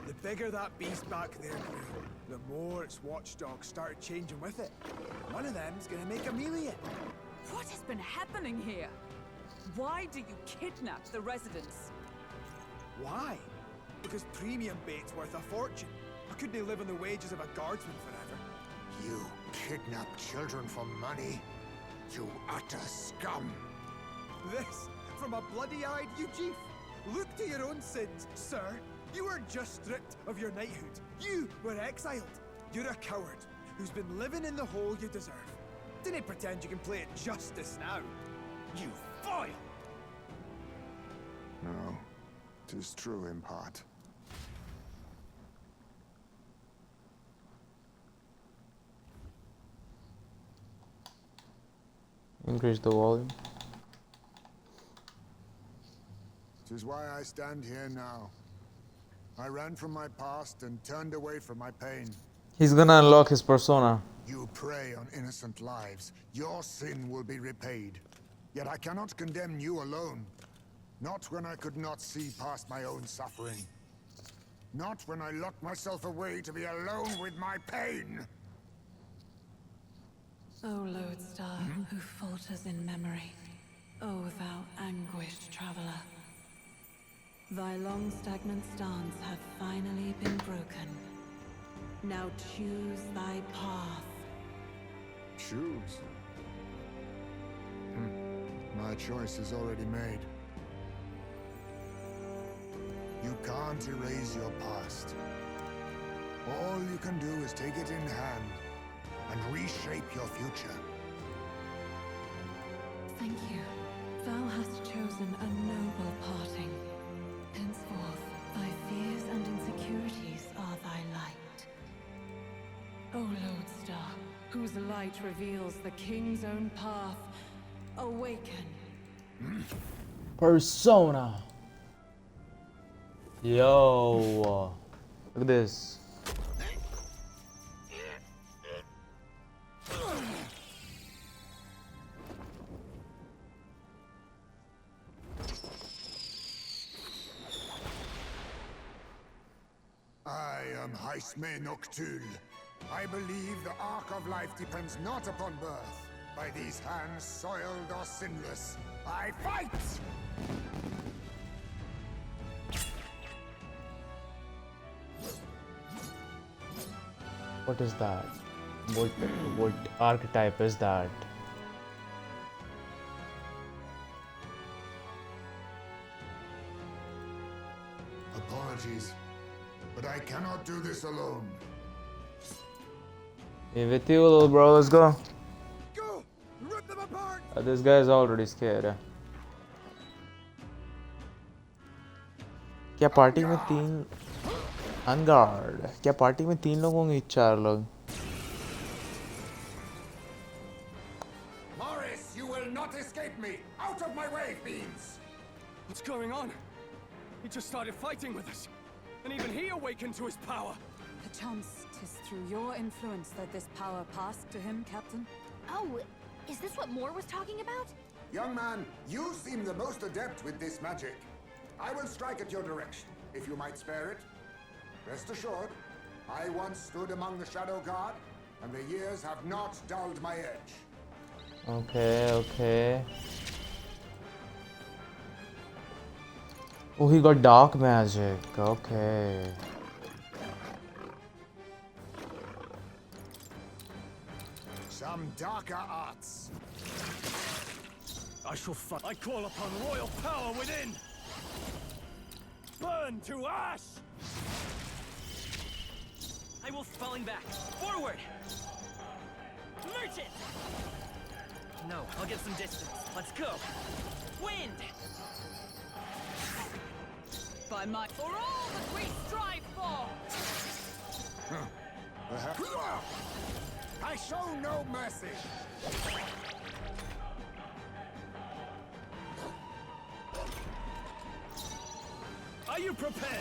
I: The bigger that beast back there grew, the more its watchdogs started changing with it. One of them's gonna make a meal of you.
G: What has been happening here? Why do you kidnap the residents?
I: Why? Because premium bait's worth a fortune. I couldn't live on the wages of a guardsman forever.
Q: You kidnap children for money? You utter scum!
I: This from a bloody-eyed Eugene. Look to your own sins, sir. You were just stripped of your knighthood. You were exiled. You're a coward who's been living in the hole you deserve. Didn't pretend you can play it justice now. You foil!
Q: No, 'tis true in part.
A: Increase the volume.
Q: 'Tis why I stand here now. I ran from my past and turned away from my pain.
A: He's gonna unlock his persona.
Q: You prey on innocent lives. Your sin will be repaid. Yet I cannot condemn you alone. Not when I could not see past my own suffering. Not when I locked myself away to be alone with my pain.
S: O lodestar, who falters in memory. O thou anguished traveler. Thy long stagnant stance hath finally been broken. Now choose thy path.
Q: Choose? My choice is already made. You can't erase your past. All you can do is take it in hand and reshape your future.
S: Thank you. Thou hast chosen a noble parting. Henceforth, thy fears and insecurities are thy light. O lodestar, whose light reveals the king's own path, awaken.
A: Persona. Yo, look at this.
Q: I am Haisme Noctul. I believe the arc of life depends not upon birth. By these hands, soiled or sinless, I fight!
A: What is that? What archetype is that?
Q: Apologies, but I cannot do this alone.
A: Hey, with you, little bro. Let's go.
I: Go! Rip them apart!
A: This guy is already scared. क्या party में तीन अनगार्ड? क्या party में तीन लोग होंगे? चार लोग?
Q: Morris, you will not escape me! Out of my way, fiends!
E: What's going on? He just started fighting with us. And even he awakened to his power.
G: Perchance 'tis through your influence that this power passed to him, Captain?
C: Oh, is this what Moore was talking about?
Q: Young man, you seem the most adept with this magic. I will strike at your direction, if you might spare it. Rest assured, I once stood among the Shadow Guard, and the years have not dulled my edge.
A: Okay. Oh, he got dark magic. Okay.
Q: Some darker arts.
E: I shall fight. I call upon royal power within. Burn to ash!
R: I will falling back. Forward!
F: Merchant! No, I'll get some distance. Let's go. Wind!
G: By my...
F: For all that we strive for!
Q: I show no mercy!
E: Are you prepared?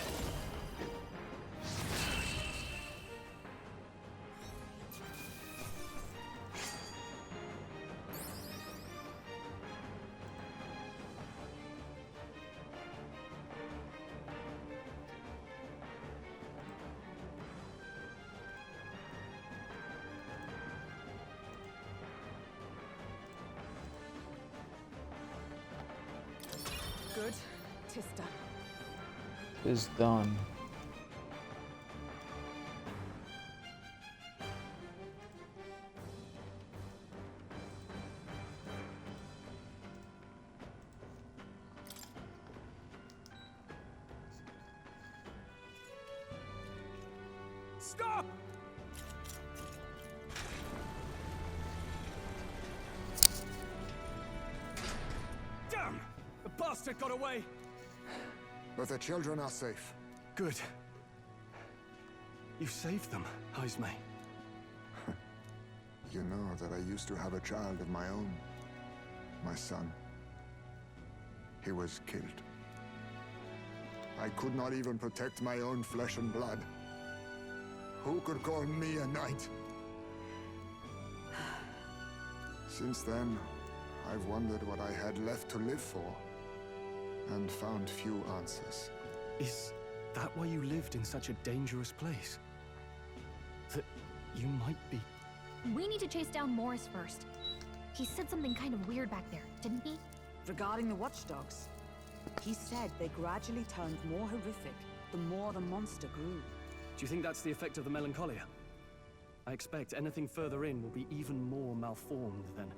G: Good. 'Tis done.
A: Is done.
E: Stop! Damn! The bastard got away!
Q: But the children are safe.
E: Good. You saved them, Haisme.
Q: You know that I used to have a child of my own. My son. He was killed. I could not even protect my own flesh and blood. Who could call me a knight? Since then, I've wondered what I had left to live for, and found few answers.
E: Is that why you lived in such a dangerous place? That you might be...
C: We need to chase down Morris first. He said something kind of weird back there, didn't he?
G: Regarding the watchdogs, he said they gradually turned more horrific the more the monster grew.
E: Do you think that's the effect of the melancholia? I expect anything further in will be even more malformed then.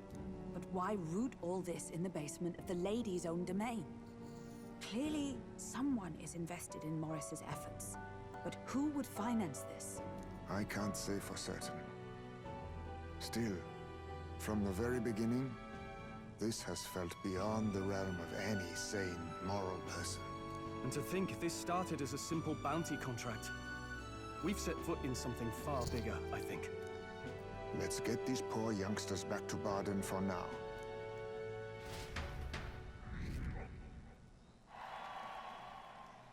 G: But why root all this in the basement of the lady's own domain? Clearly, someone is invested in Morris's efforts. But who would finance this?
Q: I can't say for certain. Still, from the very beginning, this has felt beyond the realm of any sane, moral person.
E: And to think this started as a simple bounty contract. We've set foot in something far bigger, I think.
Q: Let's get these poor youngsters back to Baden for now.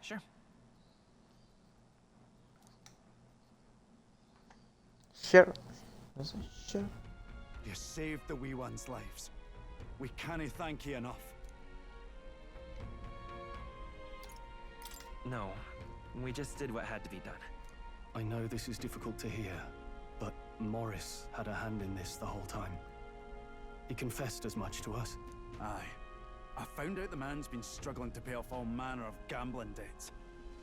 R: Sure.
A: Sure. Sure.
B: You saved the wee ones' lives. We can't thank you enough.
R: No, we just did what had to be done.
E: I know this is difficult to hear, but Morris had a hand in this the whole time. He confessed as much to us.
B: Aye. I found out the man's been struggling to pay off all manner of gambling debts.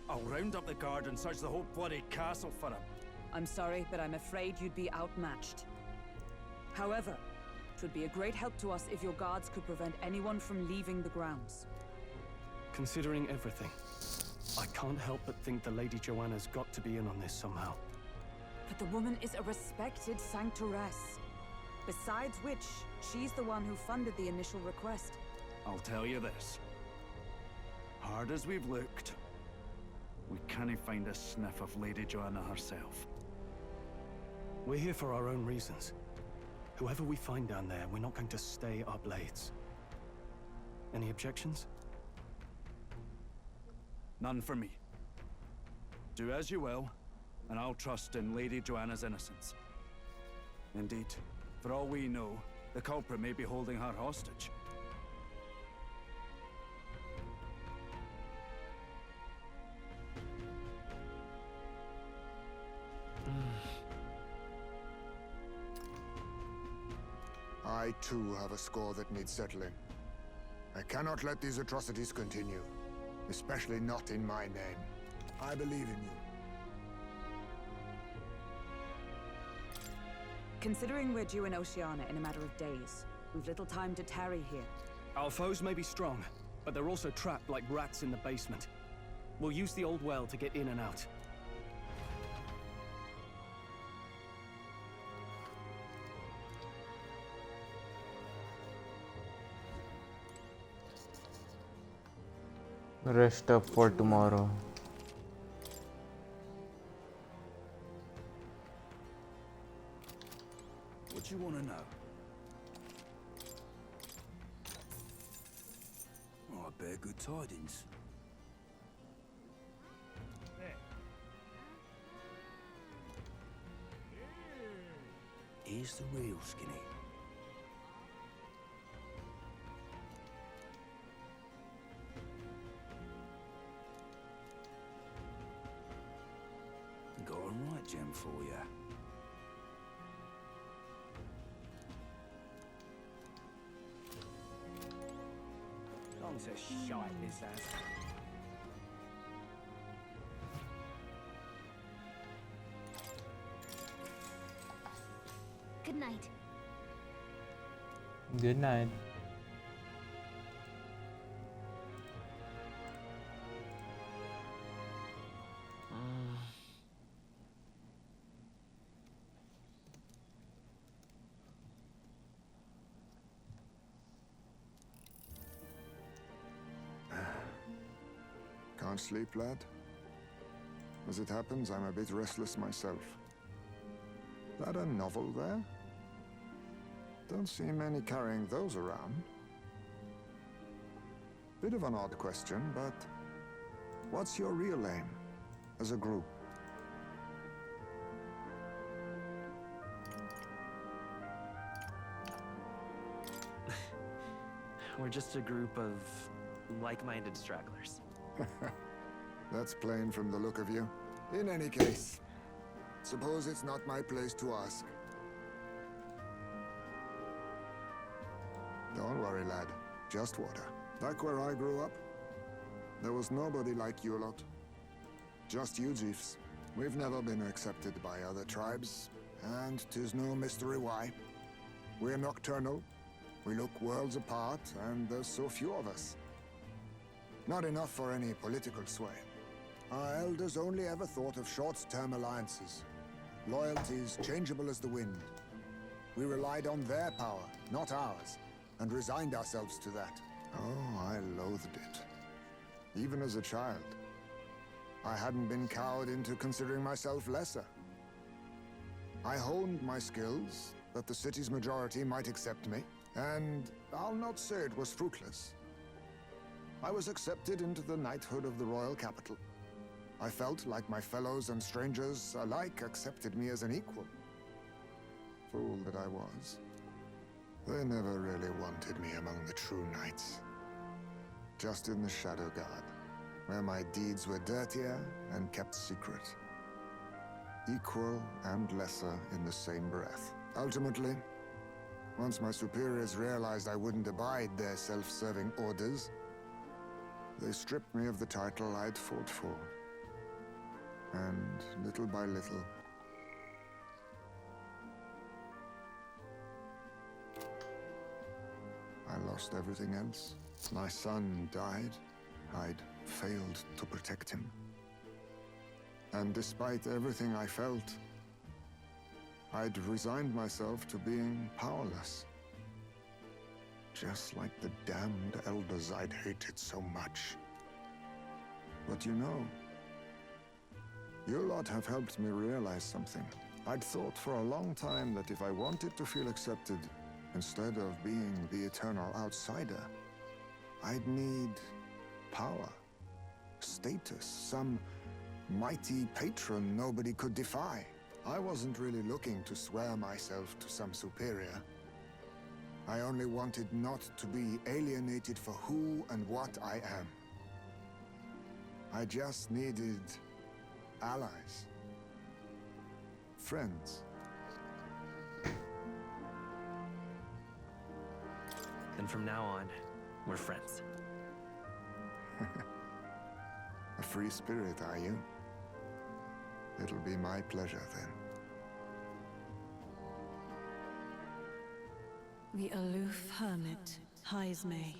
B: I'll round up the guard and search the whole bloody castle for him.
G: I'm sorry, but I'm afraid you'd be outmatched. However, it would be a great help to us if your guards could prevent anyone from leaving the grounds.
E: Considering everything, I can't help but think the Lady Joanna's got to be in on this somehow.
G: But the woman is a respected sanctoress. Besides which, she's the one who funded the initial request.
B: I'll tell you this. Hard as we've looked, we can't find a sniff of Lady Joanna herself.
E: We're here for our own reasons. Whoever we find down there, we're not going to stay up late. Any objections?
B: None for me. Do as you will, and I'll trust in Lady Joanna's innocence. Indeed, for all we know, the culprit may be holding her hostage.
Q: I too have a score that needs settling. I cannot let these atrocities continue, especially not in my name. I believe in you.
G: Considering we're due in Oceania in a matter of days, we've little time to tarry here.
E: Our foes may be strong, but they're also trapped like rats in the basement. We'll use the old well to get in and out.
A: Rest up for tomorrow.
B: What you want to know? Oh, I bear good tidings. Here's the real skinny. Got a right gem for ya. Long's a shite this has.
C: Good night.
A: Good night.
Q: Can't sleep, lad? As it happens, I'm a bit restless myself. That a novel there? Don't see many carrying those around. Bit of an odd question, but what's your real aim as a group?
R: We're just a group of like-minded stragglers.
Q: That's plain from the look of you. In any case, suppose it's not my place to ask. Don't worry, lad. Just water. Back where I grew up, there was nobody like you lot. Just you chiefs. We've never been accepted by other tribes, and 'tis no mystery why. We're nocturnal, we look worlds apart, and there's so few of us. Not enough for any political sway. Our elders only ever thought of short-term alliances. Loyalties changeable as the wind. We relied on their power, not ours, and resigned ourselves to that. Oh, I loathed it. Even as a child. I hadn't been cowed into considering myself lesser. I honed my skills, that the city's majority might accept me, and I'll not say it was fruitless. I was accepted into the knighthood of the royal capital. I felt like my fellows and strangers alike accepted me as an equal. Fool that I was. They never really wanted me among the true knights. Just in the Shadow Guard, where my deeds were dirtier and kept secret. Equal and lesser in the same breath. Ultimately, once my superiors realized I wouldn't abide their self-serving orders, they stripped me of the title I'd fought for. And little by little, I lost everything else. My son died. I'd failed to protect him. And despite everything I felt, I'd resigned myself to being powerless. Just like the damned elders I'd hated so much. But you know, you lot have helped me realize something. I'd thought for a long time that if I wanted to feel accepted, instead of being the eternal outsider, I'd need power, status, some mighty patron nobody could defy. I wasn't really looking to swear myself to some superior. I only wanted not to be alienated for who and what I am. I just needed allies. Friends.
R: And from now on, we're friends.
Q: A free spirit, are you? It'll be my pleasure, then.
S: The aloof hermit, Hyzme.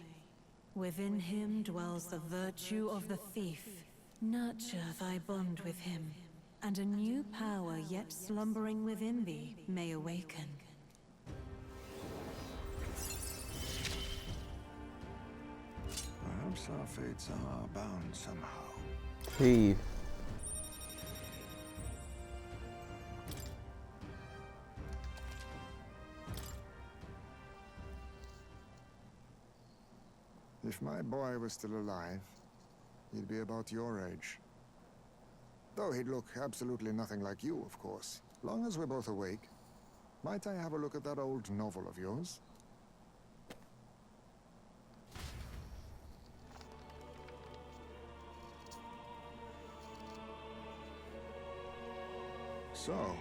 S: Within him dwells the virtue of the thief. Nurture thy bond with him, and a new power yet slumbering within thee may awaken.
Q: Perhaps our fates are bound somehow.
A: Thief.
Q: If my boy was still alive, he'd be about your age. Though he'd look absolutely nothing like you, of course. Long as we're both awake. Might I have a look at that old novel of yours? So,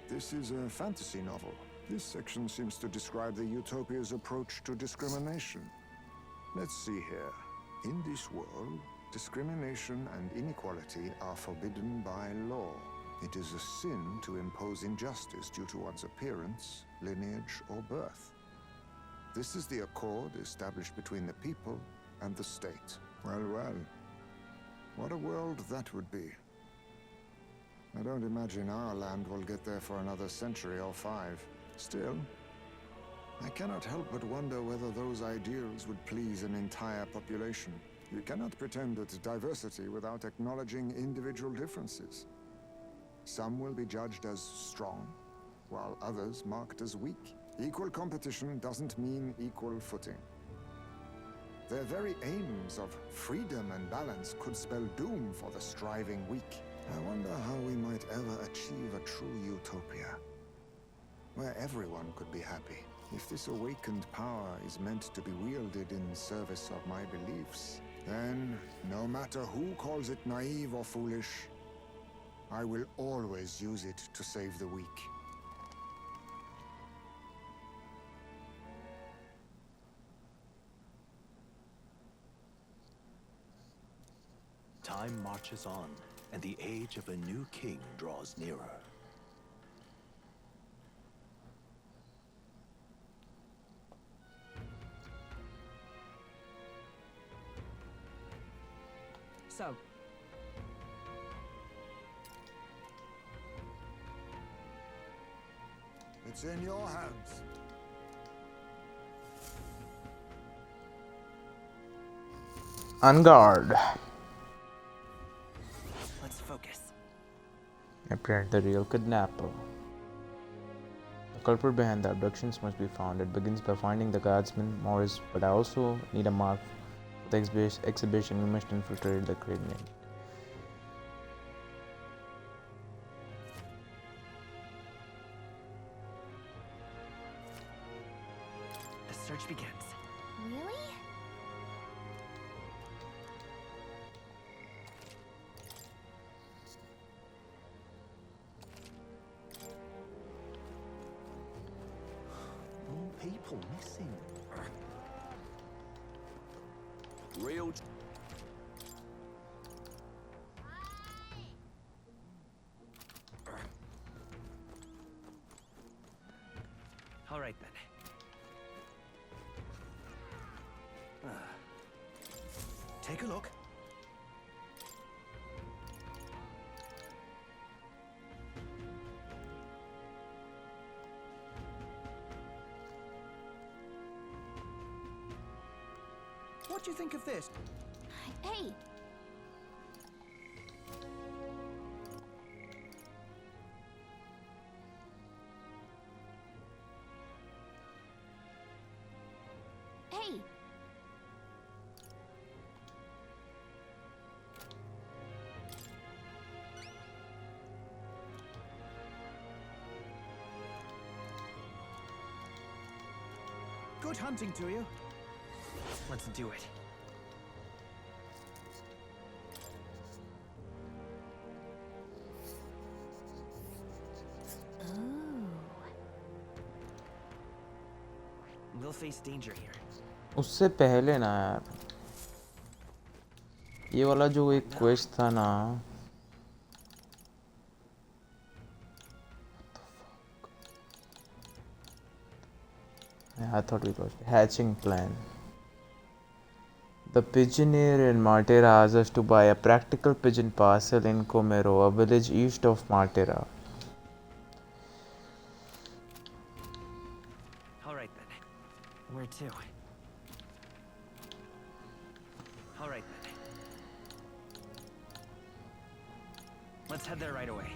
Q: this is a fantasy novel. This section seems to describe the Utopia's approach to discrimination. Let's see here. In this world, discrimination and inequality are forbidden by law. It is a sin to impose injustice due to one's appearance, lineage, or birth. This is the accord established between the people and the state. Well, well. What a world that would be. I don't imagine our land will get there for another century or 5. Still, I cannot help but wonder whether those ideals would please an entire population. You cannot pretend at diversity without acknowledging individual differences. Some will be judged as strong, while others marked as weak. Equal competition doesn't mean equal footing. Their very aims of freedom and balance could spell doom for the striving weak. I wonder how we might ever achieve a true utopia, where everyone could be happy. If this awakened power is meant to be wielded in service of my beliefs, then, no matter who calls it naive or foolish, I will always use it to save the weak.
K: Time marches on, and the age of a new king draws nearer.
E: So,
Q: It's in your hands.
A: On guard.
R: Let's focus.
A: Apprehend the real kidnapper. The culprit behind the abductions must be found. It begins by finding the guardsman, Morris, but I also need a mark for the exhibition. We must infiltrate the cranium.
R: The search begins.
C: Really?
K: More people missing.
M: Real.
R: All right then.
E: take a look. What do you think of this?
C: Hey! Hey!
E: Good hunting to you.
R: Let's do it. We'll face danger here.
A: उससे पहले ना यार, ये वाला जो एक quest था ना, I thought we lost. Hatching plan. The pigeoneer in Martera asked us to buy a practical pigeon parcel in Comero, a village east of Martera.
R: All right then. Where to? All right, then. Let's head there right away.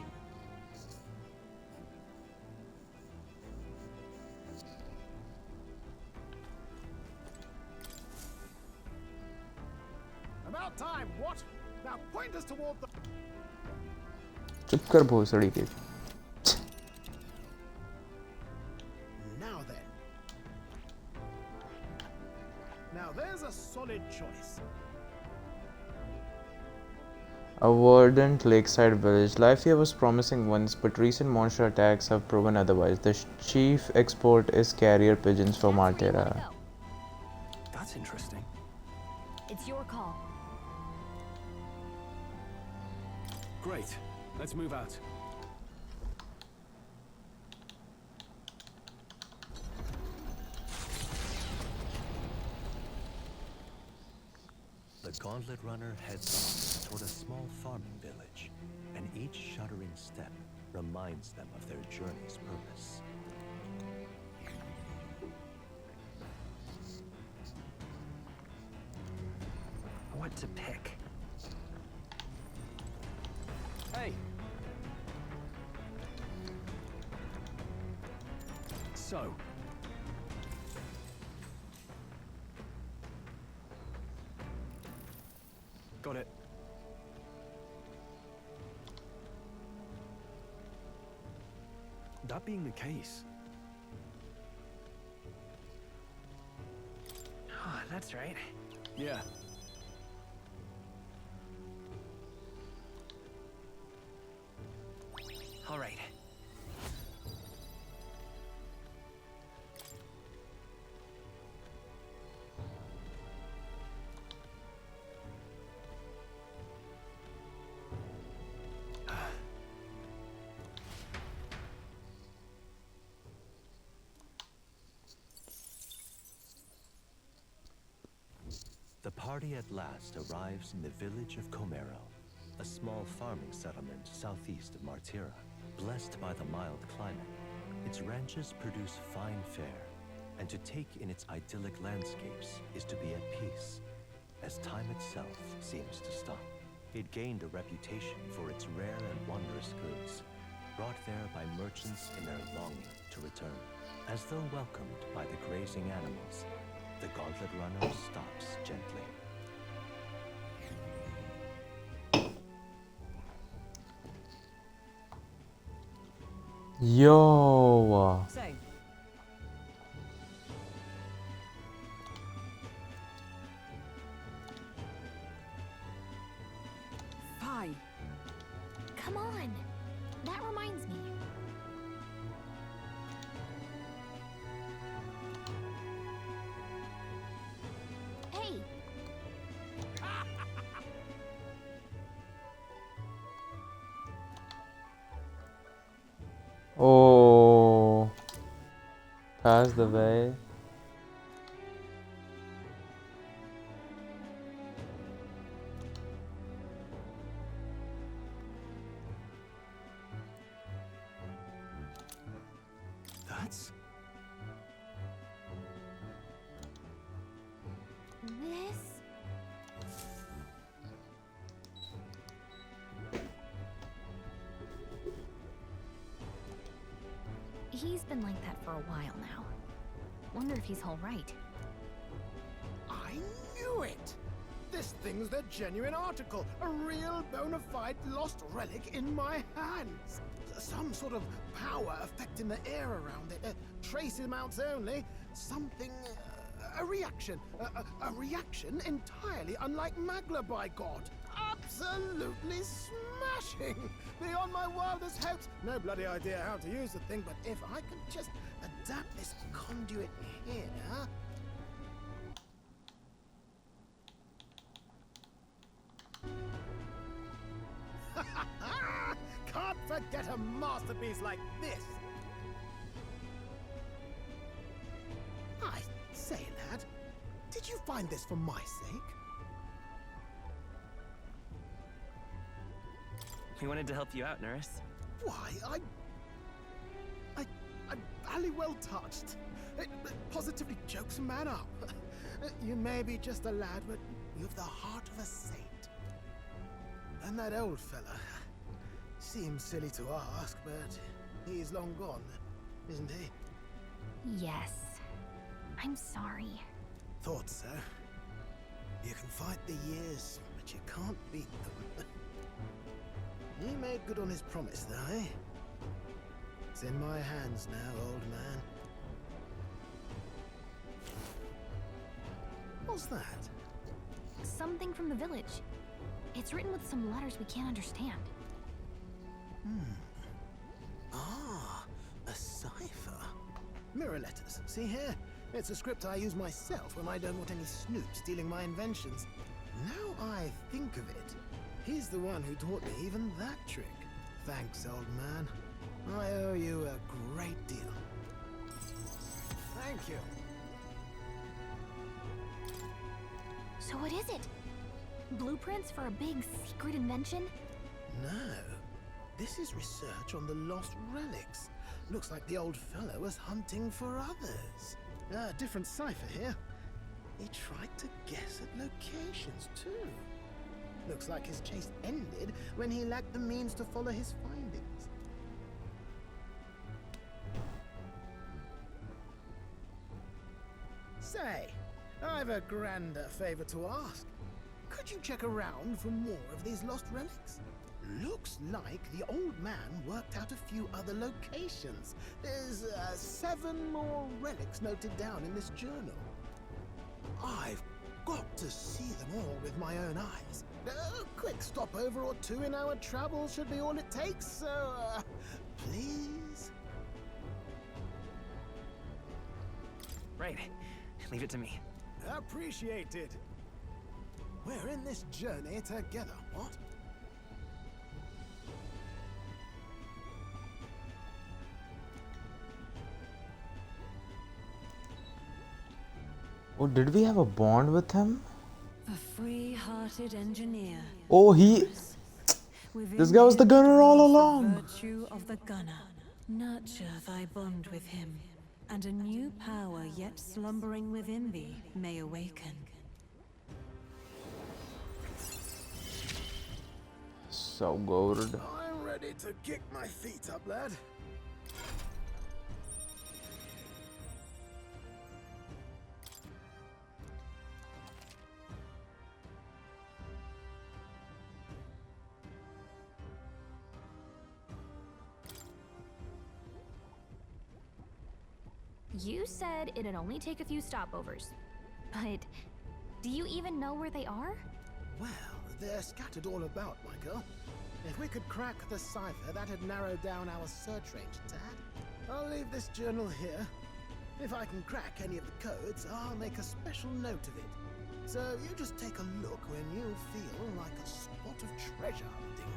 J: About time, what? Now point us toward the...
A: चुप कर भोसड़ी के.
J: Now then. Now there's a solid choice.
A: A verdant lakeside village. Life here was promising once, but recent monster attacks have proven otherwise. The chief export is carrier pigeons for Martera.
E: That's interesting.
C: It's your call.
E: Great. Let's move out.
K: The Gauntlet Runner heads on toward a small farming village, and each shuddering step reminds them of their journey's purpose.
R: What to pick?
E: Hey! So... Got it. That being the case...
R: Oh, that's right.
E: Yeah.
R: All right.
K: The party at last arrives in the village of Comero, a small farming settlement southeast of Martira. Blessed by the mild climate, its ranches produce fine fare, and to take in its idyllic landscapes is to be at peace, as time itself seems to stop. It gained a reputation for its rare and wondrous goods, brought there by merchants in their longing to return. As though welcomed by the grazing animals, the Gauntlet Runner stops gently.
A: Yo.
G: Say.
C: Fine. Come on. That reminds me. Hey.
A: Oh. Pass the way.
E: That's...
C: This... He's been like that for a while now. Wonder if he's all right.
J: I knew it! This thing's the genuine article, a real bona fide lost relic in my hands. Some sort of power affecting the air around it. Trace amounts only. Something... a reaction. A reaction entirely unlike Magla, by God. Absolutely smashing! Beyond my wildest hopes. No bloody idea how to use the thing, but if I could just adapt this conduit here... Can't forget a masterpiece like this! I say, lad, did you find this for my sake?
R: We wanted to help you out, Nurse.
J: Why, I'm barely well touched. It positively jokes a man up. You may be just a lad, but You have the heart of a saint. And that old fella seems silly to ask, but he's long gone, isn't he?
C: Yes. I'm sorry.
J: Thought so. You can fight the years, but you can't beat them. He made good on his promise, though, eh? It's in my hands now, old man. What's that?
C: Something from the village. It's written with some letters we can't understand.
J: Ah, a cipher. Mirror letters. See here? It's a script I use myself when I don't want any snoops stealing my inventions. Now I think of it, he's the one who taught me even that trick. Thanks, old man. I owe you a great deal. Thank you.
C: So what is it? Blueprints for a big secret invention?
J: No. This is research on the lost relics. Looks like the old fellow was hunting for others. Different cipher here. He tried to guess at locations, too. Looks like his chase ended when he lacked the means to follow his findings. Say, I've a grander favor to ask. Could you check around for more of these lost relics? Looks like the old man worked out a few other locations. There's 7 more relics noted down in this journal. I've got to see them all with my own eyes. A quick stopover or 2 in our travels should be all it takes, so please?
R: Right. Leave it to me.
J: Appreciated. We're in this journey together, what?
A: Oh, did we have a bond with him?
S: A free-hearted engineer.
A: Oh, this guy was the gunner all along.
S: The virtue of the gunner. Nurture thy bond with him, and a new power yet slumbering within thee may awaken.
A: So good.
J: I'm ready to kick my feet up, lad.
C: You said it'd only take a few stopovers. But do you even know where they are?
J: Well, they're scattered all about, my girl. If we could crack the cipher, that'd narrow down our search range a tad. I'll leave this journal here. If I can crack any of the codes, I'll make a special note of it. So you just take a look when you feel like a spot of treasure hunting.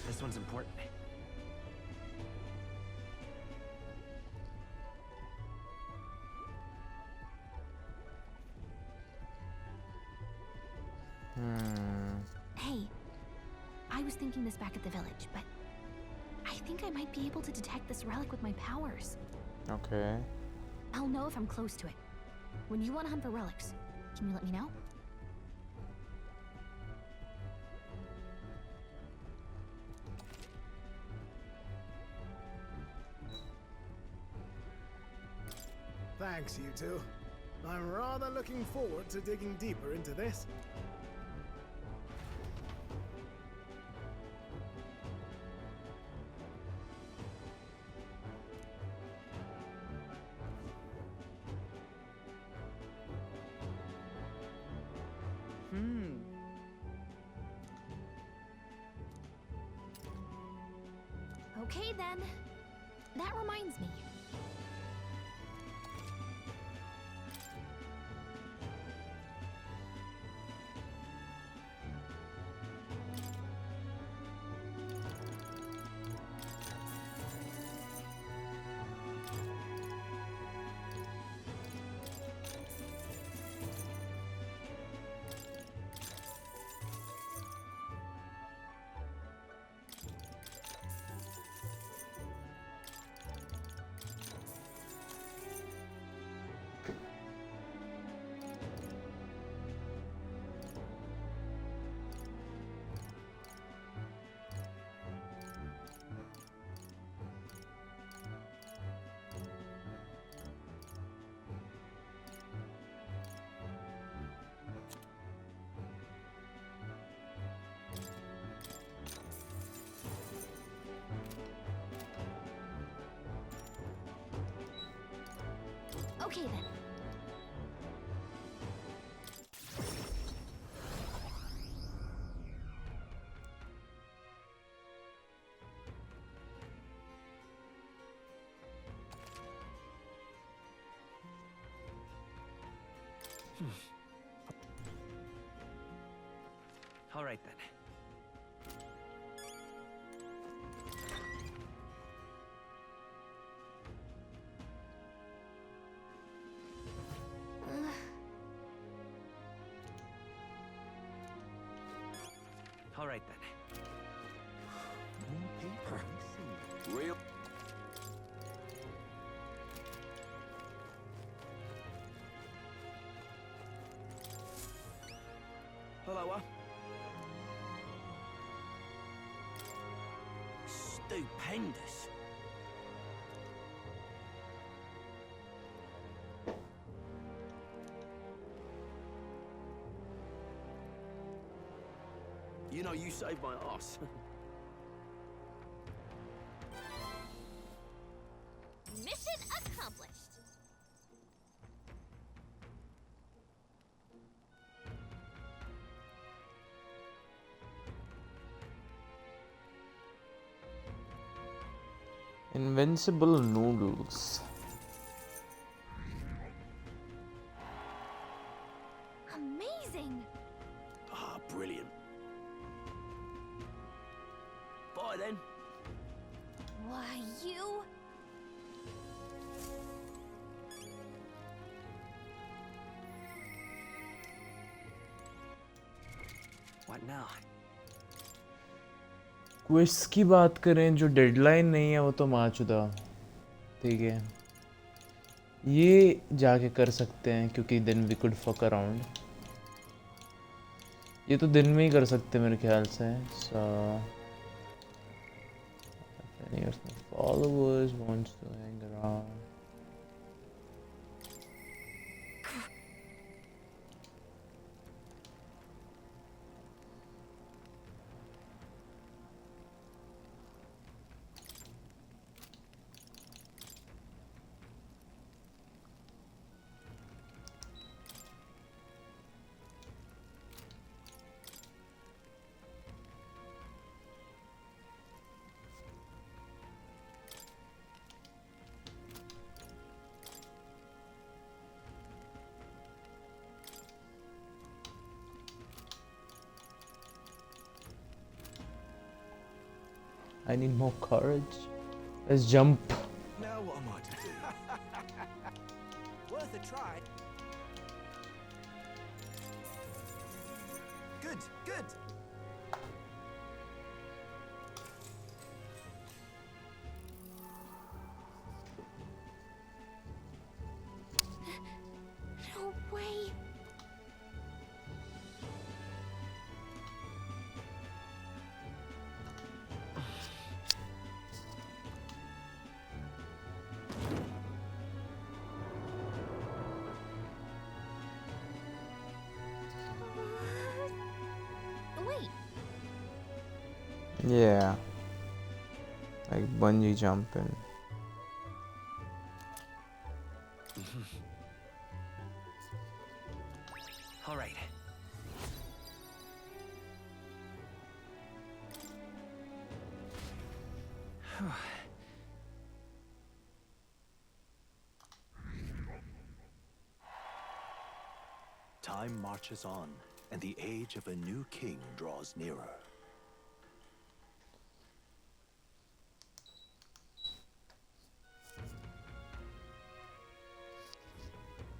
R: This one's important.
C: Hey, I was thinking this back at the village, but I think I might be able to detect this relic with my powers.
A: Okay.
C: I'll know if I'm close to it. When you want to hunt for relics, can you let me know?
J: Thanks, you two. I'm rather looking forward to digging deeper into this.
C: Okay then. That reminds me. Okay then.
R: All right then. All right then.
K: More paper, I see. Real.
E: Hello,
M: Stupendous.
E: You know, you saved my ass.
C: Mission accomplished.
A: Invincible noodles.
C: Amazing.
M: Ah, brilliant. Bye then.
C: Why, you?
R: What now?
A: Quiz की बात करें जो deadline नहीं है वो तो माचुदा ठीक है ये जाके कर सकते हैं क्योंकि दिन वी कुड फक अराउंड ये तो दिन में ही कर सकते हैं मेरे ख्याल से so if any of my followers wants to hang around I need more courage. Let's jump.
E: Now what am I to do?
J: Worth a try. Good, good.
C: No way. Wait.
A: Yeah. Like bungee jumping.
R: All right.
K: Time marches on, and the age of a new king draws nearer.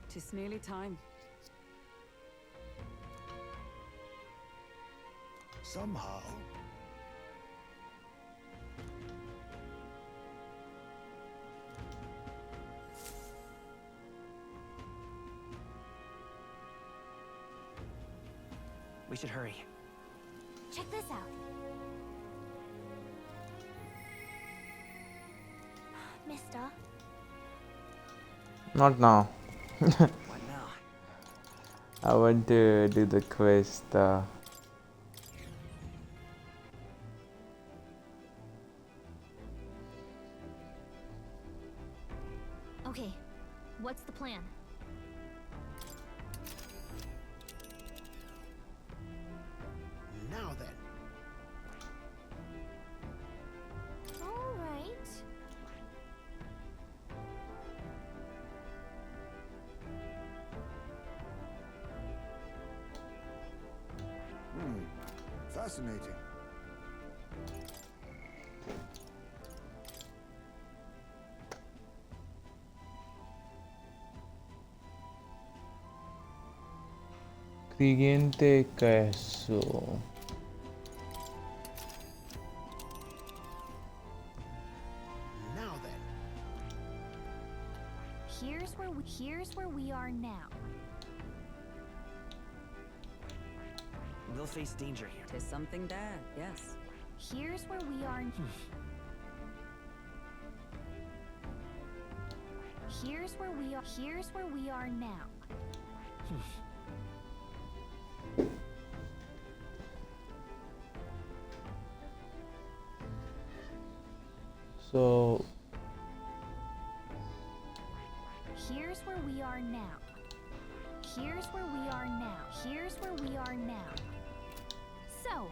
G: Tis nearly time.
J: Somehow.
R: We should hurry.
C: Check this out. Mister.
A: Not now.
R: What now?
A: I want to do the quest.
C: Okay, What's the plan?
J: Now then.
C: All right.
Q: Fascinating.
A: Siguiente caso.
J: Now then.
C: Here's where we are now.
R: We'll face danger here.
D: Tis something bad, yes.
C: Here's where we are. Here's where we are. Here's where we are now.
A: So
C: Here's where we are now. Here's where we are now. Here's where we are now. So.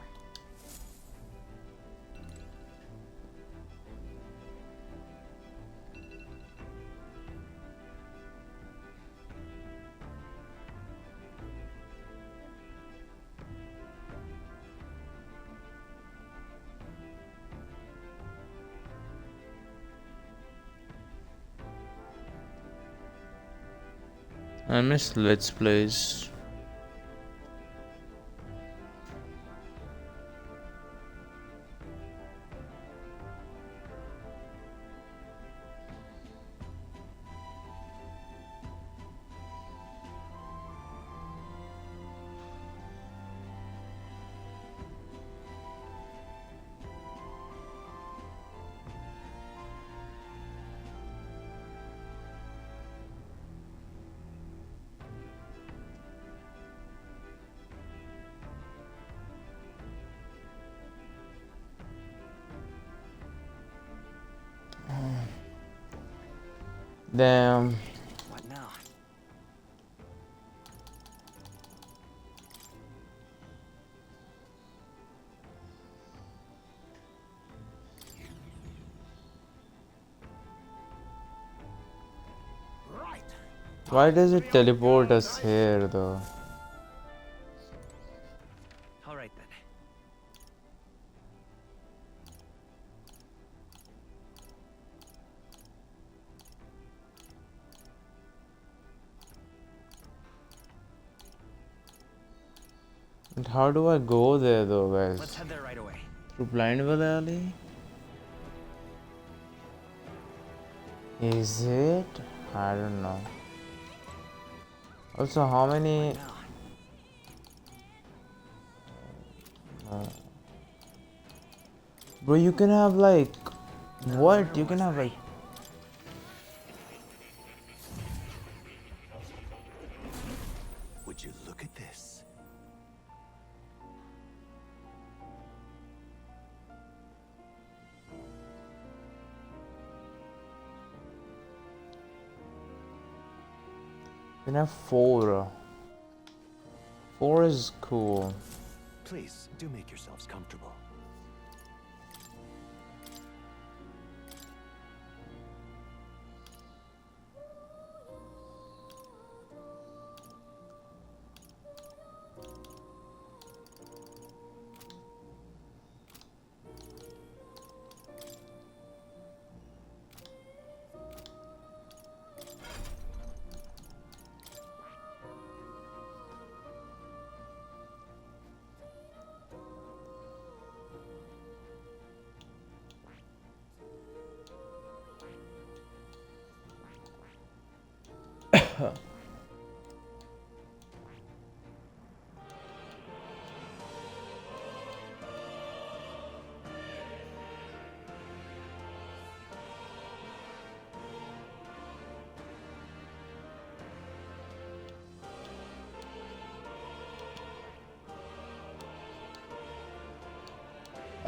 A: I miss Let's Plays. Damn.
R: What now?
J: Right.
A: Why does it teleport us here though?
R: All right then.
A: And how do I go there though,
R: Let's
A: guys?
R: head there right away.
A: Through Blind Valley? Is it? I don't know. Also, how many? Bro, you can have like what? You can have like.
K: Would you look at this?
A: You can have 4. 4 is cool.
K: Please, do make yourselves comfortable.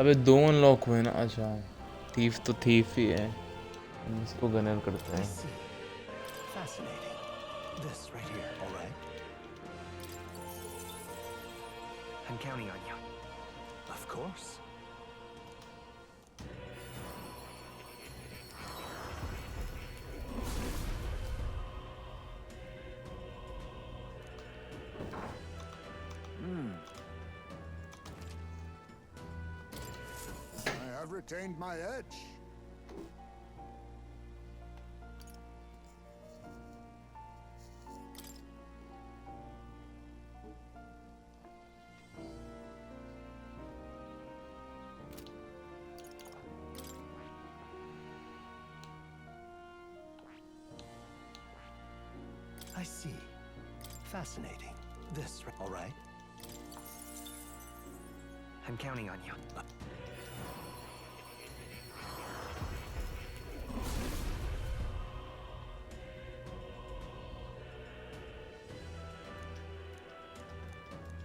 A: अबे 2 unlock हुए ना। अच्छा thief तो thief ही है, हम इसको gunner करते हैं।
K: Fascinating. This right here, all right?
R: I'm counting on you.
K: Of course.
Q: I have retained my edge.
K: I see. Fascinating. This, all right?
R: I'm counting on you.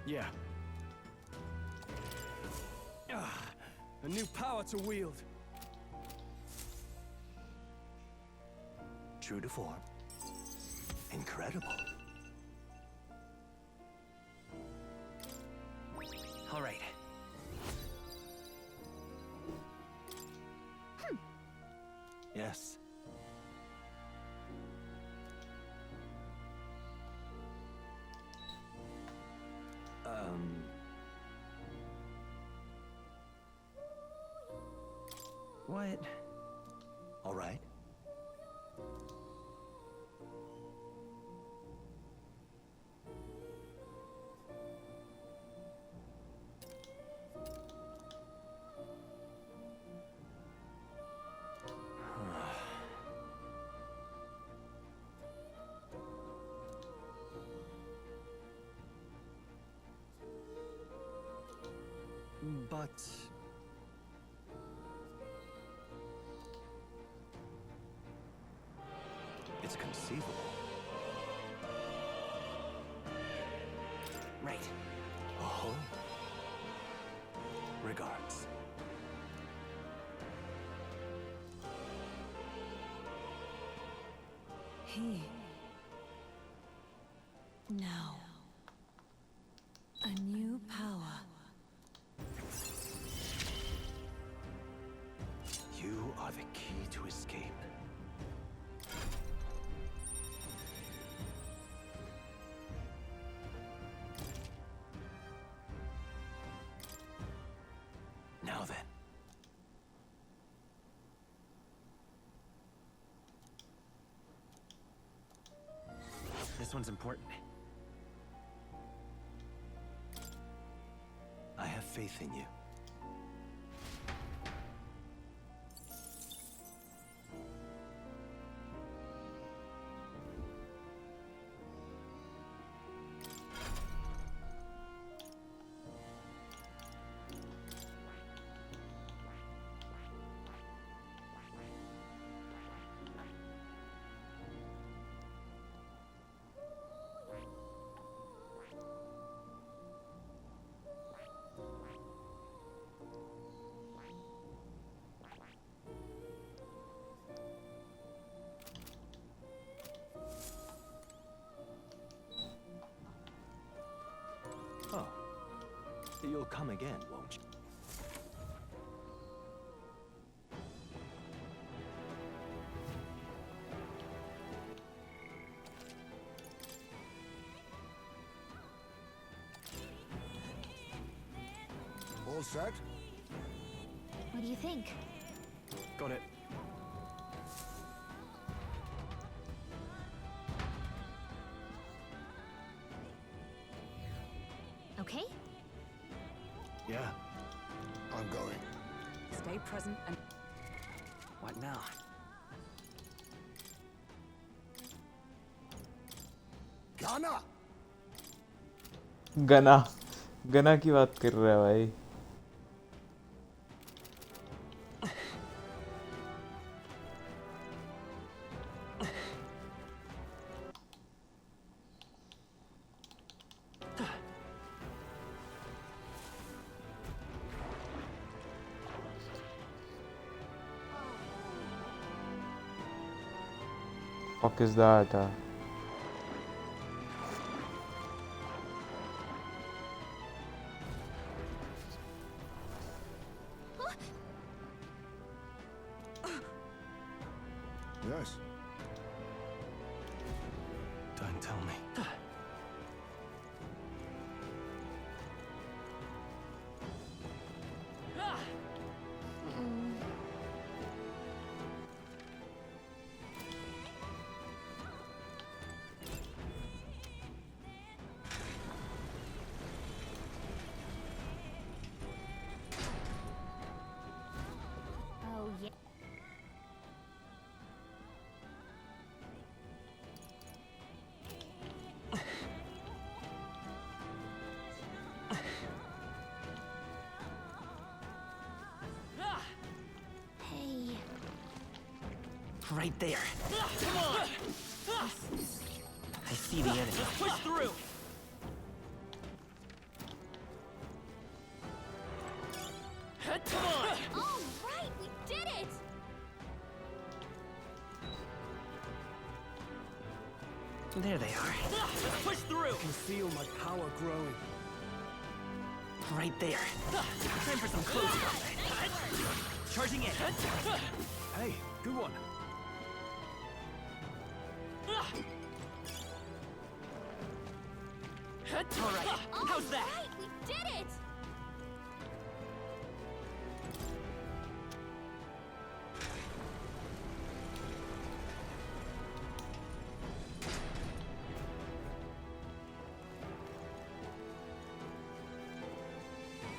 E: Yeah. A new power to wield.
K: True to form. Incredible.
R: All right.
K: Yes.
R: What?
K: All right. But it's conceivable.
R: Right.
K: Oh. Regards.
S: He. Now. A new power.
K: You are the key to escape. Now then.
R: This one's important.
K: I have faith in you. Oh. You'll come again, won't you?
Q: All set?
C: What do you think?
E: Got it.
C: Okay?
E: Yeah.
Q: I'm going.
G: Stay present and...
R: What now?
Q: Ghana!
A: गना गना की बात कर रहा है भाई. fuck is that?
Q: Yes.
E: Don't tell me.
C: Oh, yeah. Hey.
R: Right there.
F: Come on!
R: I see the enemy.
F: Let's push through! Come on!
C: All right, we did it!
R: There they are.
F: Let's push through!
E: I can feel my power growing.
R: Right there. Time for some close combat. Charging in.
E: Hey, good one.
R: All right. How's that?
C: Right, we did it!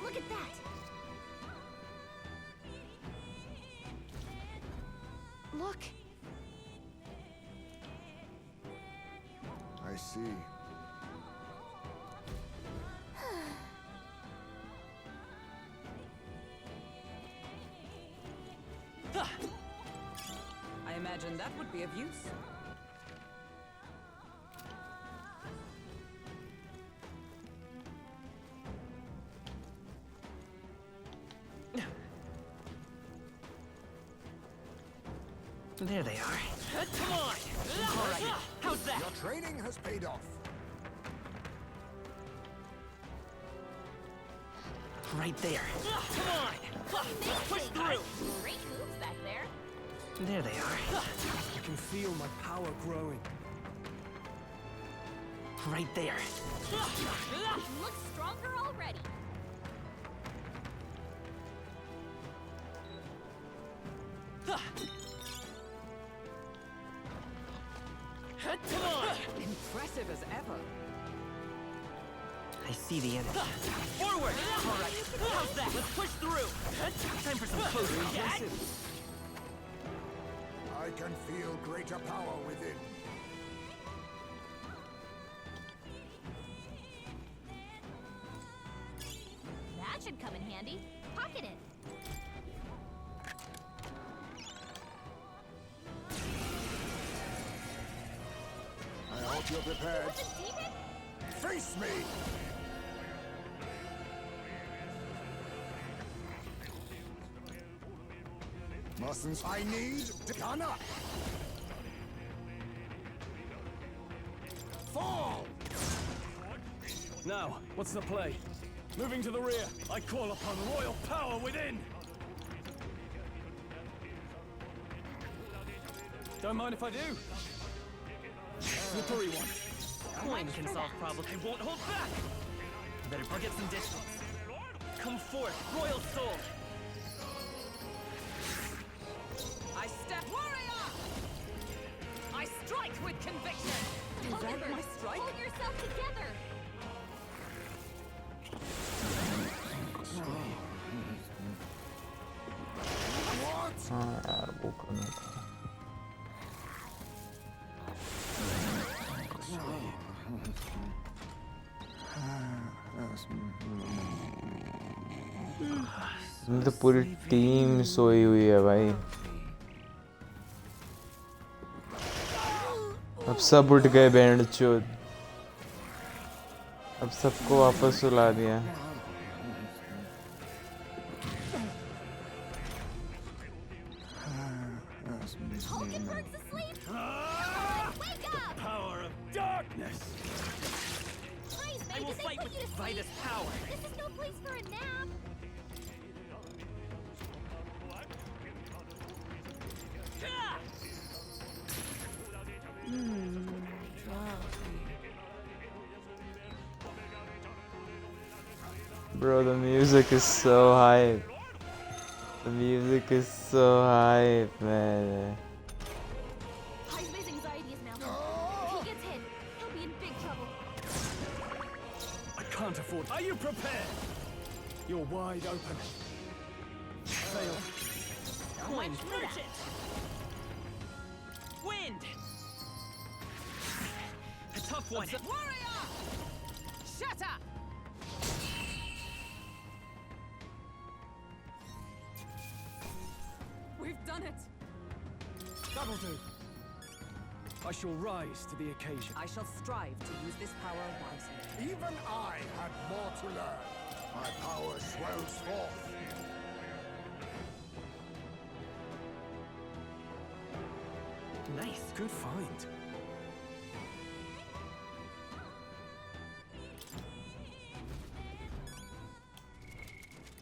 C: Look at that! Look!
Q: I see.
G: I imagine that would be of use.
R: There they are.
F: Come on!
R: All right. How's that?
Q: Your training has paid off.
R: Right there.
F: Come on! Let's push through!
C: Great moves back there.
R: There they are.
E: I can feel my power growing.
R: Right there.
C: You look stronger already.
F: Come on!
G: Impressive as ever.
R: I see the enemy.
F: Forward! All right. How's that? Let's push through!
R: Time for some close combat.
Q: I can feel greater power within.
C: That should come in handy. Pocket it.
Q: I hope you're prepared.
C: Was it demon?
Q: Face me! Mustn't I need to gun up? Fall!
E: Now, what's the play? Moving to the rear, I call upon royal power within! Don't mind if I do. Slippery one.
R: Coin can solve problems.
F: I won't hold back!
R: Better get some distance.
F: Come forth, royal soul!
G: I step warrior!
F: I strike with conviction!
G: Is that my strike?
C: Hold yourself together.
A: हाँ यार वो करना था. तो पूरी team सोई हुई है भाई. अब सब उठ गए बैंड चोद. अब सबको वापस सुला दिया.
P: Hulkenberg's asleep! Wake up!
E: Power of darkness!
P: Heisman,
R: I will
P: did they
R: fight
P: put
R: with
P: you to sleep?
R: Vitus power.
P: This is no place for a nap.
A: Bro, the music is so hype. The music is so hype, man.
C: Heisman's anxiety is now low. If he gets hit, he'll be in big trouble.
E: I can't afford. Are you prepared? You're wide open. Fail.
R: Coin merchant. Wind. A tough one.
F: Warrior! Shatter!
D: We've done it!
E: That'll do. I shall rise to the occasion.
G: I shall strive to use this power wisely.
J: Even I had more to learn. My power swells forth.
R: Nice.
E: Good find.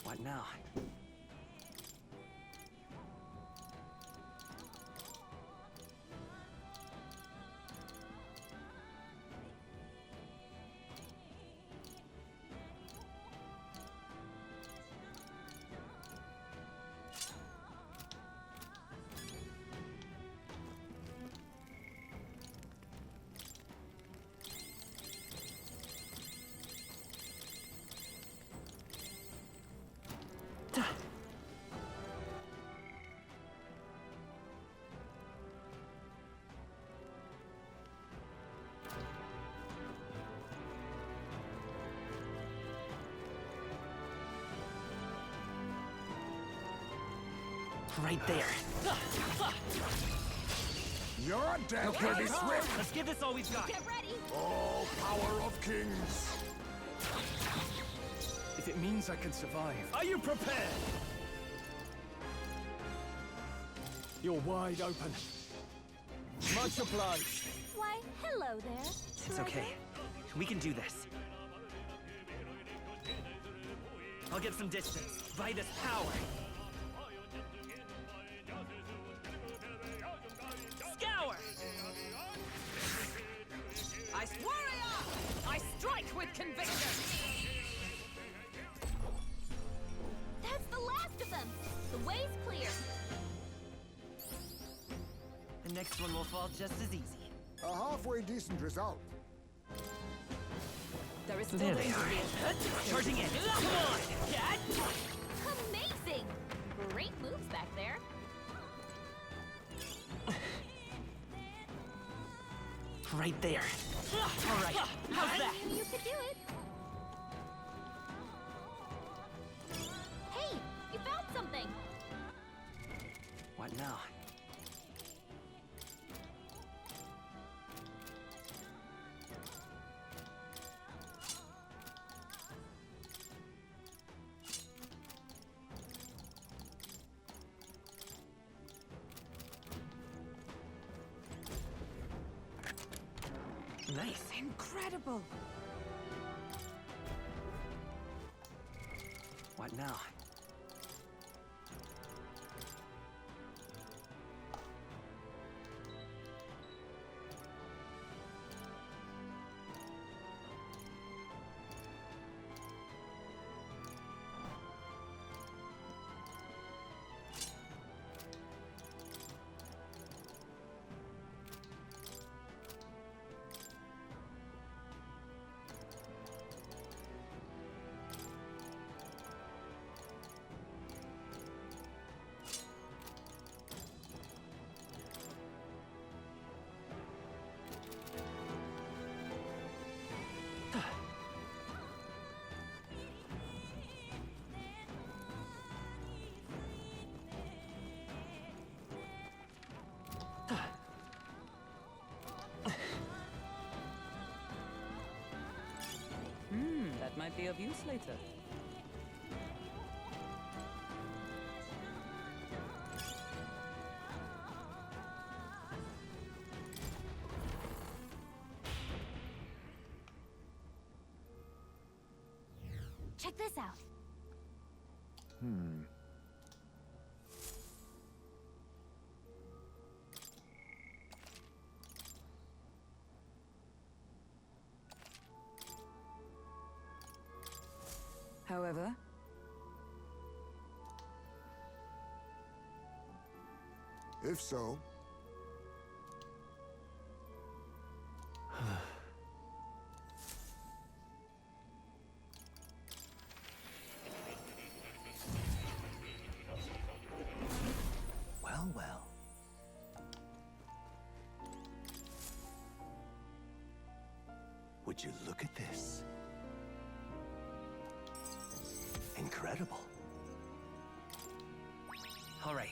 R: What now? Right there.
J: Your death will be swift.
R: Let's give this all we've got.
P: Get ready!
J: Oh, power of kings.
E: If it means I can survive. Are you prepared? You're wide open. Much obliged.
C: Why, hello there.
R: It's okay. We can do this. I'll get some distance. Vitus power. Scour!
F: Warrior! I strike with conviction!
C: That's the last of them. The way's clear.
R: The next one will fall just as easy.
J: A halfway decent result.
D: There is still
R: There they
D: danger
R: are.
D: here.
R: Charging in. Come on, cat!
C: Amazing! Great moves back there.
R: Right there. All right. How's that?
C: You could do it. Hey, you found something.
R: What now? Nice.
G: Incredible!
R: What now?
G: That might be of use later.
C: Check this out.
G: However,
Q: If so,
K: Well, well. Would you look at this? Incredible.
R: All right.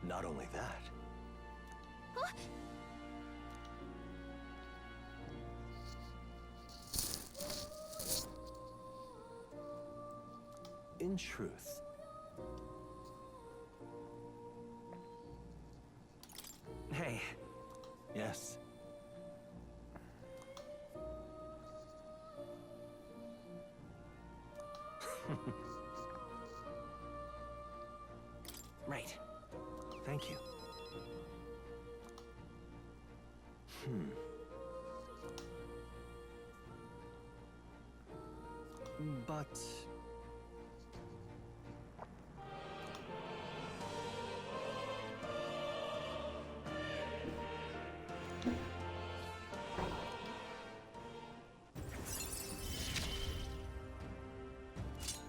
K: Not only that,
C: Huh?
K: in truth,
R: Hey,
K: yes.
R: right.
K: Thank you. But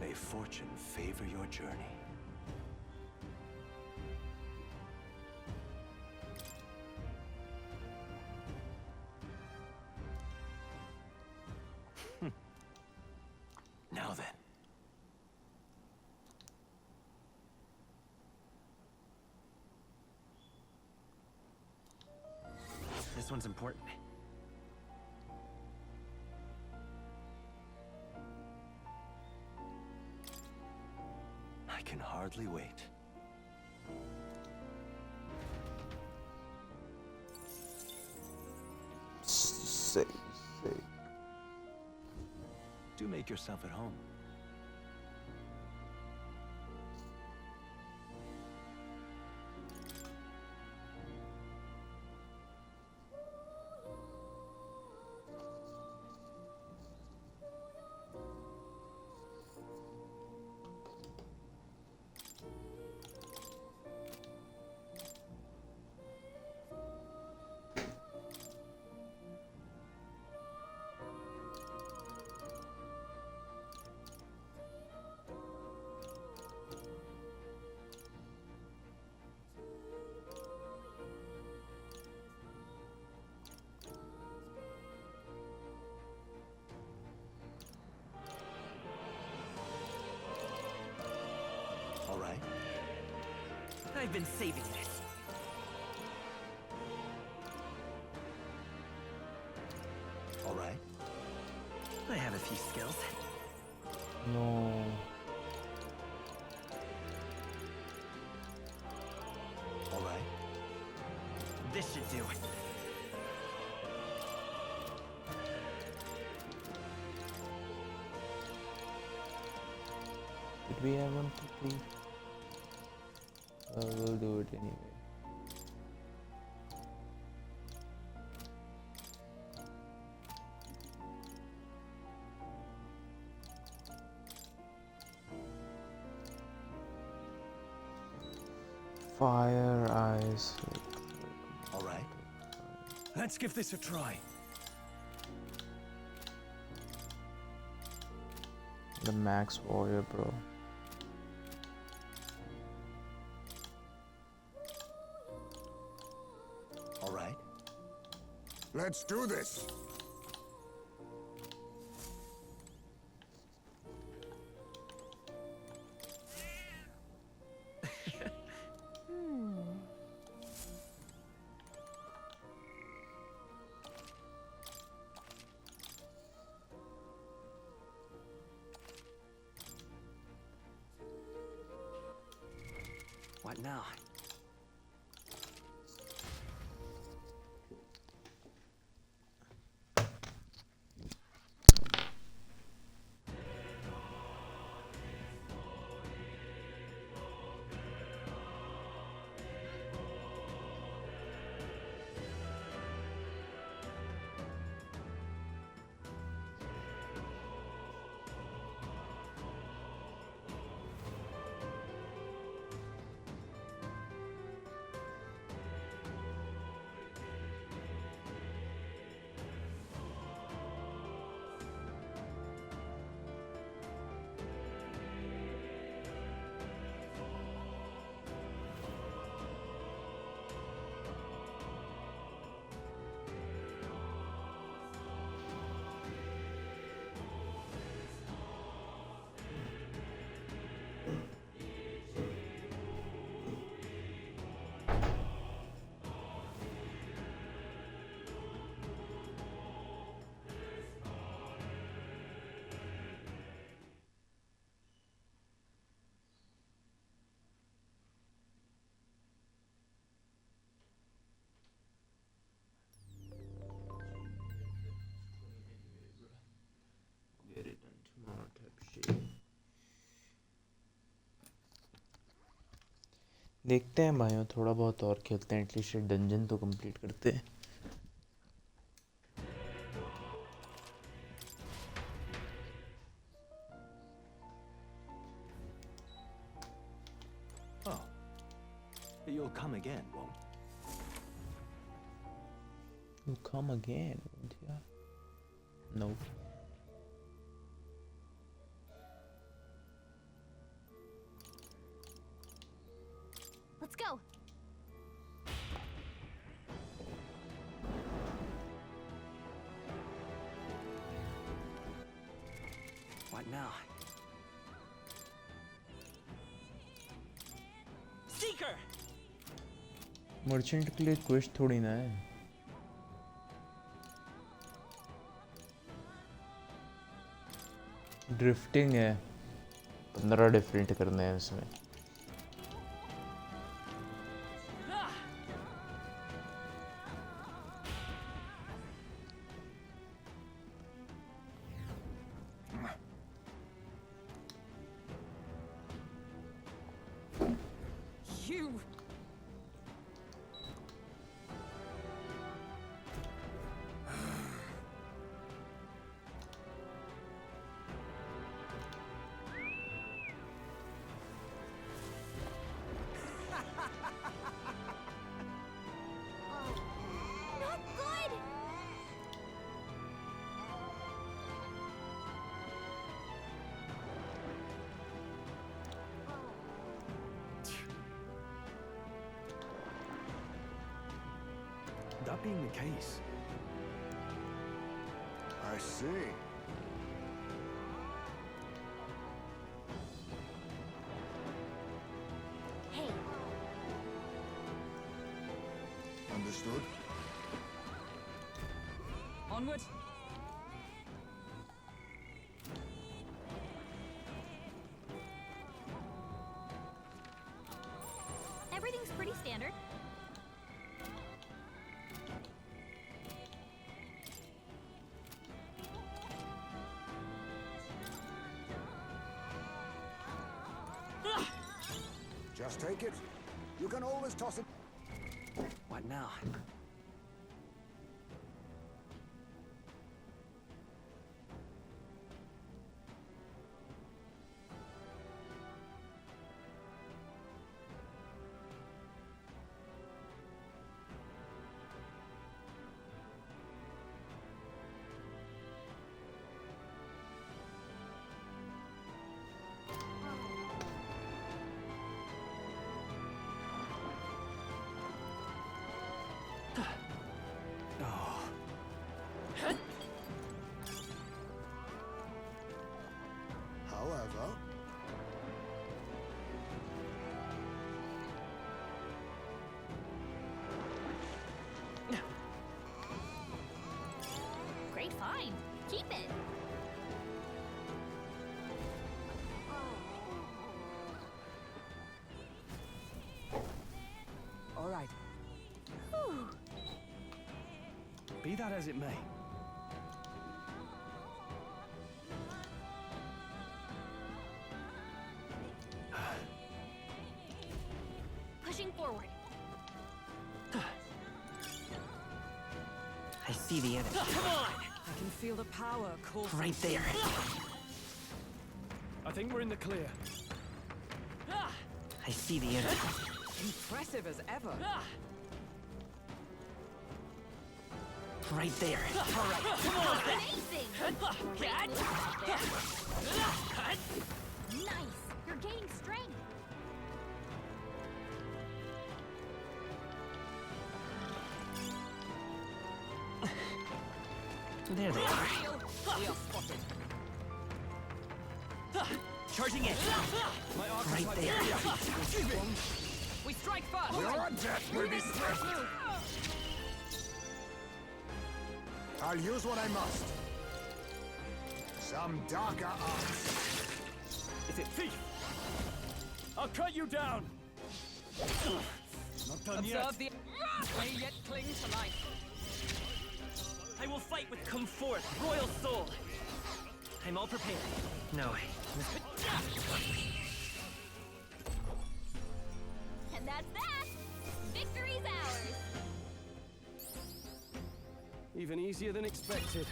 K: may fortune favor your journey. Now then.
R: This one's important.
K: I can hardly wait.
A: Sick.
K: Do make yourself at home. All right.
R: I've been saving this.
K: All right.
R: I have a few skills.
A: No.
K: All right.
R: This should do it.
A: Did we have one complete? We'll do it anyway. Fire, ice.
K: All right.
E: Let's give this a try.
A: The max warrior, bro.
K: All right.
Q: let's do this.
R: What now?
A: देखते हैं भाइयों, थोड़ा बहुत और खेलते हैं, at least dungeon तो complete करते हैं।
K: Oh, you'll come again, won't
A: You come again, won't you? No.
C: Let's go.
R: What now? Seeker!
A: Merchant के लिए क्वेस्ट थोड़ी ना है। ड्रिफ्टिंग है, 15 डिफरेंट करने हैं इसमें।
G: You!
C: Not good!
E: That being the case,
Q: I see.
C: Hey,
Q: Understood?
G: Onward!
C: everything's pretty standard.
Q: Just take it. You can always toss it.
R: What now?
Q: However,
C: Great find. Keep it.
G: All right.
C: Whew.
E: be that as it may,
C: Pushing forward.
R: I see the enemy. Come on!
G: I can feel the power coursing.
R: Right there.
E: I think we're in the clear.
R: I see the enemy.
G: Impressive as ever.
R: Right there.
C: All right, come on. Amazing. Great move right there. Nice. You're gaining strength.
R: There they are.
G: We are spotted.
R: Charging in.
E: My arc
R: Right there.
G: We strike first.
Q: your death will be swift. I'll use what I must. Some darker arts.
E: Is it thief? I'll cut you down. Not done yet.
G: Observe the may yet cling to life.
R: I will fight with come forth, royal soul. I'm all prepared. No.
C: And
P: That's that! Victory's ours!
E: Even easier than expected.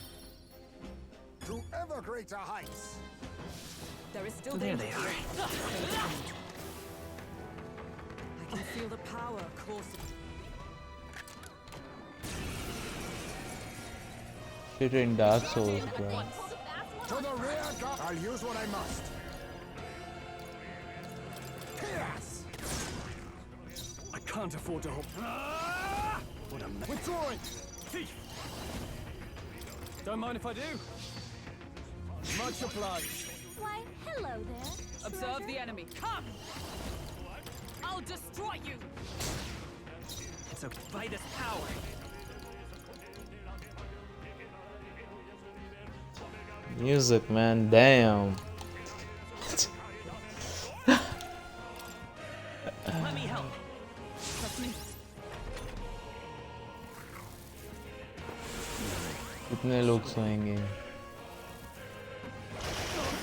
Q: To ever greater heights!
G: There is still
R: There
G: danger.
R: they are.
G: I can feel the power coursing.
A: Shit in Dark Souls, bro.
Q: To the rear guard! I'll use what I must. Yes!
E: I can't afford to hold. What a mess.
Q: Withdrawing!
E: Thief! Don't mind if I do. Much obliged.
P: Why, hello there.
F: Observe the enemy. Come! I'll destroy you!
R: So by this power.
A: Music, man, damn.
R: Let me help.
F: Trust me.
A: कितने लोग सोएंगे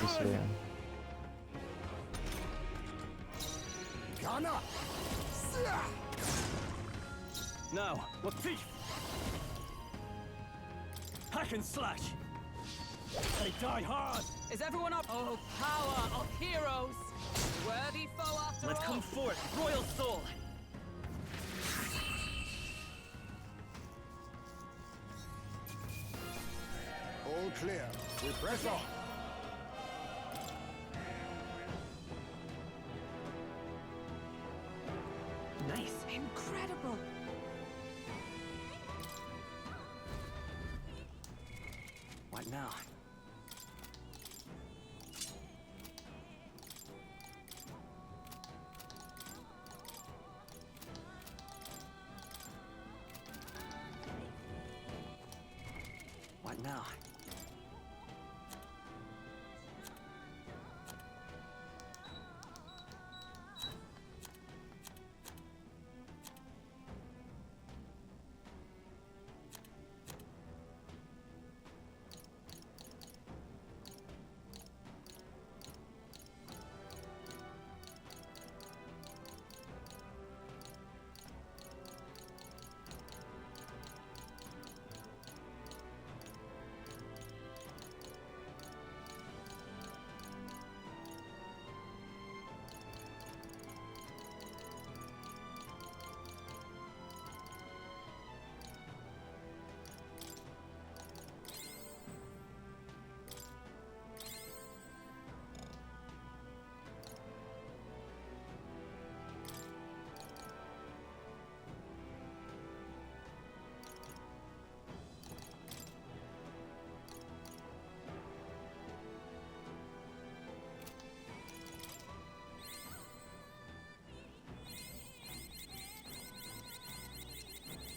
A: इस वे
Q: Ghana!
E: Now, what thief? Hack and slash. They die hard.
F: Is everyone up? Oh, power of heroes! Worthy foe after
R: Let's
F: all.
R: come forth, royal soul.
Q: All clear. We press on.
R: Nice.
G: Incredible.
R: What now? What now?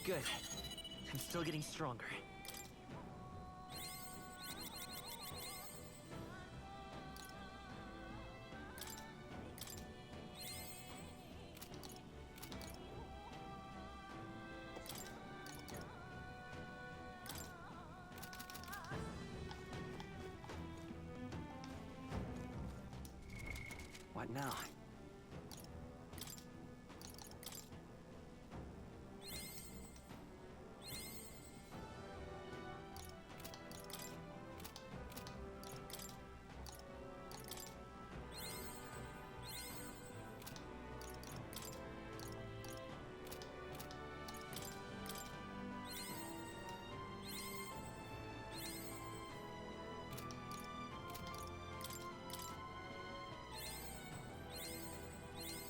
R: Good. I'm still getting stronger. What now?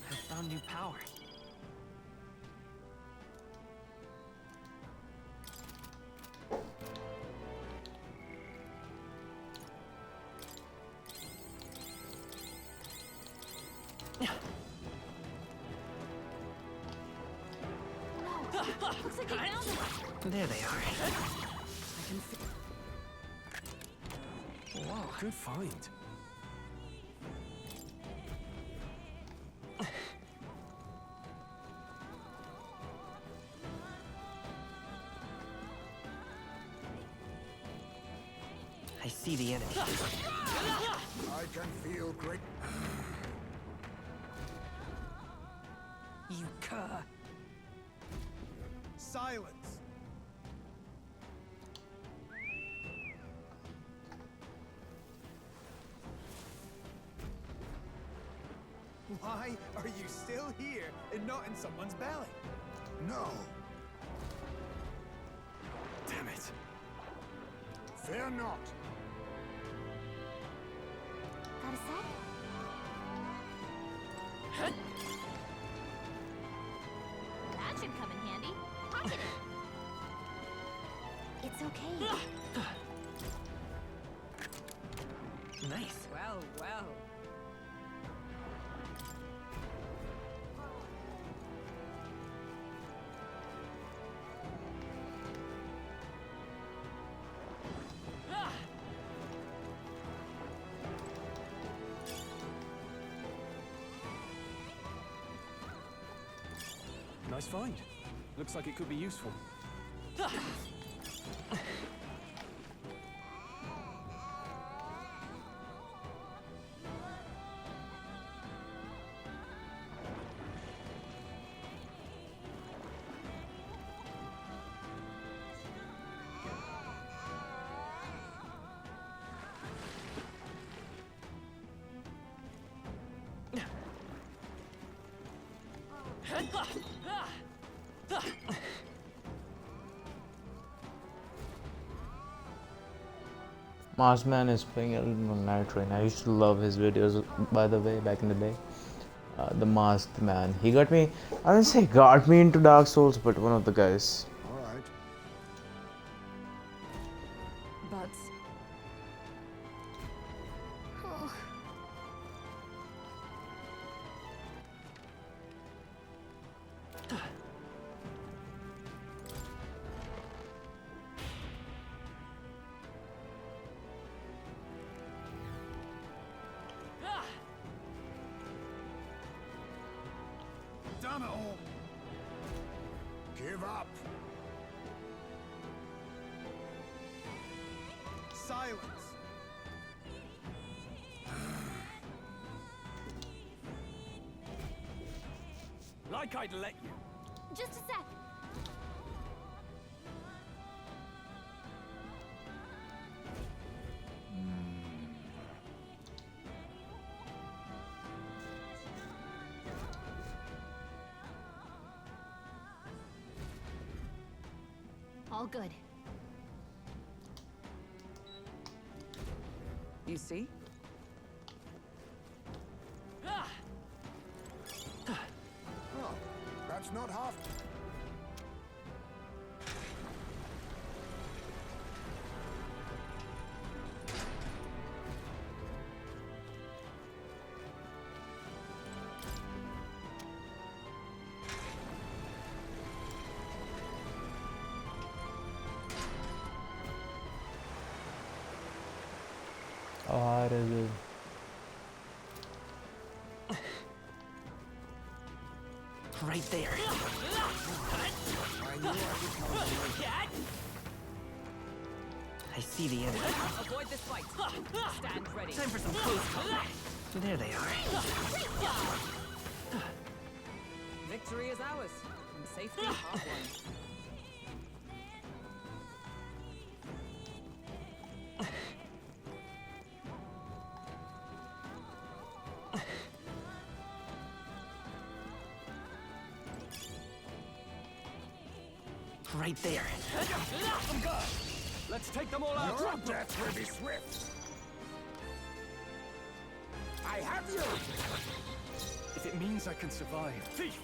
R: I found new power.
P: Looks like they found it.
R: There they are.
G: I can feel.
E: Wow, good find.
R: I see the enemy.
Q: I can feel great.
G: You
E: Monica!
J: Silence! Why are you still here and not in someone's belly?
Q: No!
J: Damn it!
Q: Fear not!
C: Got a sec? That should come in handy. Pocket it. It's okay.
R: Nice.
G: Well, well.
E: Nice find. Looks like it could be useful.
A: Marsman is playing Elden Ring Night Train. I used to love his videos, by the way, back in the day. The Masked Man. He got me, I wouldn't say got me into Dark Souls, but one of the guys.
Q: Alright.
D: But
J: Damn it all!
Q: Give up!
J: Silence!
E: Like I'd let you.
C: Just a sec. All good.
G: You see?
Q: Oh, that's not half.
A: How hard is it?
R: Right there. I see the enemy.
F: Avoid this fight. Stand ready.
R: Time for some close combat. There they are.
G: Victory is ours, and safety half won.
R: Right there.
E: Let's take them all out.
Q: Your death will be swift. I have you!
E: If it means I can survive. Thief!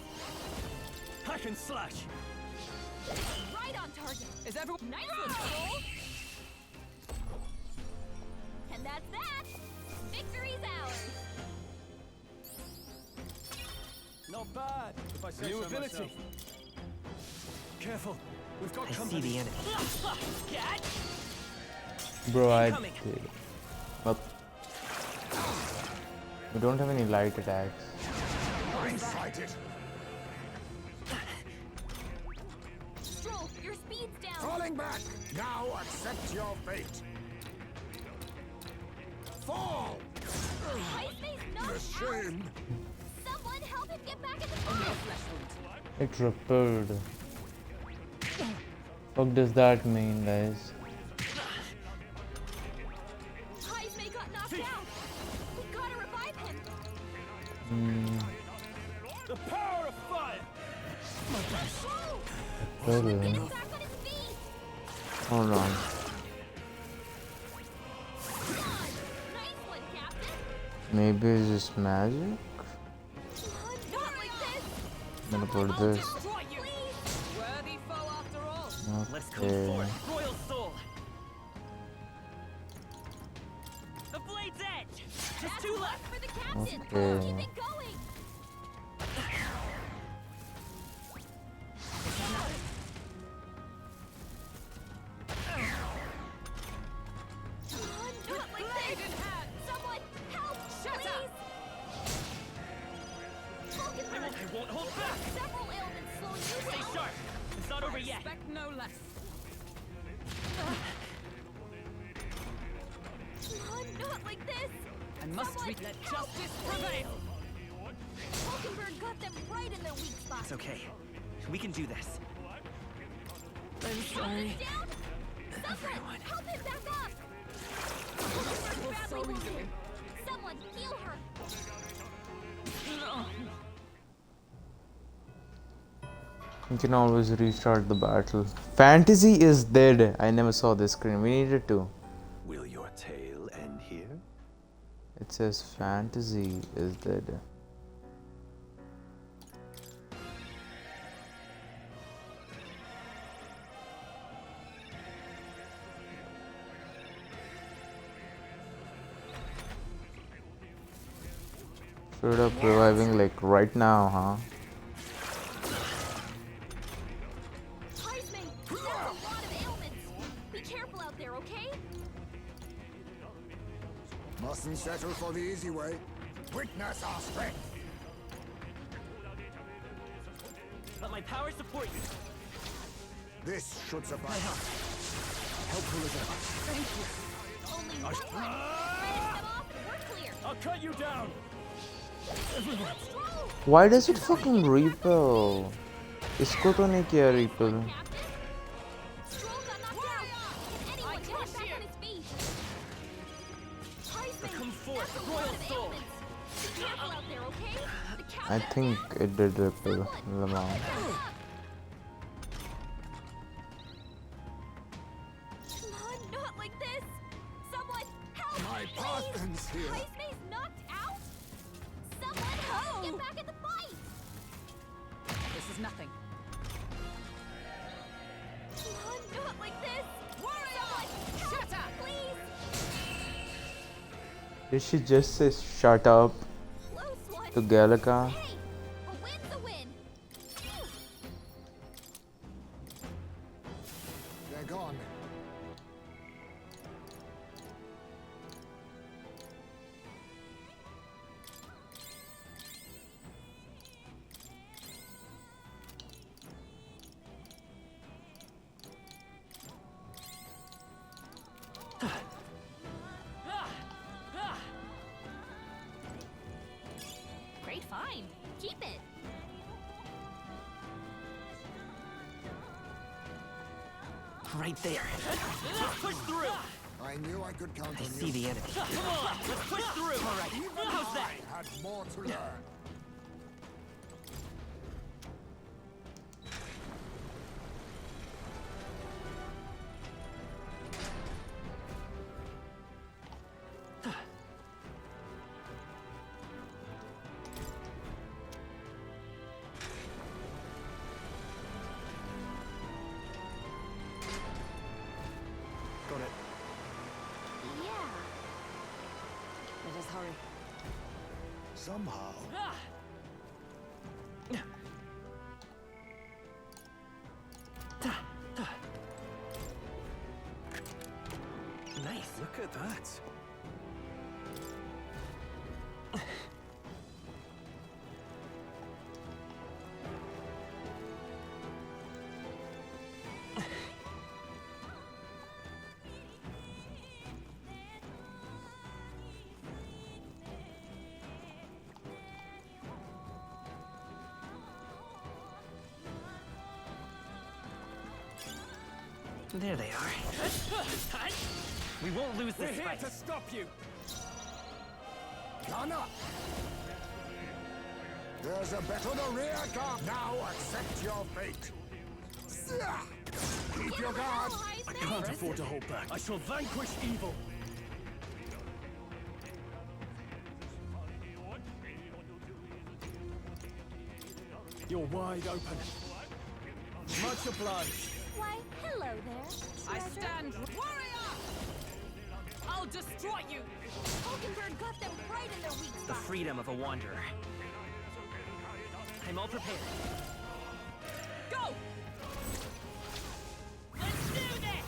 E: Hack and slash!
C: Right on target.
F: Is everyone
C: Nice one, Soul. And that's that. Victory's ours.
E: Not bad, if I say
B: New
E: so
B: ability.
E: myself. Careful, we've got
R: I see
E: company.
R: the enemy.
A: Bro, I
R: Incoming.
A: did. Well, we don't have any light attacks.
Q: Blindsided!
C: Stroll, your speed's down.
Q: Falling back! Now accept your fate! Fall!
C: Ice Face knocked out.
Q: Machine!
C: Someone help him get back in the
G: Only a
C: car.
G: flesh wound.
A: It repelled. What does that mean, guys?
P: Heismay got knocked out. We gotta revive him.
E: The power of fire!
A: Repel. Hold on. Maybe it's just magic? I'm gonna put this.
F: Worthy foe after all.
R: Let's go
A: Okay.
R: for it. Royal Soul. The blade's edge. Just two left.
P: For the captain.
A: Okay.
P: Keep it going. Not like this. Someone help, please.
R: I won't hold back.
P: Several ailments slowing you
R: Stay
P: down.
R: sharp. It's not over yet.
F: Expect no less.
P: Not like this.
F: I must let justice prevail.
P: Falkenberg got them right in their weak spot.
R: It's okay. We can do this.
P: I'm sorry. Someone help him back up. Falkenberg's badly wounded. Someone heal her.
A: You can always restart the battle. Fantasy is dead. I never saw this screen. We needed to.
K: Will your tale end here?
A: It says fantasy is dead. Straight up reviving like right now, huh?
P: Heismay, that's a lot of ailments. Be careful out there, okay?
Q: Mustn't settle for the easy way. Witness our strength.
R: Let my power support you.
Q: This should suffice.
E: Helpful as ever.
P: Thank you. Only one more. Finish them off and we're clear.
E: I'll cut you down.
A: Why does it fucking repel? इसको तो नहीं किया repel.
R: Come forth, Royal Soul.
A: I think it did repel. Lamau.
P: Not like this. Someone help.
Q: My partner's here.
P: Heismay's knocked out. Someone help. Get back in the fight.
F: This is nothing.
P: Not like this. Someone shut up, please.
A: Did she just say shut up to Gallica?
P: Hey, a win's a win.
Q: They're gone.
P: Great find. Keep it.
R: Right there. Let's push through.
Q: I knew I could count on you.
R: See the enemy. Come on, let's push through. All right. How's that?
Q: I had more to learn.
E: Got it.
P: Yeah.
D: Let us hurry.
J: Somehow.
E: Nice. Look at that.
R: There they are. We won't lose this fight.
E: to stop you.
J: Gun up. There's a bet on the rear guard. Now accept your fate. Keep your guard.
E: I can't afford to hold back. I shall vanquish evil. You're wide open. Much obliged.
P: Why, hello there.
F: I
P: treasure.
F: stand warrior! I'll destroy you!
P: Hulkenberg got them right in their weak
R: The
P: spot.
R: freedom of a wanderer. I'm all prepared.
F: Go! Let's do this!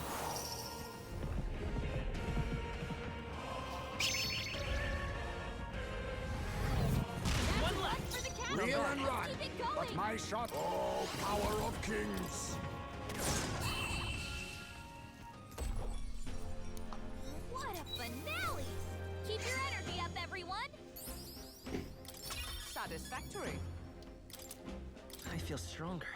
P: One left for the castle.
J: Reel and run.
P: Keep it going.
J: But my shot. Oh, power of kings.
P: What a finale! Keep your energy up, everyone.
F: Satisfactory.
R: I feel stronger.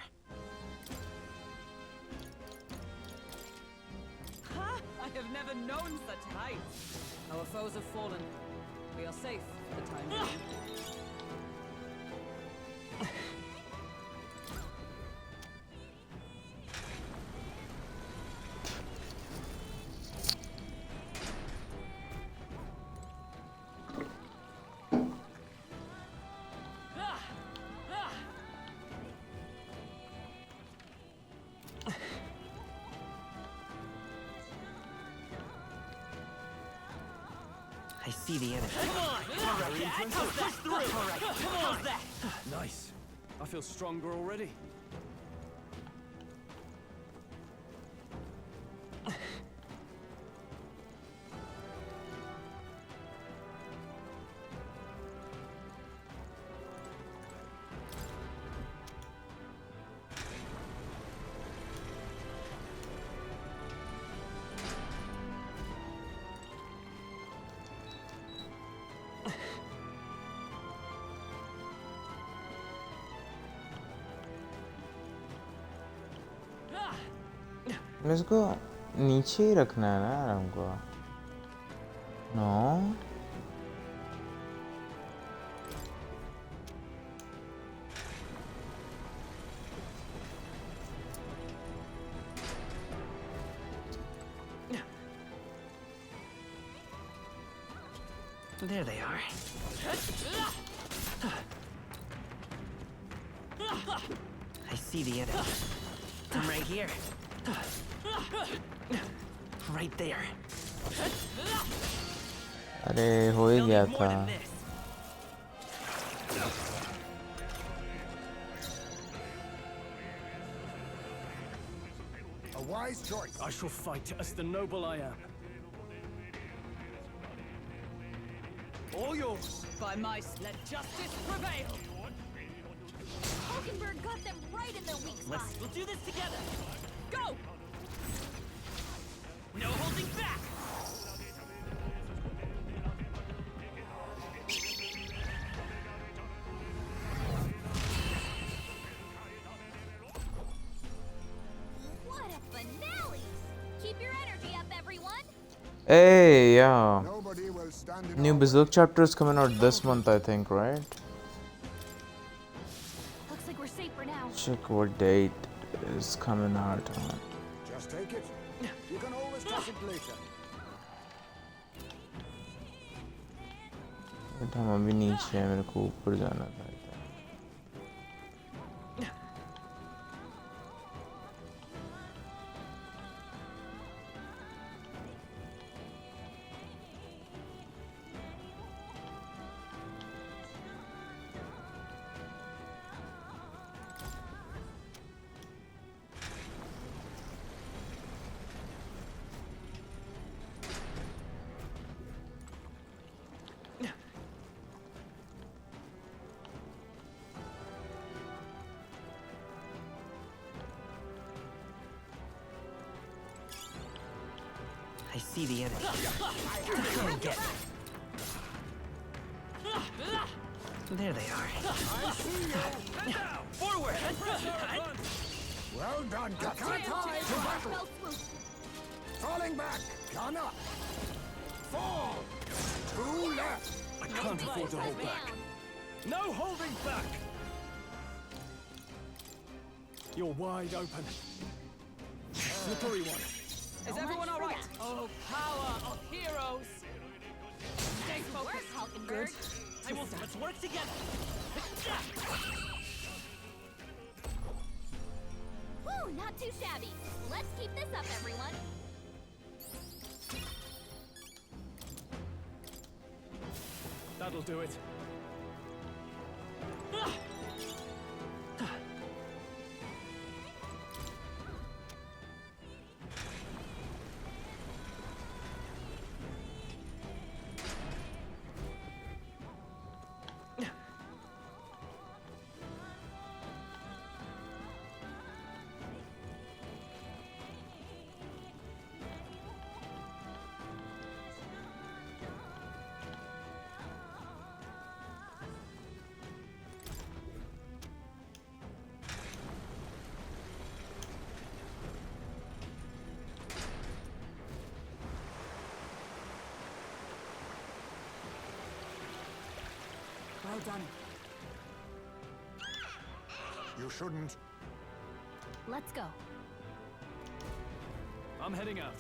F: Ha! I have never known such heights. Our foes have fallen. We are safe for the time being.
R: I see the enemy.
E: Come on!
R: Push through! All right, how's that?
E: Nice. I feel stronger already.
A: इसको नीचे ही रखना है ना यार हमको no
R: There they are. I see the enemy. I'm right here. Right there.
A: अरे हो ही गया था
J: A wise choice.
E: I shall fight as the noble I am. All yours.
F: By my let justice prevail.
P: Hulkenberg got them right in their weak spot.
R: We'll do this together.
F: Go!
R: No holding back.
P: What a finale! Keep your energy up, everyone.
A: Hey, yeah.
J: Nobody will stand in
A: New
J: our
A: Berserk chapter is coming out this month, I think, right?
P: Looks like we're safe for now.
A: Check what date is coming out on.
J: Just take it. You can always toss it later.
A: But हम अभी नीचे हैं मेरे को ऊपर जाना था
R: I see the enemy. Come and get me. There they are.
J: I see you.
R: Forward!
J: Well done, Captain.
P: Well swoop.
J: Falling back! Gun up! Fall! Two left!
E: I can't afford to hold back. No holding back! You're wide open. Slippery one.
F: Is everyone all right? Oh, power of heroes! Stay focused, Hulkenberg.
R: I will. Let's work together.
C: Whew, not too shabby. Let's keep this up, everyone.
E: That'll do it.
G: Well done.
Q: You shouldn't.
C: Let's go.
E: I'm heading out.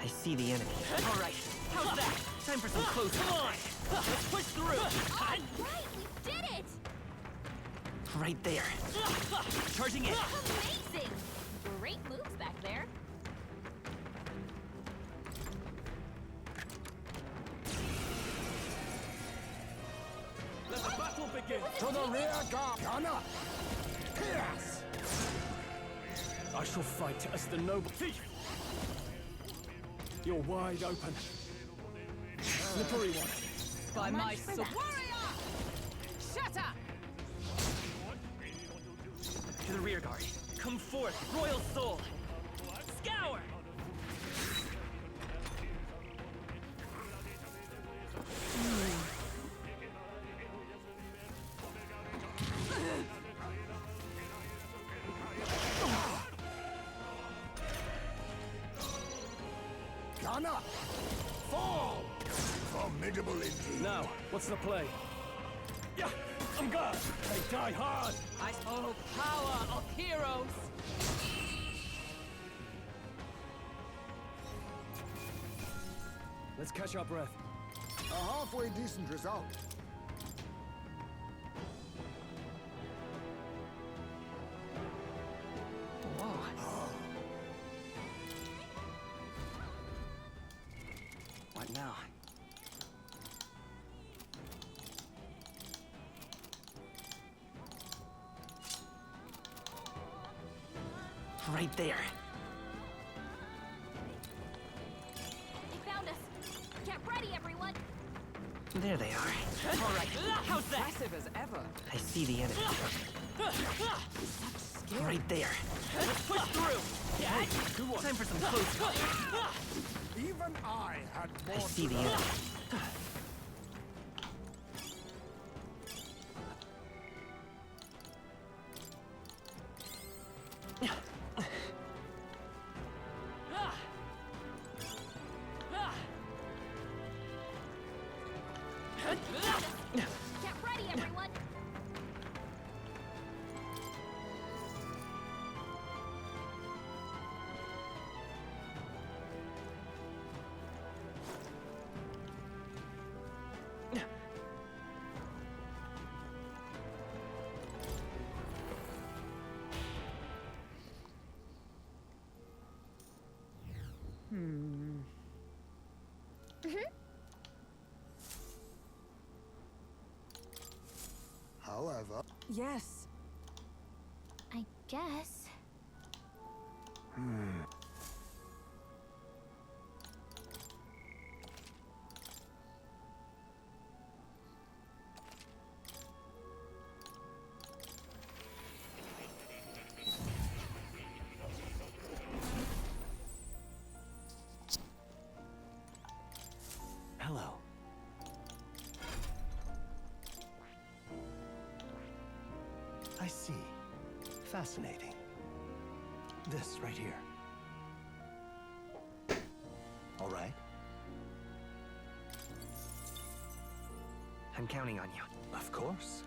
R: I see the enemy. All right. How's that? Time for some close. Come on. Let's push through.
C: Right, we did it!
R: Right there. Charging in.
C: Amazing! Great moves back there.
E: Let the battle begin.
J: To the rear guard! Gun up! Yes!
E: I shall fight as the noble thief. You're wide open. Slippery one.
F: By my
C: much for
F: sword.
C: that.
F: Warrior! Shut up!
R: To the rear guard. Come forth, royal soul. Scour.
J: Gun up! Fall! Formidable indeed.
E: Now, what's the play? Yeah, I'm gone. They die hard.
F: Oh, power of heroes!
E: Let's catch our breath.
Q: A halfway decent result.
R: What now? Right there.
C: They found us. Get ready, everyone.
R: There they are. All right. How's that?
G: Impressive as ever.
R: I see the enemy. Right there. Let's push through. Yeah. Time for some close.
J: Even I had more
R: I see the
J: to
R: enemy.
J: learn.
C: Get ready, everyone.
Q: However,
G: Yes.
C: I guess.
K: Hello. I see. Fascinating. This right here. All right.
R: I'm counting on you.
K: Of course.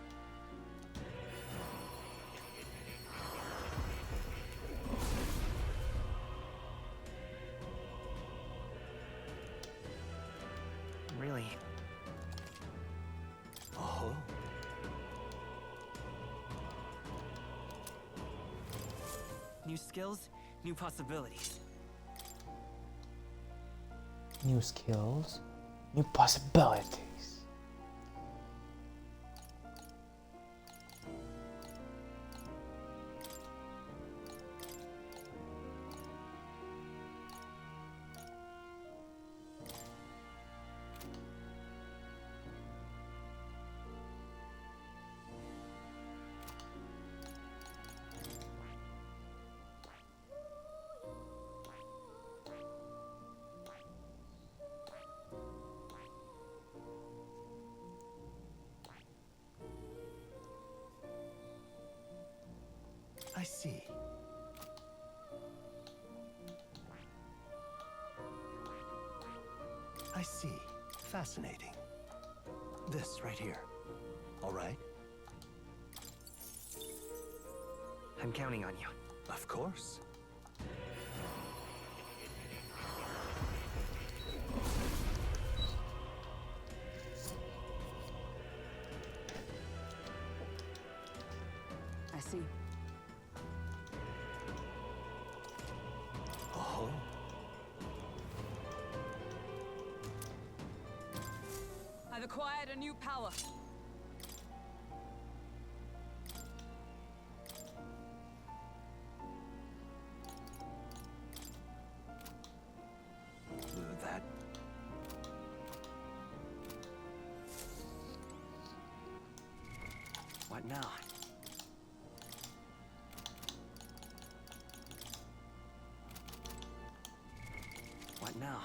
R: Really?
K: Oh.
R: New skills, new possibilities.
A: New skills, new possibilities.
K: I see. I see. Fascinating. This right here. All right.
R: I'm counting on you.
K: Of course.
G: I see.
K: Oh.
G: I've acquired a new power.
K: That.
R: What now? What now?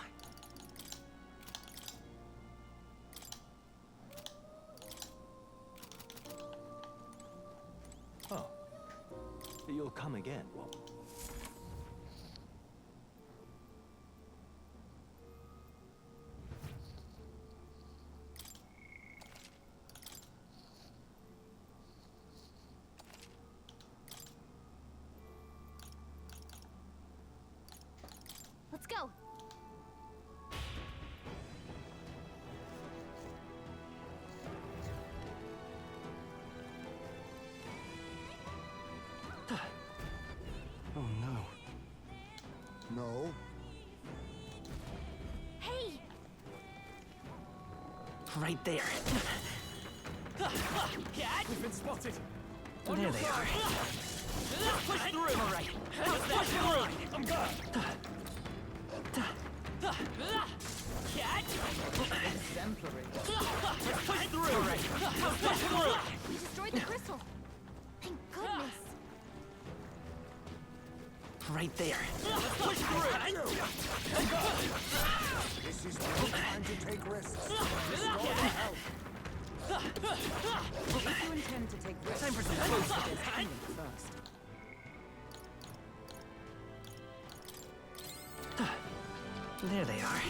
K: Oh. You'll come again.
C: Let's go.
E: Oh no.
Q: No.
C: Hey!
R: Right there.
E: We've been spotted.
R: There they are.
F: Push through!
R: All right.
F: Let's push through!
E: I'm gone.
G: Exemplary.
F: Let's push through!
R: All right.
F: Let's push through!
C: We destroyed the crystal. Thank goodness.
R: Right there.
F: Let's push through!
Q: This is no time to take risks. Restore the health.
G: If you intend to take risks,
R: Time for some
G: close
R: food.
G: to this kingdom first.
R: There they are.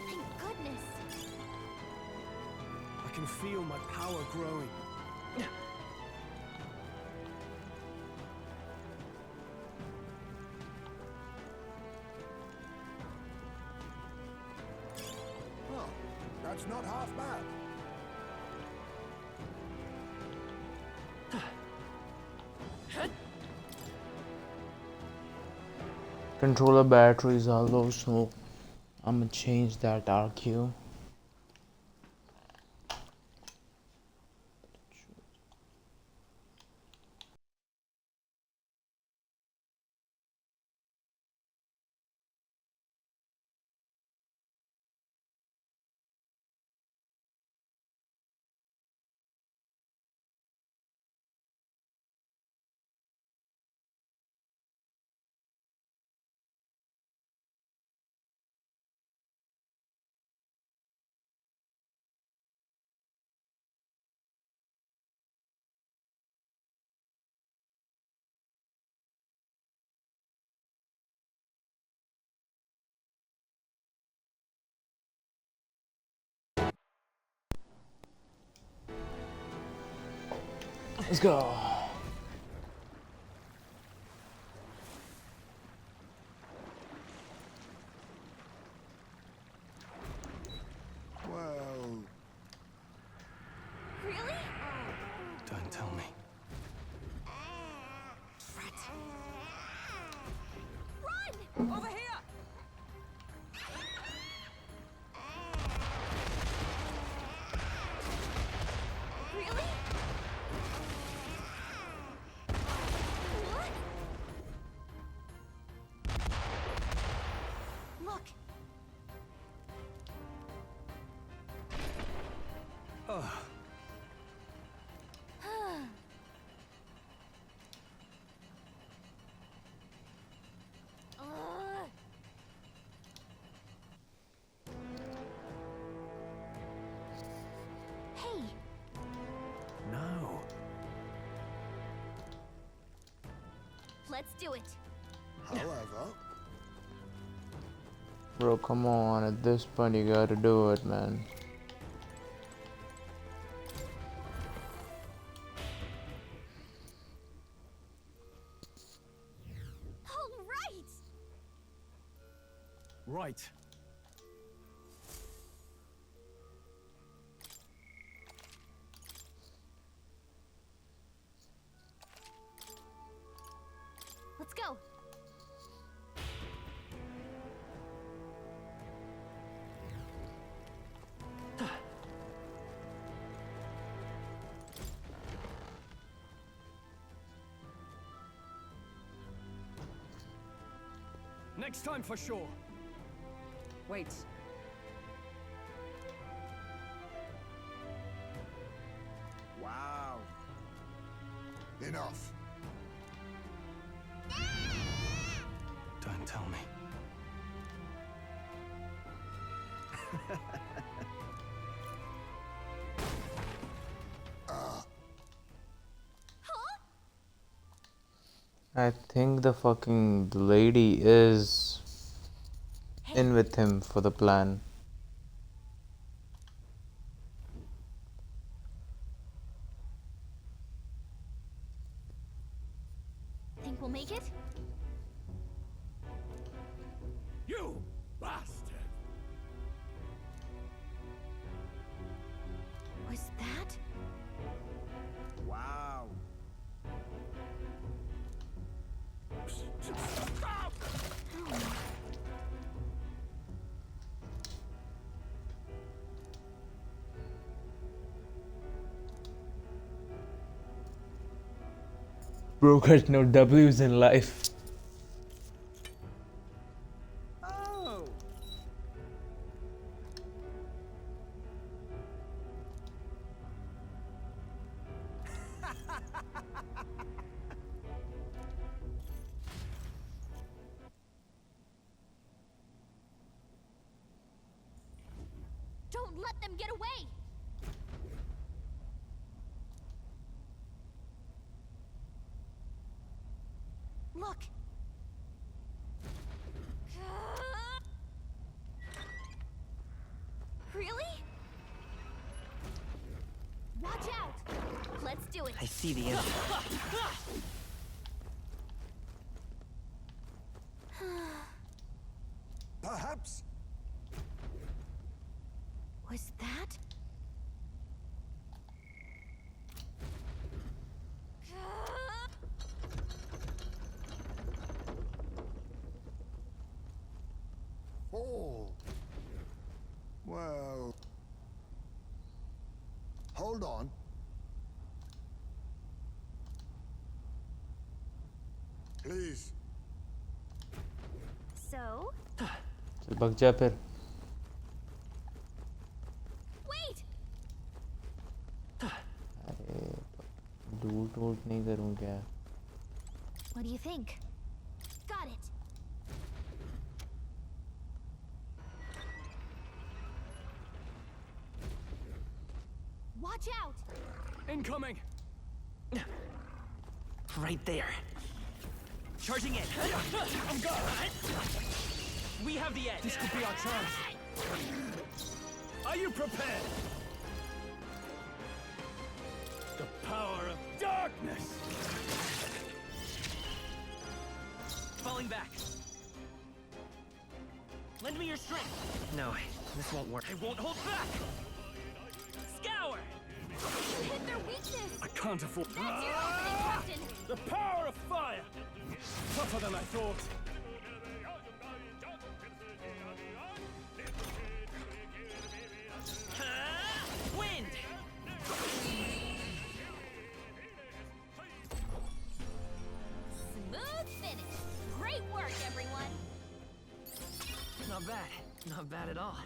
C: Thank goodness.
E: I can feel my power growing.
Q: Oh, that's not half bad.
A: Controller batteries are low, so I'm gonna change that RQ. Let's go.
Q: Well,
C: Really?
E: Don't tell me.
F: Run! Over here!
C: Really? What? Look.
E: Oh,
C: Hey,
E: no.
C: let's do it.
Q: however,
A: Bro, come on. At this point, you gotta do it, man.
C: All right.
E: Right.
C: Let's go.
E: Next time for sure.
G: Wait.
I: Wow.
Q: enough.
E: Don't tell me.
A: I think the fucking lady is in with him for the plan.
C: Think we'll make it?
O: You bastard!
C: Was that?
I: Wow.
A: Bro got no W's in life.
I: Oh.
C: Don't let them get away! Look! Really? Watch out! Let's do it!
R: I see the end.
Q: Perhaps.
C: Was that?
Q: Oh. Well. Hold on. Please.
C: So?
A: चल भाग जा फिर.
C: Wait!
A: अरे लूट वूट नहीं करूँ क्या?
C: What do you think? Got it! Watch out!
E: Incoming!
R: Right there. Charging in.
E: I'm gone!
R: We have the edge.
E: This could be our chance. Are you prepared? The power of dark! darkness.
R: Falling back. Lend me your strength. No, this won't work. I won't hold back. Scour.
P: You hit their weakness.
E: I can't afford.
P: That's your opening, Captain.
E: The power of fire! Tougher than I thought.
R: Wind.
P: Smooth finish. Great work, everyone.
R: Not bad. Not bad at all.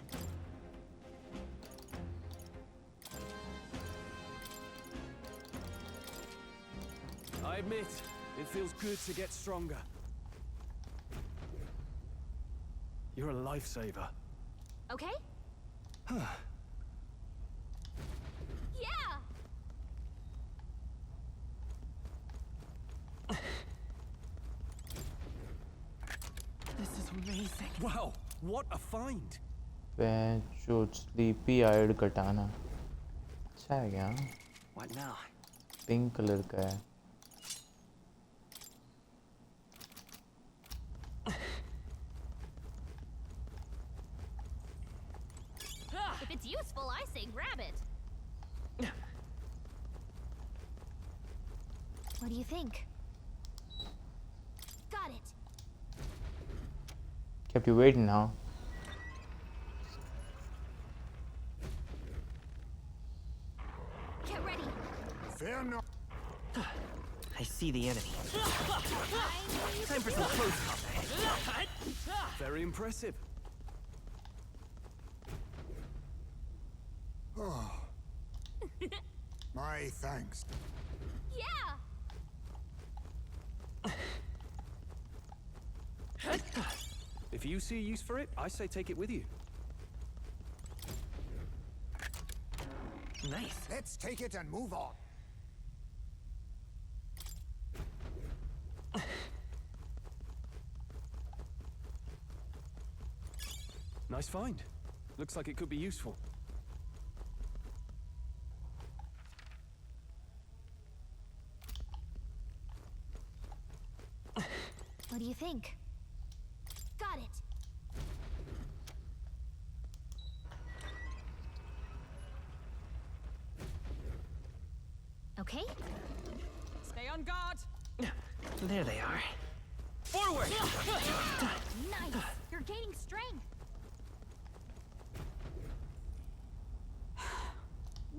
E: I admit, it feels good to get stronger. You're a lifesaver.
P: Okay?
E: Huh.
P: Yeah!
R: This is amazing.
E: Wow, what a find!
A: Shoot, sleepy eyed katana. अच्छा है क्या?
R: What now?
A: Pink colour का है.
P: If it's useful, I say grab it. What do you think? Got it.
A: Kept you waiting now.
P: Get ready.
J: Fear not.
R: I see the enemy. Time for some close combat.
E: Very impressive.
Q: Oh. My thanks.
P: Yeah!
E: If you see use for it, I say take it with you.
R: Nice.
J: Let's take it and move on.
E: Nice find. Looks like it could be useful.
P: What do you think? Got it. Okay?
F: Stay on guard.
R: There they are. Forward!
P: Nice! You're gaining strength.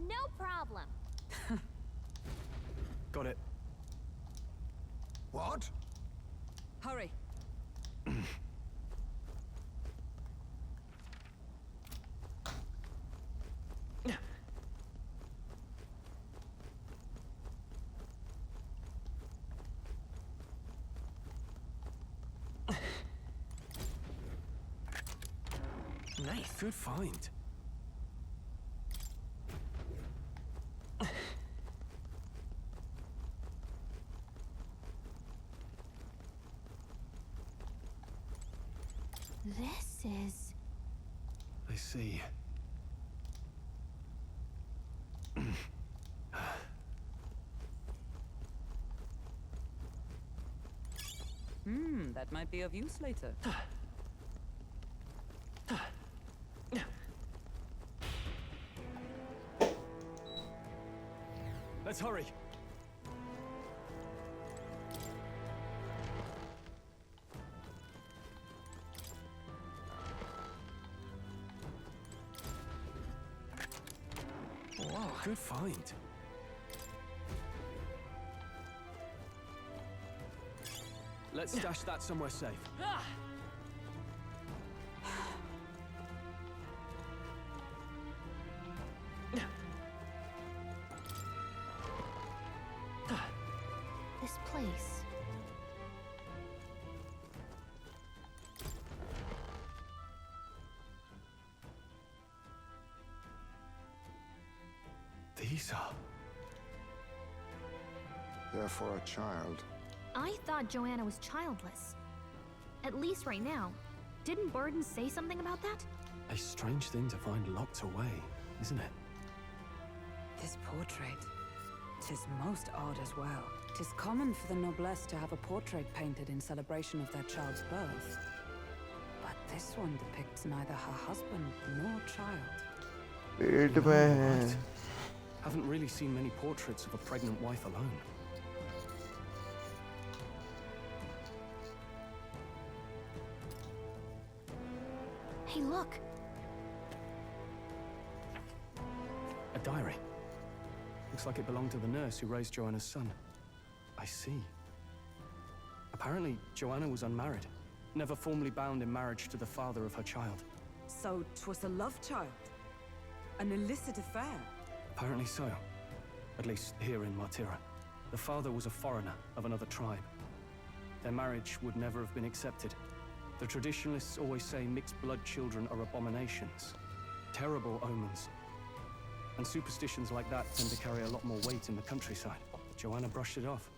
P: No problem.
E: Got it.
J: What?
F: Hurry.
E: Nice. Good find.
P: This is...
E: I see.
G: That might be of use later.
E: Let's hurry.
R: Whoa.
E: Good find. Let's stash that somewhere safe.
P: this place.
E: These are...
Q: They're for a child.
C: I thought Joanna was childless. At least right now. Didn't Burden say something about that?
E: a strange thing to find locked away, isn't it?
G: This portrait. 'Tis most odd as well. 'Tis common for the noblesse to have a portrait painted in celebration of their child's birth. But this one depicts neither her husband nor child.
A: Pet
E: You're
A: में
E: right.
A: है.
E: Haven't really seen many portraits of a pregnant wife alone.
C: Hey, look.
E: A diary. Looks like it belonged to the nurse who raised Joanna's son. I see. Apparently, Joanna was unmarried, never formally bound in marriage to the father of her child.
G: So 'twas a love child? An illicit affair?
E: Apparently so. At least here in Martira. The father was a foreigner of another tribe. Their marriage would never have been accepted. The traditionalists always say mixed blood children are abominations. Terrible omens. And superstitions like that tend to carry a lot more weight in the countryside. Joanna brushed it off.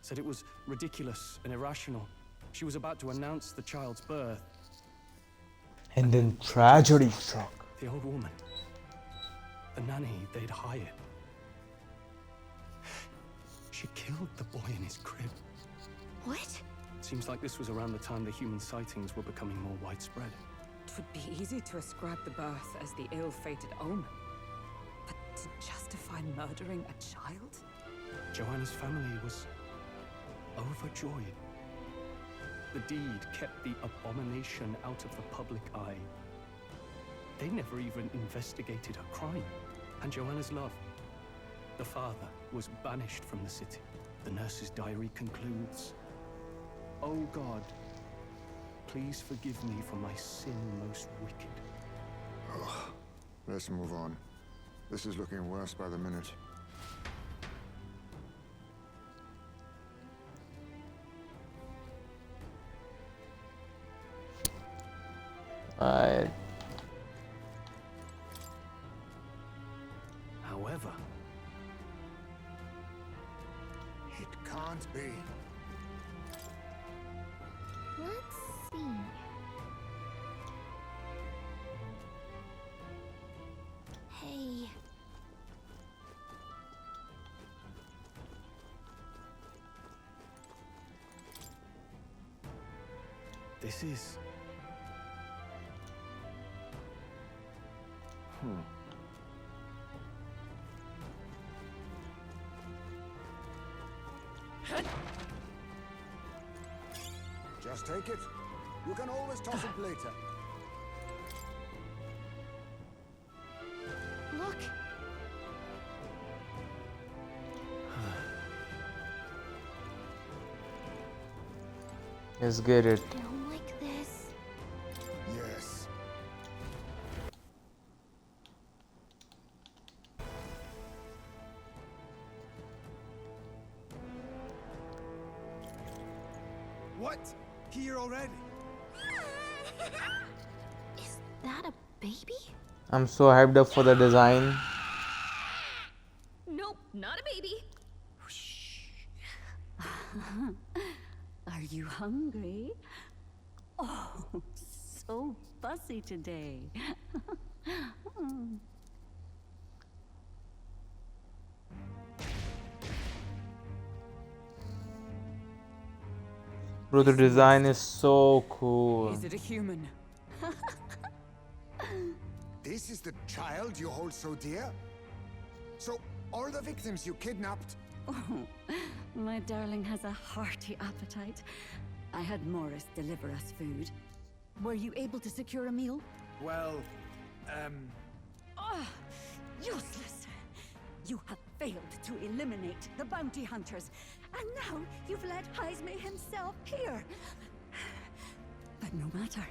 E: Said it was ridiculous and irrational. She was about to announce the child's birth.
A: And then tragedy struck.
E: The old woman. The nanny they'd hired. She killed the boy in his crib.
C: What?
E: Seems like this was around the time the human sightings were becoming more widespread.
G: It would be easy to ascribe the birth as the ill-fated omen. But to justify murdering a child?
E: Joanna's family was overjoyed. The deed kept the abomination out of the public eye. They never even investigated her crime. And Joanna's love. The father was banished from the city. The nurse's diary concludes, "Oh God, please forgive me for my sin most wicked."
Q: Ugh. Let's move on. This is looking worse by the minute.
A: Alright.
E: However,
Q: it can't be.
C: Let's see. Hey.
E: this is...
Q: Just take it. You can always toss it later.
C: Look.
A: Let's get it.
C: Down like this.
Q: Yes.
J: What? Here already?
C: Is that a baby?
A: I'm so hyped up for the design.
P: Nope, not a baby.
D: Are you hungry? Oh, so fussy today.
A: Bro, the design is so cool.
G: Is it a human?
Q: This is the child you hold so dear? So, all the victims you kidnapped?
D: Oh, my darling has a hearty appetite. I had Morris deliver us food. Were you able to secure a meal?
J: Well,
D: Oh, useless! You have failed to eliminate the bounty hunters, and now you've led Heisme himself here. But no matter.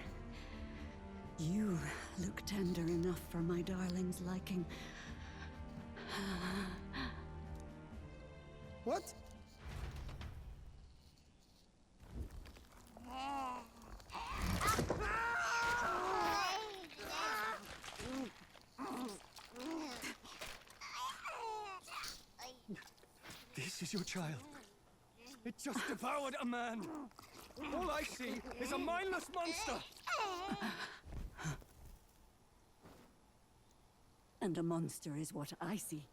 D: You look tender enough for my darling's liking.
J: what?
E: This is your child. It just devoured a man. All I see is a mindless monster.
D: And a monster is what I see.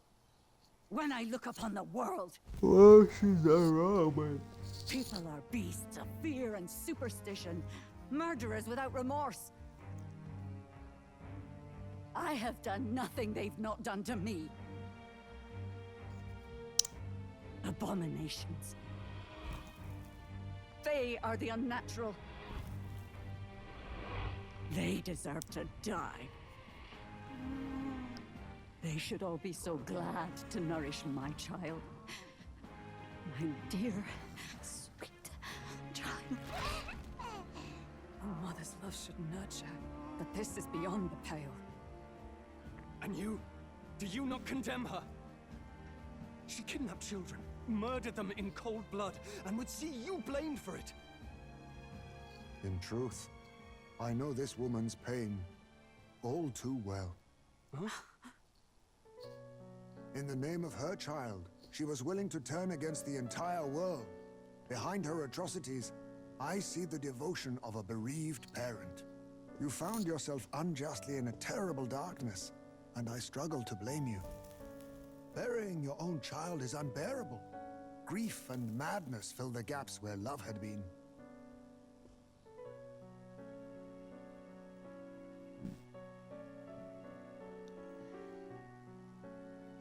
D: when I look upon the world.
A: Well, she's wrong, man.
D: People are beasts of fear and superstition, murderers without remorse. I have done nothing they've not done to me. Abominations. They are the unnatural. They deserve to die. They should all be so glad to nourish my child. My dear, sweet child.
G: A mother's love should nurture, but this is beyond the pale.
E: And you? Do you not condemn her? She kidnapped children, murdered them in cold blood, and would see you blamed for it.
Q: In truth, I know this woman's pain all too well.
E: Huh?
Q: In the name of her child, she was willing to turn against the entire world. Behind her atrocities, I see the devotion of a bereaved parent. You found yourself unjustly in a terrible darkness, and I struggle to blame you. Burying your own child is unbearable. Grief and madness fill the gaps where love had been.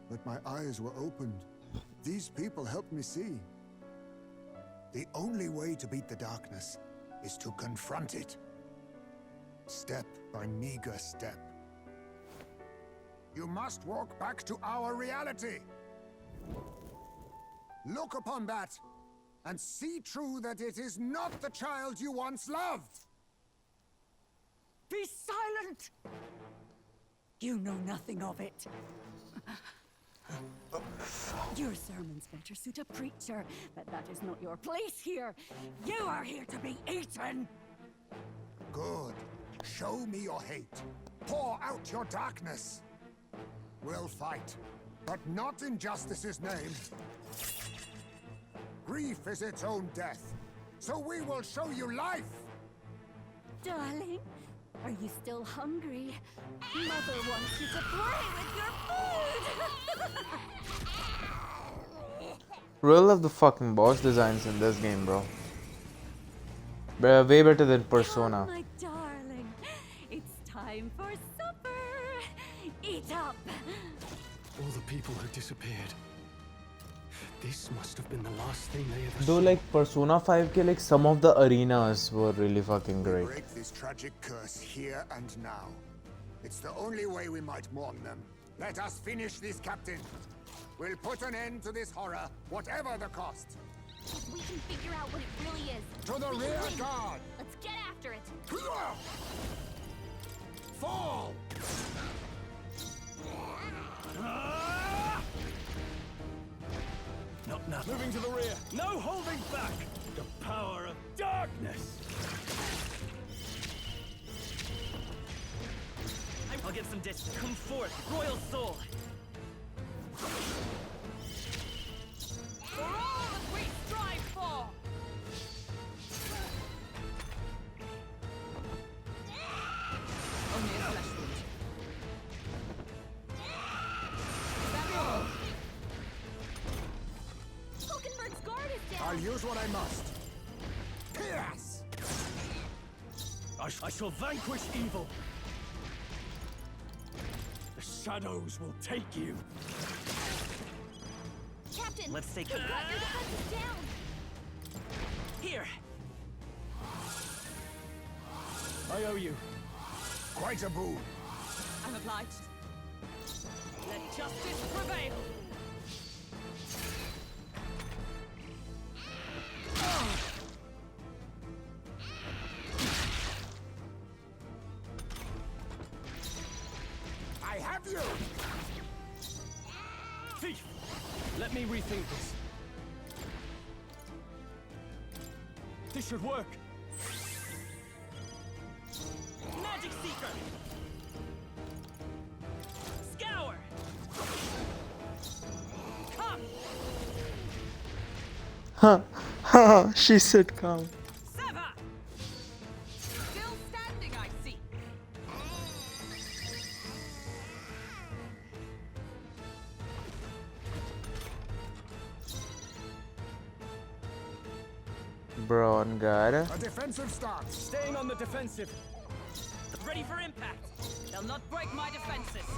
Q: But my eyes were opened. These people helped me see. The only way to beat the darkness is to confront it. Step by meager step. You must walk back to our reality. Look upon that and see true that it is not the child you once loved.
D: Be silent! You know nothing of it. Your sermons better suit a preacher, but that is not your place here. You are here to be eaten!
Q: Good. Show me your hate. Pour out your darkness. We'll fight, but not in justice's name. Grief is its own death, so we will show you life!
D: Darling, are you still hungry? Mother wants you to play with your food!
A: Real love the fucking boss designs in this game, bro. Way better than Persona.
D: Oh, my darling, it's time for supper. Eat up.
E: All the people who disappeared. This must have been the last thing they ever
A: Though
E: saw.
A: like Persona 5 ke like some of the arenas were really fucking great.
Q: Break this tragic curse here and now. It's the only way we might mourn them. Let us finish this, Captain. We'll put an end to this horror, whatever the cost.
C: If we can figure out what it really is.
Q: To the
C: we can
Q: rear
C: win.
Q: guard!
C: Let's get after it.
Q: Fall!
E: Not now. Moving to the rear. No holding back. The power of darkness.
R: I'll get some distance. Come forth, royal soul.
F: For all that we strive for!
G: Only a flesh wound.
C: Hulkenberg's guard is down.
Q: I'll use what I must. Pierce!
E: I shall vanquish evil. The shadows will take you.
C: Captain,
R: Let's take
C: you've
R: it.
C: got your defenses down.
R: Here.
E: I owe you.
Q: Quite a boon.
F: I'm obliged. Let justice prevail!
Q: I have you!
E: Thief! Let me rethink this. This should work.
R: Magic Seeker. Scour.
F: Come!
A: Ha! She said come.
F: Sever! Still standing, I see.
A: Bro, on guard.
J: A defensive stance.
E: Staying on the defensive.
F: Ready for impact. They'll not break my defenses.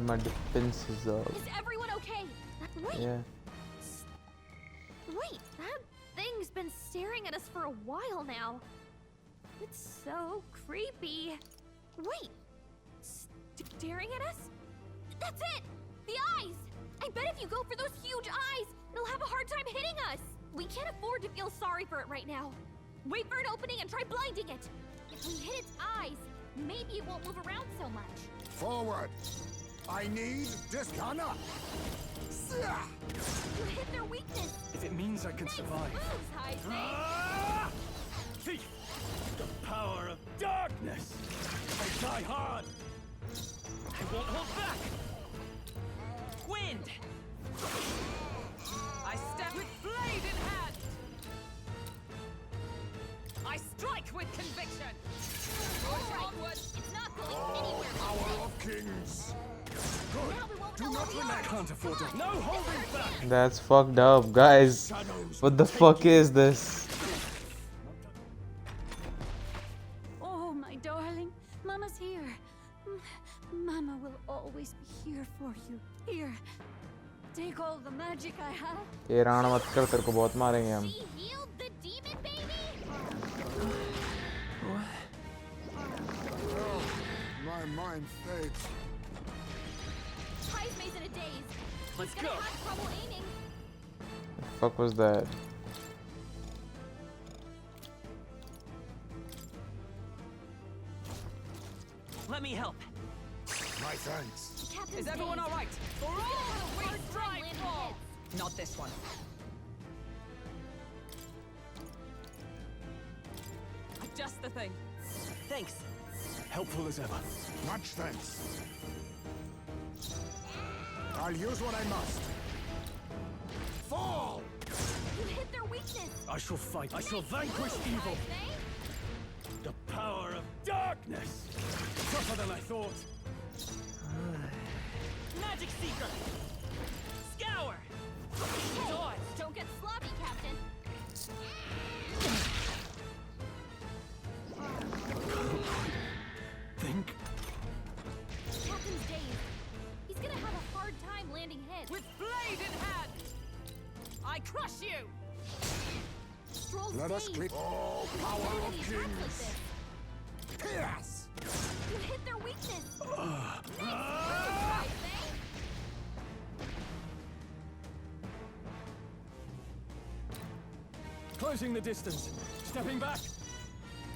A: My defenses up.
C: Is everyone okay? Wait.
A: Yeah.
C: Wait, that thing's been staring at us for a while now. It's so creepy. Wait, staring at us? That's it! The eyes! I bet if you go for those huge eyes, it'll have a hard time hitting us. We can't afford to feel sorry for it right now. Wait for an opening and try blinding it. If we hit its eyes, maybe it won't move around so much.
J: Forward. I need this gunner.
C: You hit their weakness.
E: If it means I can survive. Thief! The power of darkness! I die hard! I won't hold back!
F: Wind! I step with blade in hand! I strike with conviction!
C: Onward! It's not going anywhere.
J: Power of kings. Good. Do not relax.
E: Can't afford to. No holding back!
A: That's fucked up, guys. What the fuck is this?
D: Oh, my darling. Mama's here. Mama will always be here for you. Here. Take all the magic I have.
A: ये राणा मत कर, तेरे को बहुत मारेंगे हम.
C: She healed the demon baby?
Q: Oh, my mind fades.
C: Heismei's in a daze.
E: Let's
C: He's gonna have trouble aiming.
A: The fuck was that?
F: Let me help.
J: My thanks.
F: Is everyone all right? For all the wings drive fall! Not this one. Just the thing. Thanks.
E: Helpful as ever.
J: Much thanks. I'll use what I must. Fall!
C: You hit their weakness.
E: I shall fight. I shall vanquish evil. The power of darkness! Tougher than I thought.
F: Magic Seeker! Scour!
C: Hey, don't get sloppy, Captain.
E: Think?
C: Captain's dazed. He's gonna have a hard time landing hits.
F: With blade in hand! I crush you!
C: Stroll's
J: Let us
C: dazed.
J: clip. Oh, power of
C: Attacks like
J: kings.
C: this.
J: Pierce!
C: You hit their weakness.
E: Closing the distance. Stepping back.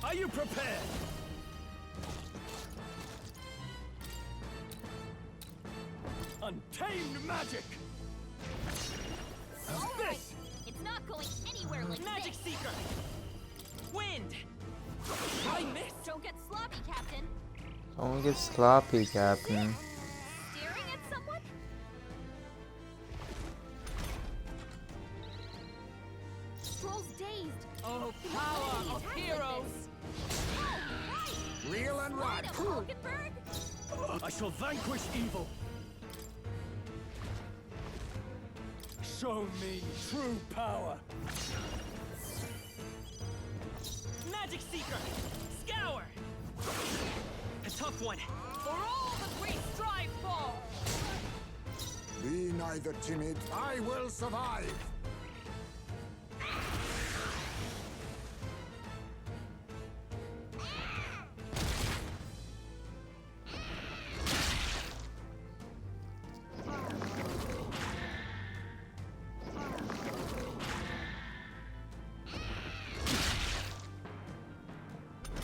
E: Are you prepared? Untamed magic!
C: All right.
E: This!
C: It's not going anywhere like
F: Magic
C: this.
F: Seeker! Wind! I missed!
C: Don't get sloppy, Captain.
A: Don't get sloppy, Captain.
C: Staring at someone? Stroll's dazed.
F: Oh, power of heroes!
J: Real and right.
C: Hulkenberg?
E: I shall vanquish evil. Show me true power.
F: Magic Seeker! Scour! A tough one. For all that we strive for!
Q: Be neither timid.
J: I will survive.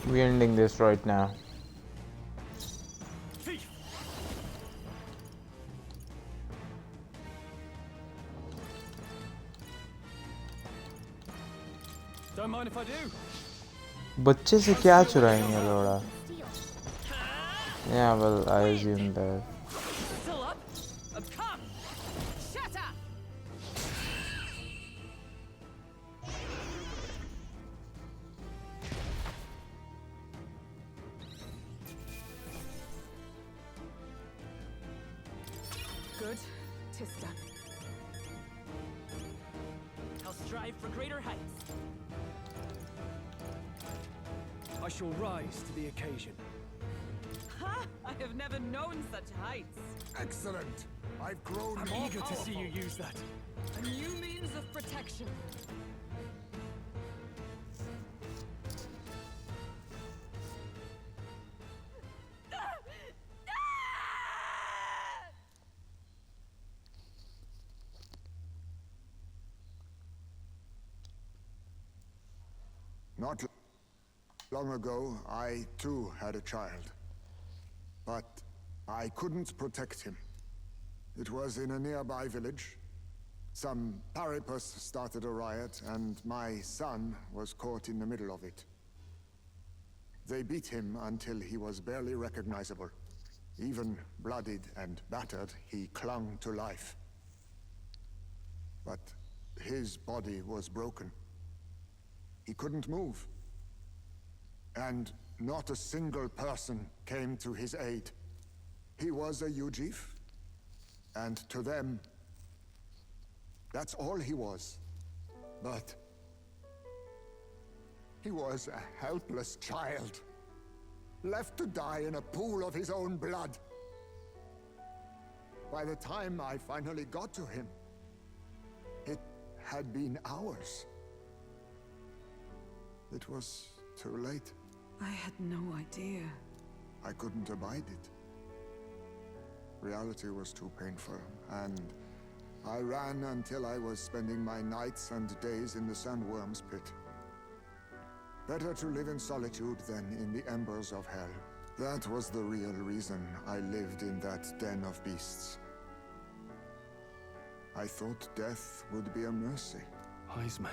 A: We're ending this right now.
E: Thief! Don't mind if I do.
A: बच्चे से क्या चुराएंगे लोड़ा? Yeah, well, I assume that.
F: Still up? Come!
G: Good. 'Tis done.
R: I'll strive for greater heights.
E: I shall rise to the occasion.
G: Ha! I have never known such heights.
Q: Excellent. I've grown
E: I'm
Q: more
E: eager to see you
Q: powerful.
E: use that.
G: A new means of protection.
Q: Not long ago, I too had a child. But I couldn't protect him. It was in a nearby village. Some paripus started a riot, and my son was caught in the middle of it. They beat him until he was barely recognizable. Even bloodied and battered, he clung to life. But his body was broken. He couldn't move. And not a single person came to his aid. He was a Ujif, and to them, that's all he was. But he was a helpless child, left to die in a pool of his own blood. By the time I finally got to him, it had been hours. It was too late.
G: I had no idea.
Q: I couldn't abide it. Reality was too painful, and I ran until I was spending my nights and days in the sandworm's pit. Better to live in solitude than in the embers of hell. That was the real reason I lived in that den of beasts. I thought death would be a mercy.
E: Heisme.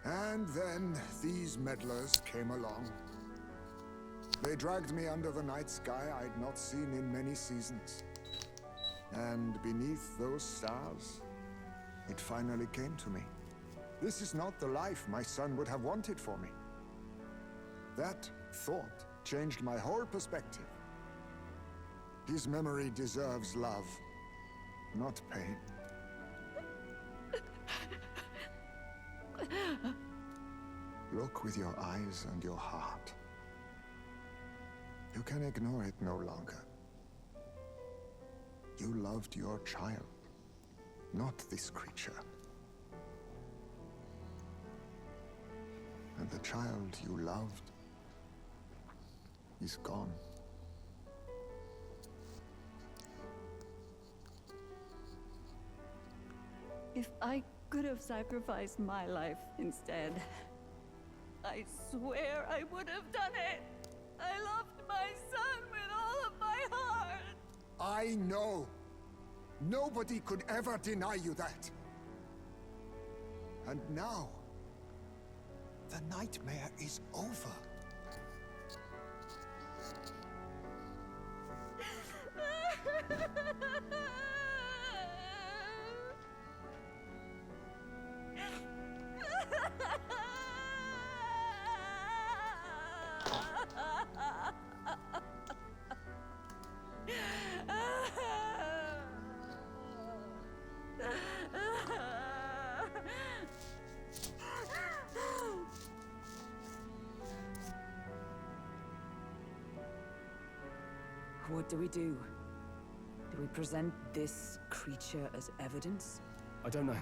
Q: And then these meddlers came along. They dragged me under the night sky I'd not seen in many seasons. And beneath those stars, it finally came to me. This is not the life my son would have wanted for me. That thought changed my whole perspective. His memory deserves love, not pain. Look with your eyes and your heart. You can ignore it no longer. You loved your child, not this creature. And the child you loved is gone.
D: If I could have sacrificed my life instead, I swear I would have done it. I loved my son with all of my heart.
Q: I know. Nobody could ever deny you that. And now, the nightmare is over.
G: What do we do? Do we present this creature as evidence?
E: I don't know.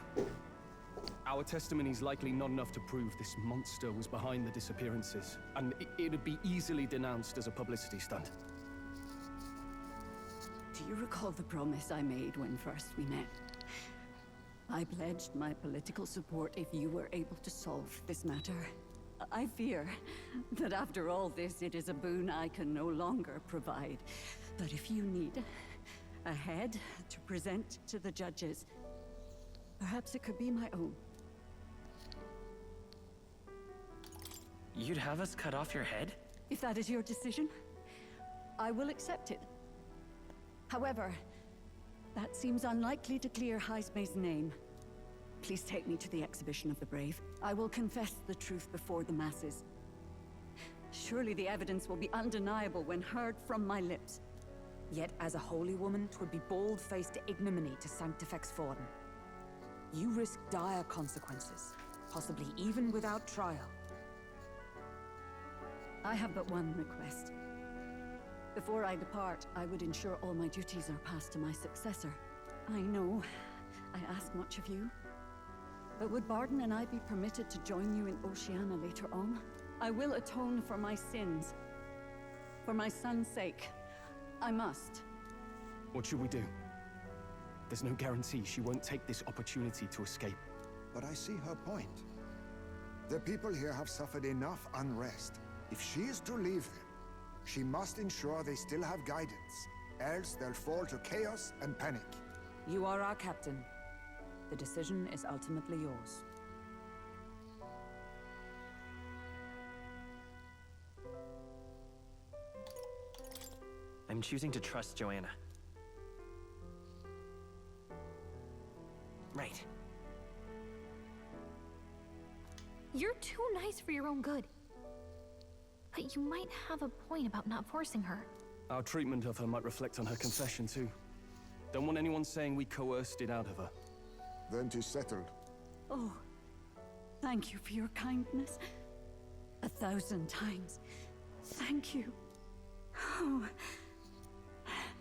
E: Our testimony's likely not enough to prove this monster was behind the disappearances, and it'd be easily denounced as a publicity stunt.
D: Do you recall the promise I made when first we met? I pledged my political support if you were able to solve this matter. I fear that after all this, it is a boon I can no longer provide. But if you need a head to present to the judges, perhaps it could be my own.
R: You'd have us cut off your head?
D: If that is your decision, I will accept it. However, that seems unlikely to clear Heisme's name. Please take me to the exhibition of the brave. I will confess the truth before the masses. Surely the evidence will be undeniable when heard from my lips.
G: Yet as a holy woman, 'twould be bald-faced ignominy to Sanctifex Forden. You risk dire consequences, possibly even without trial.
D: I have but one request. Before I depart, I would ensure all my duties are passed to my successor. I know I ask much of you, but would Barden and I be permitted to join you in Oceania later on? I will atone for my sins. For my son's sake, I must.
E: What should we do? There's no guarantee she won't take this opportunity to escape.
Q: But I see her point. The people here have suffered enough unrest. If she is to leave them, she must ensure they still have guidance. Else they'll fall to chaos and panic.
G: You are our captain. The decision is ultimately yours.
R: I'm choosing to trust Joanna. Right.
C: You're too nice for your own good. But you might have a point about not forcing her.
E: Our treatment of her might reflect on her confession too. Don't want anyone saying we coerced it out of her.
Q: Then 'tis settled.
D: Oh, thank you for your kindness. 1,000 times. Thank you. Oh,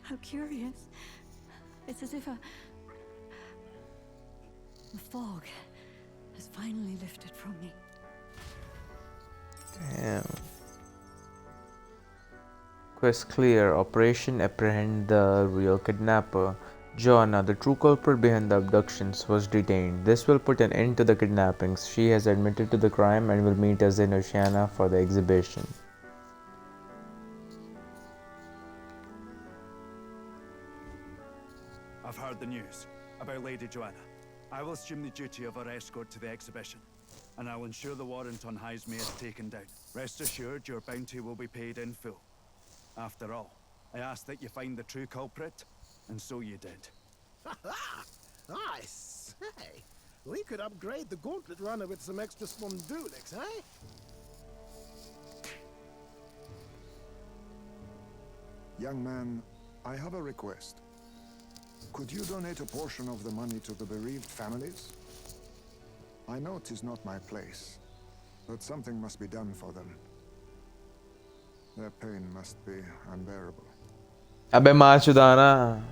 D: how curious. It's as if the fog has finally lifted from me.
A: Damn. Quest clear. Operation Apprehend the Real Kidnapper. Joanna, the true culprit behind the abductions, was detained. This will put an end to the kidnappings. She has admitted to the crime and will meet us in Oceania for the exhibition.
B: I've heard the news about Lady Joanna. I will assume the duty of her escort to the exhibition, and I'll ensure the warrant on Heisme is taken down. Rest assured, your bounty will be paid in full. After all, I asked that you find the true culprit, and so you did.
J: I say, we could upgrade the gauntlet runner with some extra spondulix, eh?
Q: Young man, I have a request. Could you donate a portion of the money to the bereaved families? I know it is not my place, but something must be done for them. Their pain must be unbearable.
A: अबे माचुदाना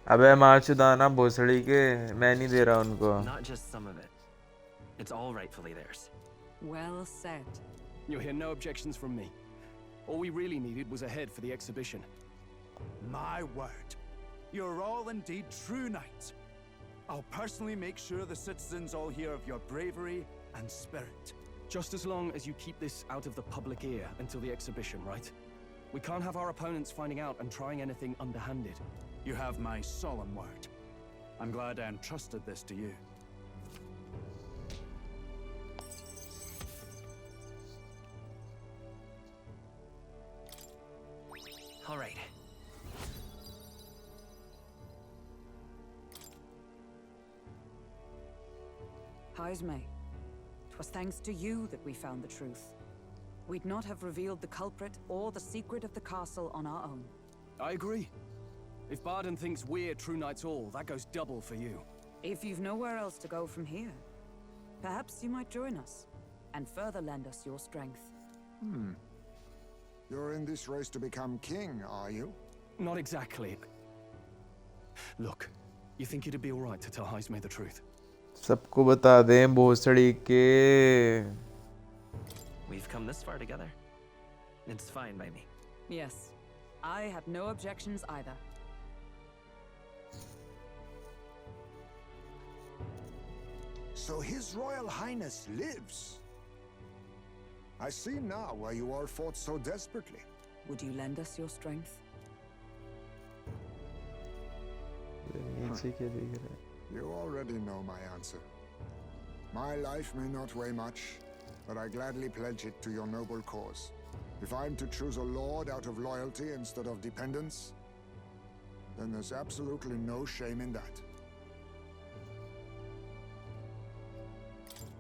A: अबे माचुदाना भोसड़ी के मैं नहीं दे रहा उनको.
R: Not just some of it. It's all rightfully theirs.
G: Well said.
E: You'll hear no objections from me. All we really needed was a head for the exhibition.
B: My word. You're all indeed true knights. I'll personally make sure the citizens all hear of your bravery and spirit.
E: Just as long as you keep this out of the public ear until the exhibition, right? We can't have our opponents finding out and trying anything underhanded.
B: You have my solemn word. I'm glad I entrusted this to you.
R: All right.
G: Heisme, 'twas thanks to you that we found the truth. We'd not have revealed the culprit or the secret of the castle on our own.
E: I agree. If Barden thinks we're true knights all, that goes double for you.
G: If you've nowhere else to go from here, perhaps you might join us and further lend us your strength.
Q: You're in this race to become king, are you?
E: Not exactly. Look, you think it'd be all right to tell Heisme the truth?
A: सबको बता दें भोसड़ी के.
R: We've come this far together. It's fine by me.
G: Yes, I have no objections either.
Q: So His Royal Highness lives. I see now why you all fought so desperately.
G: Would you lend us your strength?
Q: You already know my answer. My life may not weigh much, but I gladly pledge it to your noble cause. If I'm to choose a lord out of loyalty instead of dependence, then there's absolutely no shame in that.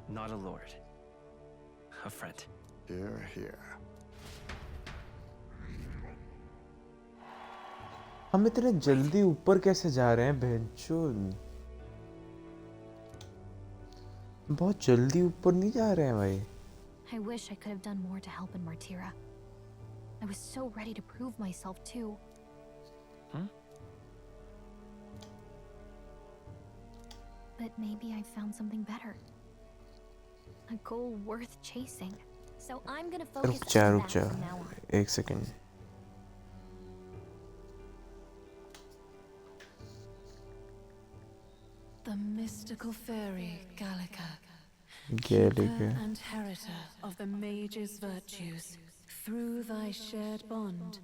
R: Not a lord. A friend.
Q: Hear, hear.
A: हम इतने जल्दी ऊपर कैसे जा रहे हैं बहनचोद? बहुत जल्दी ऊपर नहीं जा रहे हैं भाई।
C: I wish I could have done more to help in Martira. I was so ready to prove myself too. But maybe I found something better. A goal worth chasing. So I'm gonna focus on that from now on.
A: एक second.
S: The mystical fairy Gallica,
A: Gallica.
S: keeper and heritor of the mage's virtues. Through thy shared bond,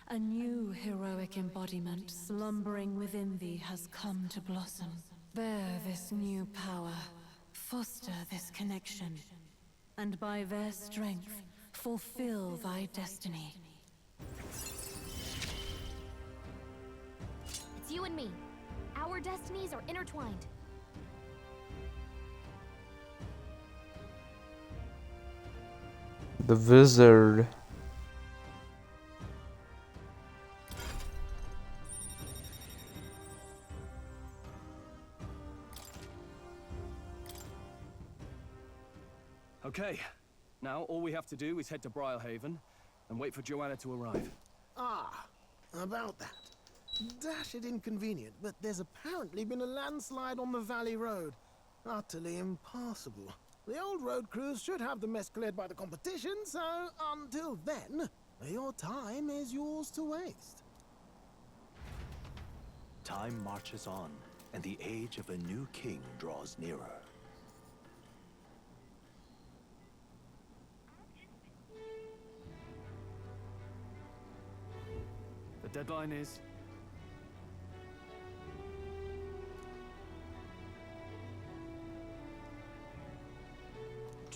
S: a new heroic embodiment slumbering within thee has come to blossom. Bear this new power, foster this connection, and by their strength, fulfill thy destiny.
C: It's you and me. Our destinies are intertwined.
A: The wizard.
E: Okay, now all we have to do is head to Briarhaven and wait for Joanna to arrive.
J: Ah, about that. Dashed inconvenient, but there's apparently been a landslide on the Valley Road. Utterly impassable. The old road crews should have the mess cleared by the competition, so until then, your time is yours to waste.
K: Time marches on, and the age of a new king draws nearer.
E: The deadline is...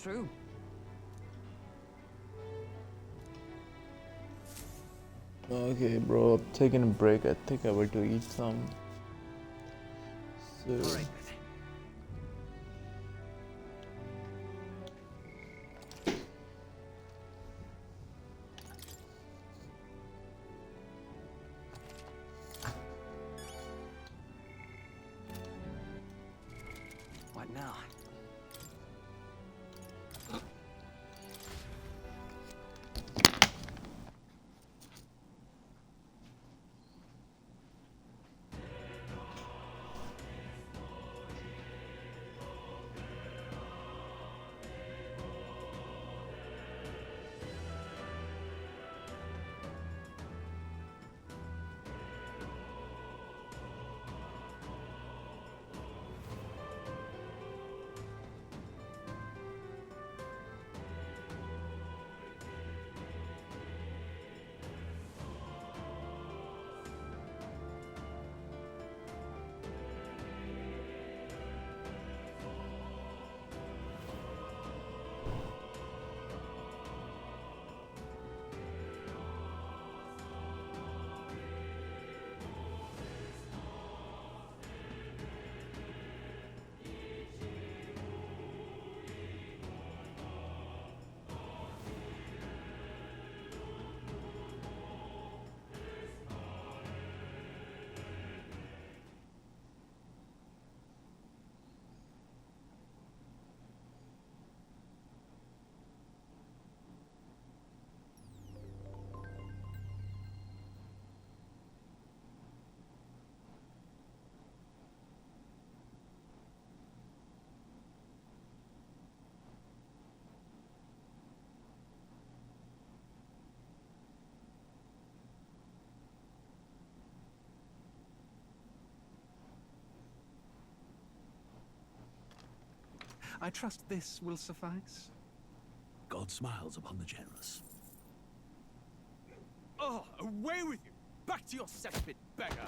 G: True.
A: Okay, bro, I'm taking a break. I think I went to eat some. So.
E: All right. What now? I trust this will suffice.
M: God smiles upon the generous.
E: Oh, away with you! Back to your cesspit, beggar!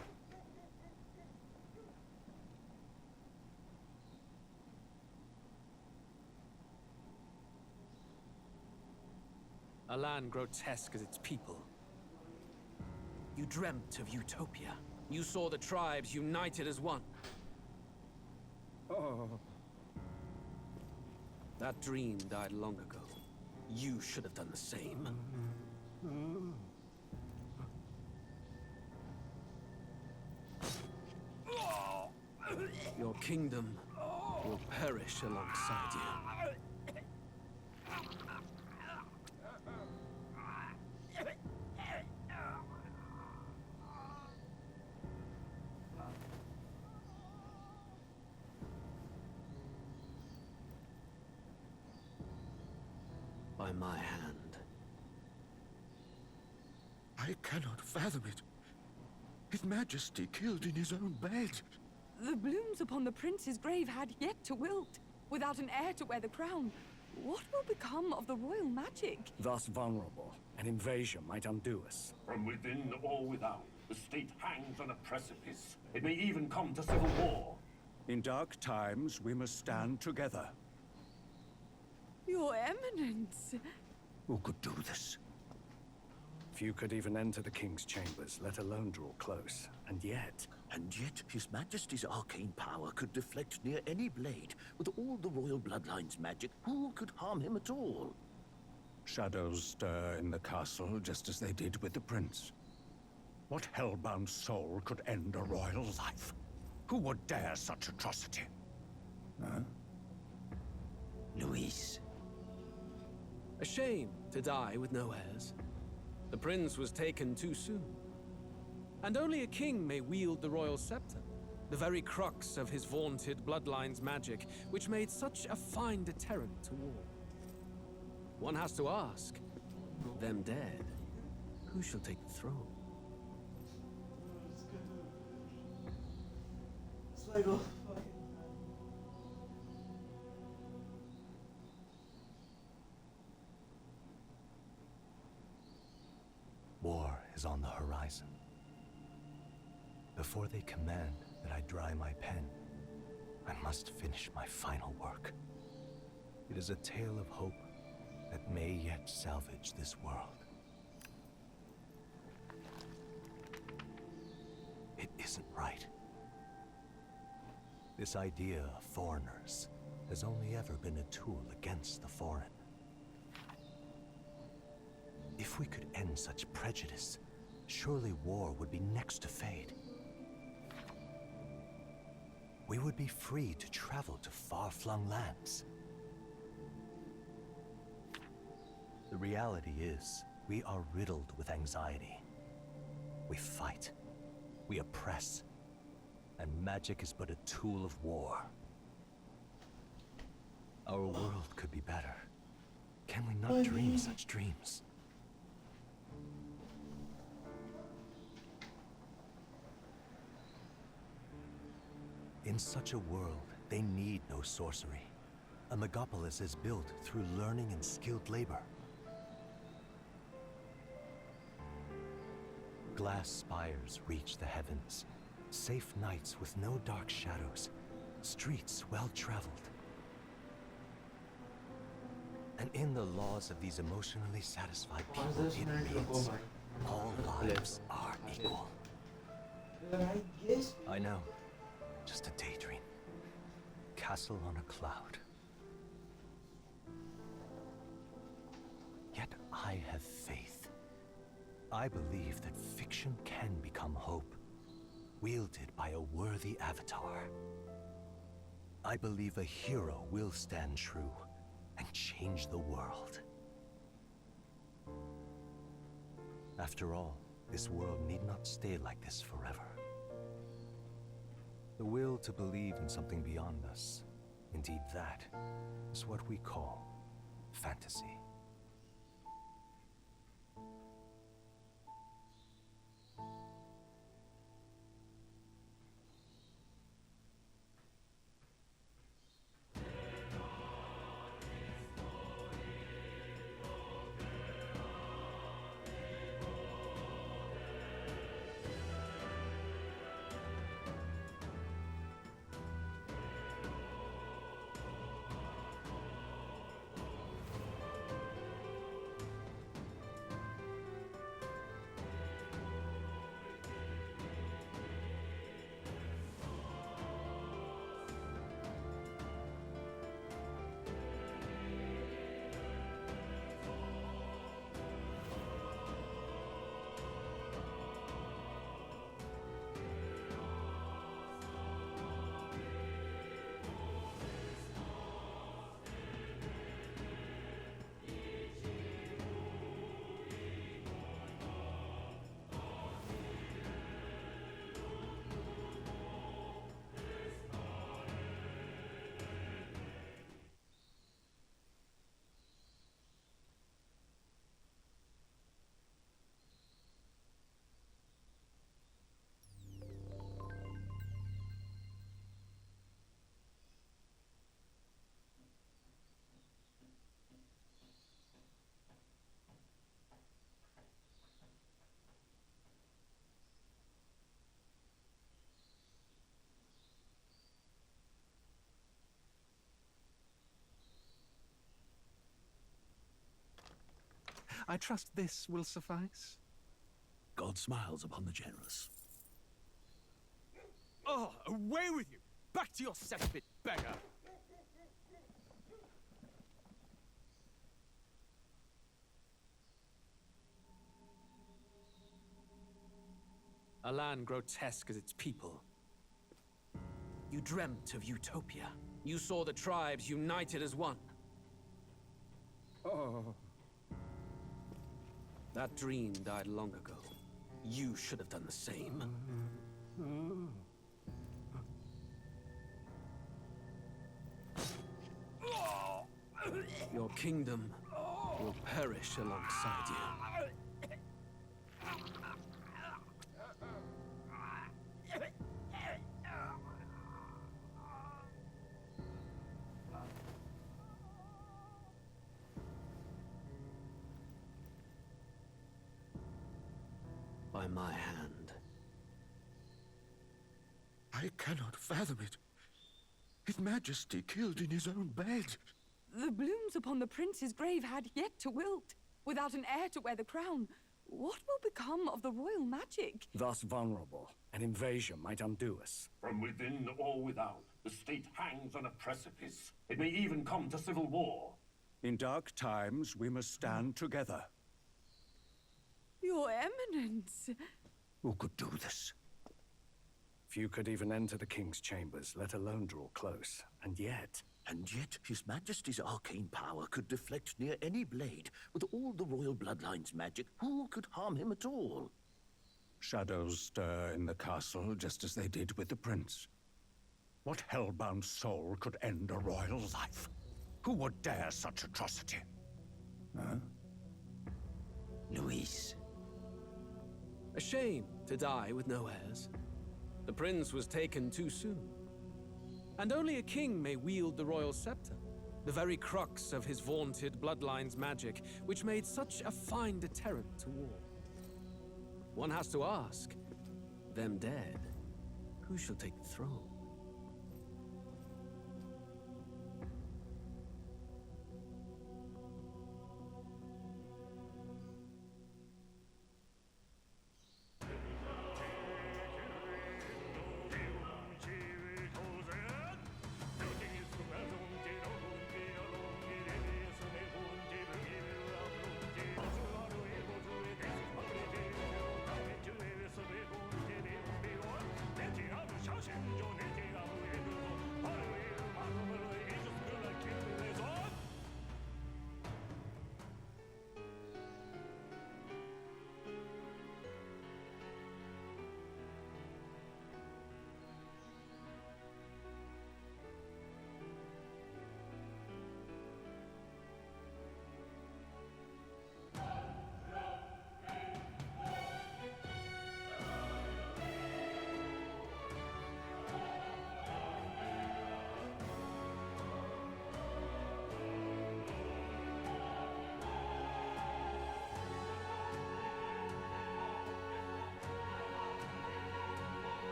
E: A land grotesque as its people. You dreamt of utopia. You saw the tribes united as one. Oh. That dream died long ago. You should have done the same. Your kingdom will perish alongside you. By my hand.
M: I cannot fathom it. His Majesty killed in his own bed.
G: The blooms upon the prince's grave had yet to wilt. Without an heir to wear the crown, what will become of the royal magic?
E: Thus vulnerable, an invasion might undo us.
O: From within or without, the state hangs on a precipice. It may even come to civil war.
N: In dark times, we must stand together.
G: Your Eminence!
N: Who could do this?
E: Few could even enter the king's chambers, let alone draw close. And yet
M: His Majesty's arcane power could deflect near any blade. With all the royal bloodline's magic, who could harm him at all?
N: Shadows stir in the castle just as they did with the prince. What hellbound soul could end a royal life? Who would dare such atrocity? Huh?
E: Luis. A shame to die with no heirs. The prince was taken too soon. And only a king may wield the royal scepter, the very crux of his vaunted bloodline's magic, which made such a fine deterrent to war. One has to ask, them dead, who shall take the throne?
K: War is on the horizon. Before they command that I dry my pen, I must finish my final work. It is a tale of hope that may yet salvage this world. It isn't right. This idea of foreigners has only ever been a tool against the foreign. If we could end such prejudice, surely war would be next to fade. We would be free to travel to far-flung lands. The reality is, we are riddled with anxiety. We fight, we oppress, and magic is but a tool of war. Our world could be better. Can we not dream such dreams? In such a world, they need no sorcery. A megapolis is built through learning and skilled labor. Glass spires reach the heavens. Safe nights with no dark shadows. Streets well-traveled. And in the laws of these emotionally satisfied people, it reads, all lives are equal. I know. Just a daydream. Castle on a cloud. Yet I have faith. I believe that fiction can become hope, wielded by a worthy avatar. I believe a hero will stand true and change the world. After all, this world need not stay like this forever. The will to believe in something beyond us, indeed that, is what we call fantasy.
E: I trust this will suffice.
M: God smiles upon the generous.
E: Oh, away with you! Back to your cesspit, beggar! A land grotesque as its people. You dreamt of utopia. You saw the tribes united as one. Oh. That dream died long ago. You should have done the same. Your kingdom will perish alongside you. By my hand.
M: I cannot fathom it. His Majesty killed in his own bed.
G: The blooms upon the prince's grave had yet to wilt. Without an heir to wear the crown, what will become of the royal magic?
T: Thus vulnerable, an invasion might undo us.
O: From within or without, the state hangs on a precipice. It may even come to civil war.
N: In dark times, we must stand together.
G: Your Eminence!
N: Who could do this?
T: Few could even enter the king's chambers, let alone draw close. And yet
M: His Majesty's arcane power could deflect near any blade. With all the royal bloodline's magic, who could harm him at all?
N: Shadows stir in the castle just as they did with the prince. What hellbound soul could end a royal life? Who would dare such atrocity? Huh?
E: Luis. A shame to die with no heirs. The prince was taken too soon. And only a king may wield the royal scepter, the very crux of his vaunted bloodline's magic, which made such a fine deterrent to war. One has to ask, them dead, who shall take the throne?
O: 내 뒤하루 샤신조 내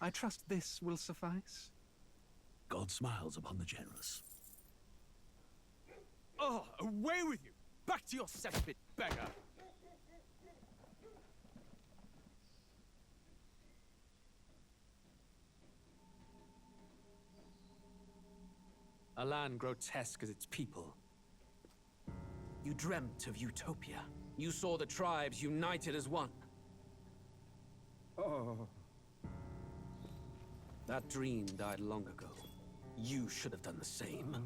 E: I trust this will suffice.
M: God smiles upon the generous.
T: Oh, away with you! Back to your cesspit, beggar! A land grotesque as its people. You dreamt of utopia. You saw the tribes united as one.
E: Oh.
T: That dream died long ago. You should have done the same.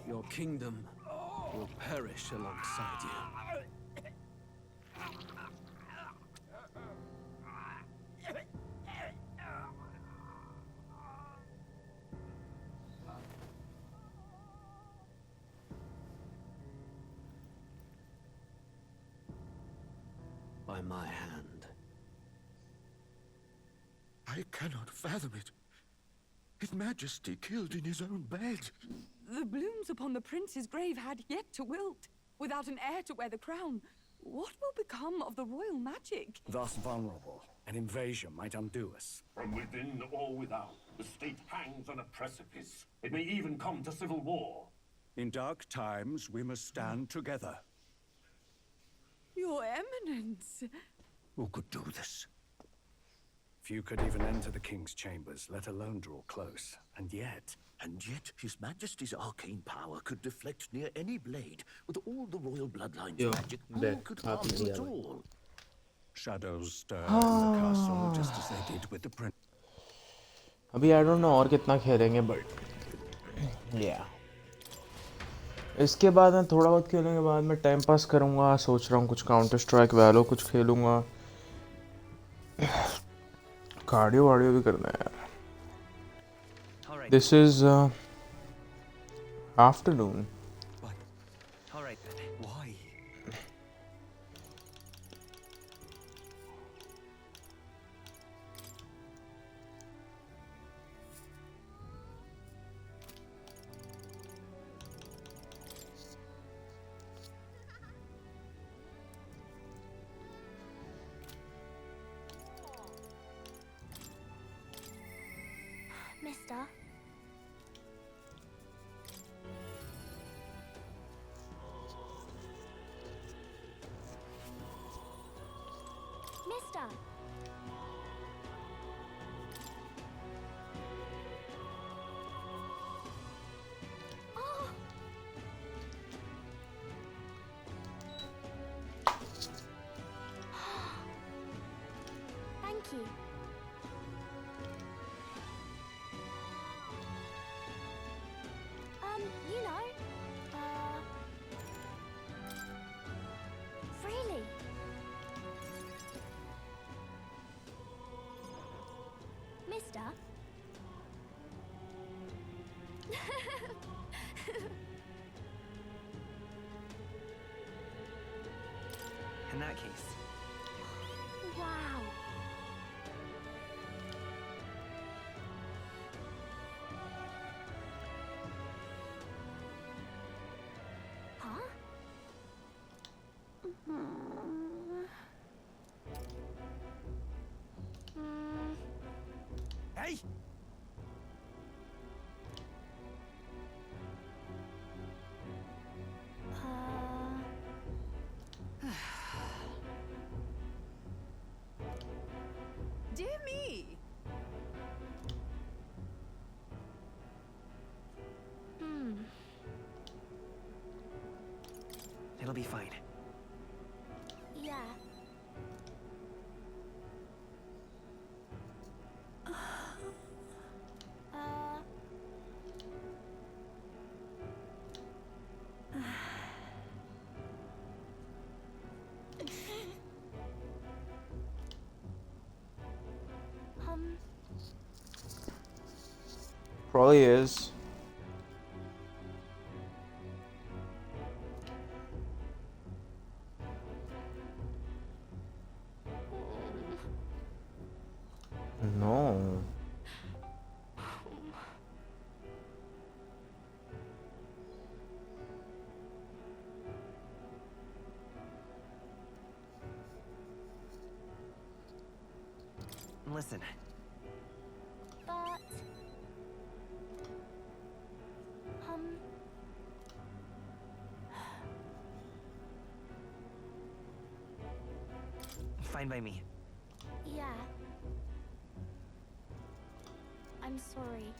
T: Your kingdom will perish alongside you. By my hand.
M: I cannot fathom it. His Majesty killed in his own bed.
G: The blooms upon the prince's grave had yet to wilt. Without an heir to wear the crown, what will become of the royal magic?
E: Thus vulnerable, an invasion might undo us.
O: From within or without, the state hangs on a precipice. It may even come to civil war.
N: In dark times, we must stand together.
G: Your Eminence!
N: Who could do this?
E: Few could even enter the king's chambers, let alone draw close. And yet
M: His Majesty's arcane power could deflect near any blade. With all the royal bloodline's
A: Yo,
M: magic, who
A: back
M: could
A: half
M: harm him
A: the
M: at
A: other.
M: all?
N: Shadows stir in the castle just as they did with the prince.
A: अभी I don't know और कितना खेलेंगे but yeah. इसके बाद मैं थोड़ा बहुत खेलने के बाद मैं टाइम पास करूँगा. सोच रहा हूँ कुछ काउंटर स्ट्राइक वैलो कुछ खेलूँगा. कार्डियो वार्डियो भी करना है यार. This is afternoon.
R: All right then.
E: Why?
C: Mister? Mister? Oh! Thank you. You know, really? Mister?
R: In that case.
C: Wow. Huh?
E: Hey!
G: Dear me!
R: It'll be fine.
C: Yeah.
A: Probably is. No.
R: listen.
C: But...
R: Fine by me.
C: Yeah. I'm sorry.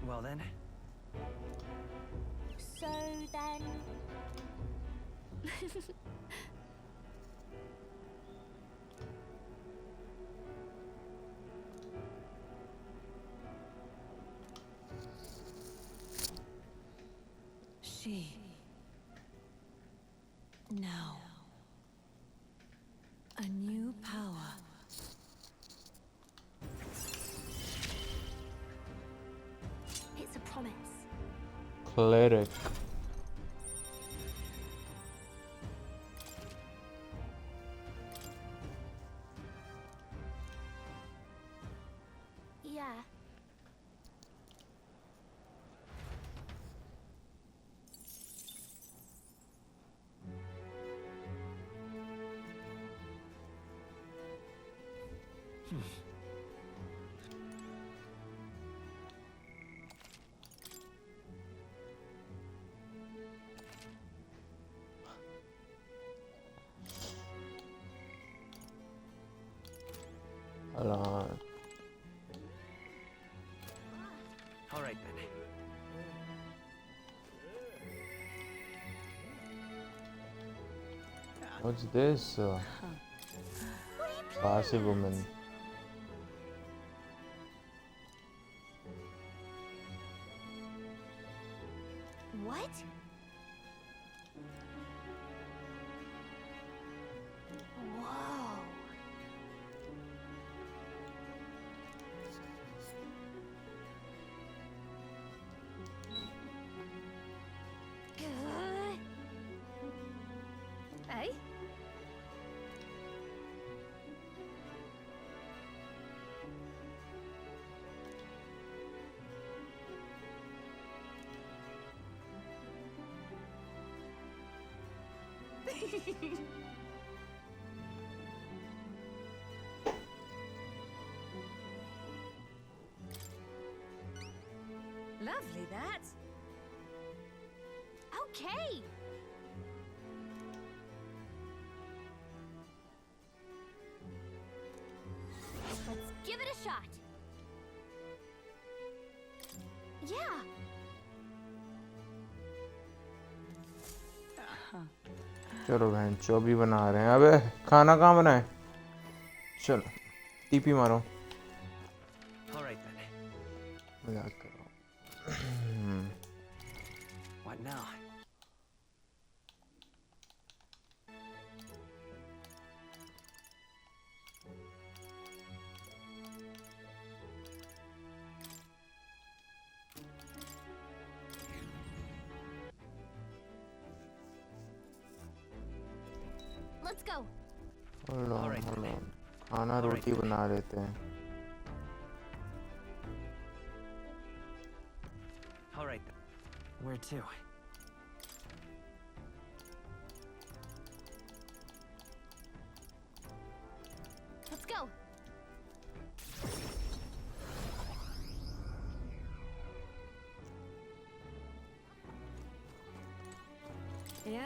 R: Well then.
C: So then...
S: She. Now. A new power.
C: It's a promise.
A: Cleric.
C: Yeah.
A: Alan.
R: All right then.
A: What's this? Passive woman.
C: What? Whoa. Hey?
P: Lovely, that.
C: Okay. Let's give it a shot. Yeah.
A: चलो बहन चौबी बना रहे हैं अबे खाना कहाँ बनाए चलो टीपी मारो
R: All right then.
A: मजाक कर रहा हूँ
R: What now?
C: Let's go.
A: hold on. खाना रोटी बना लेते हैं
R: All right then. Where to?
C: Let's go.
D: Yeah.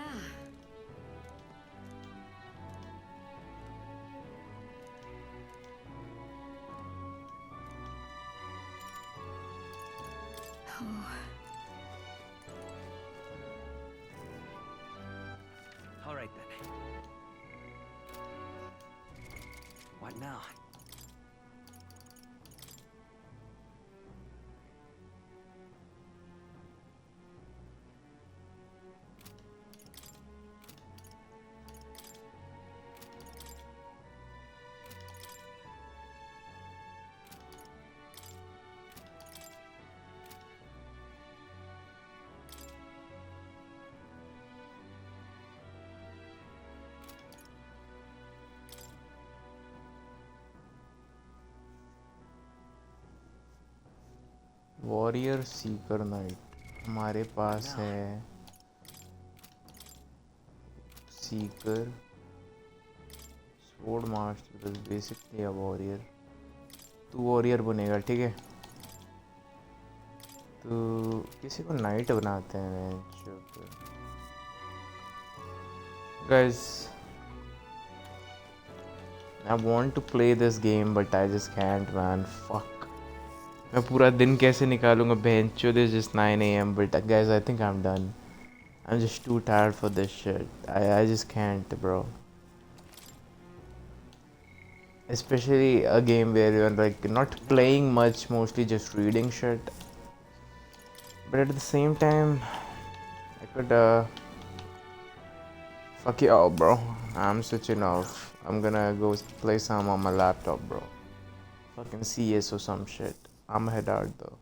R: All right then. What now?
A: Warrior Sikar night हमारे पास है seeker, sword master is basically a warrior. तू warrior बनेगा, ठीक है? तो किसी को knight बनाते हैं guys. I want to play this game but I just can't, man. Fuck. मैं पूरा दिन कैसे निकालूंगा बेंचो? This is just 9 a.m. But guys, I think I'm done. I'm just too tired for this shit. I just can't, bro. Especially a game where you're like not playing much, mostly just reading shit. But at the same time, I could fuck you out, bro. I'm switching off. I'm gonna go play some on my laptop, bro. Fucking CS or some shit. I'm head out though.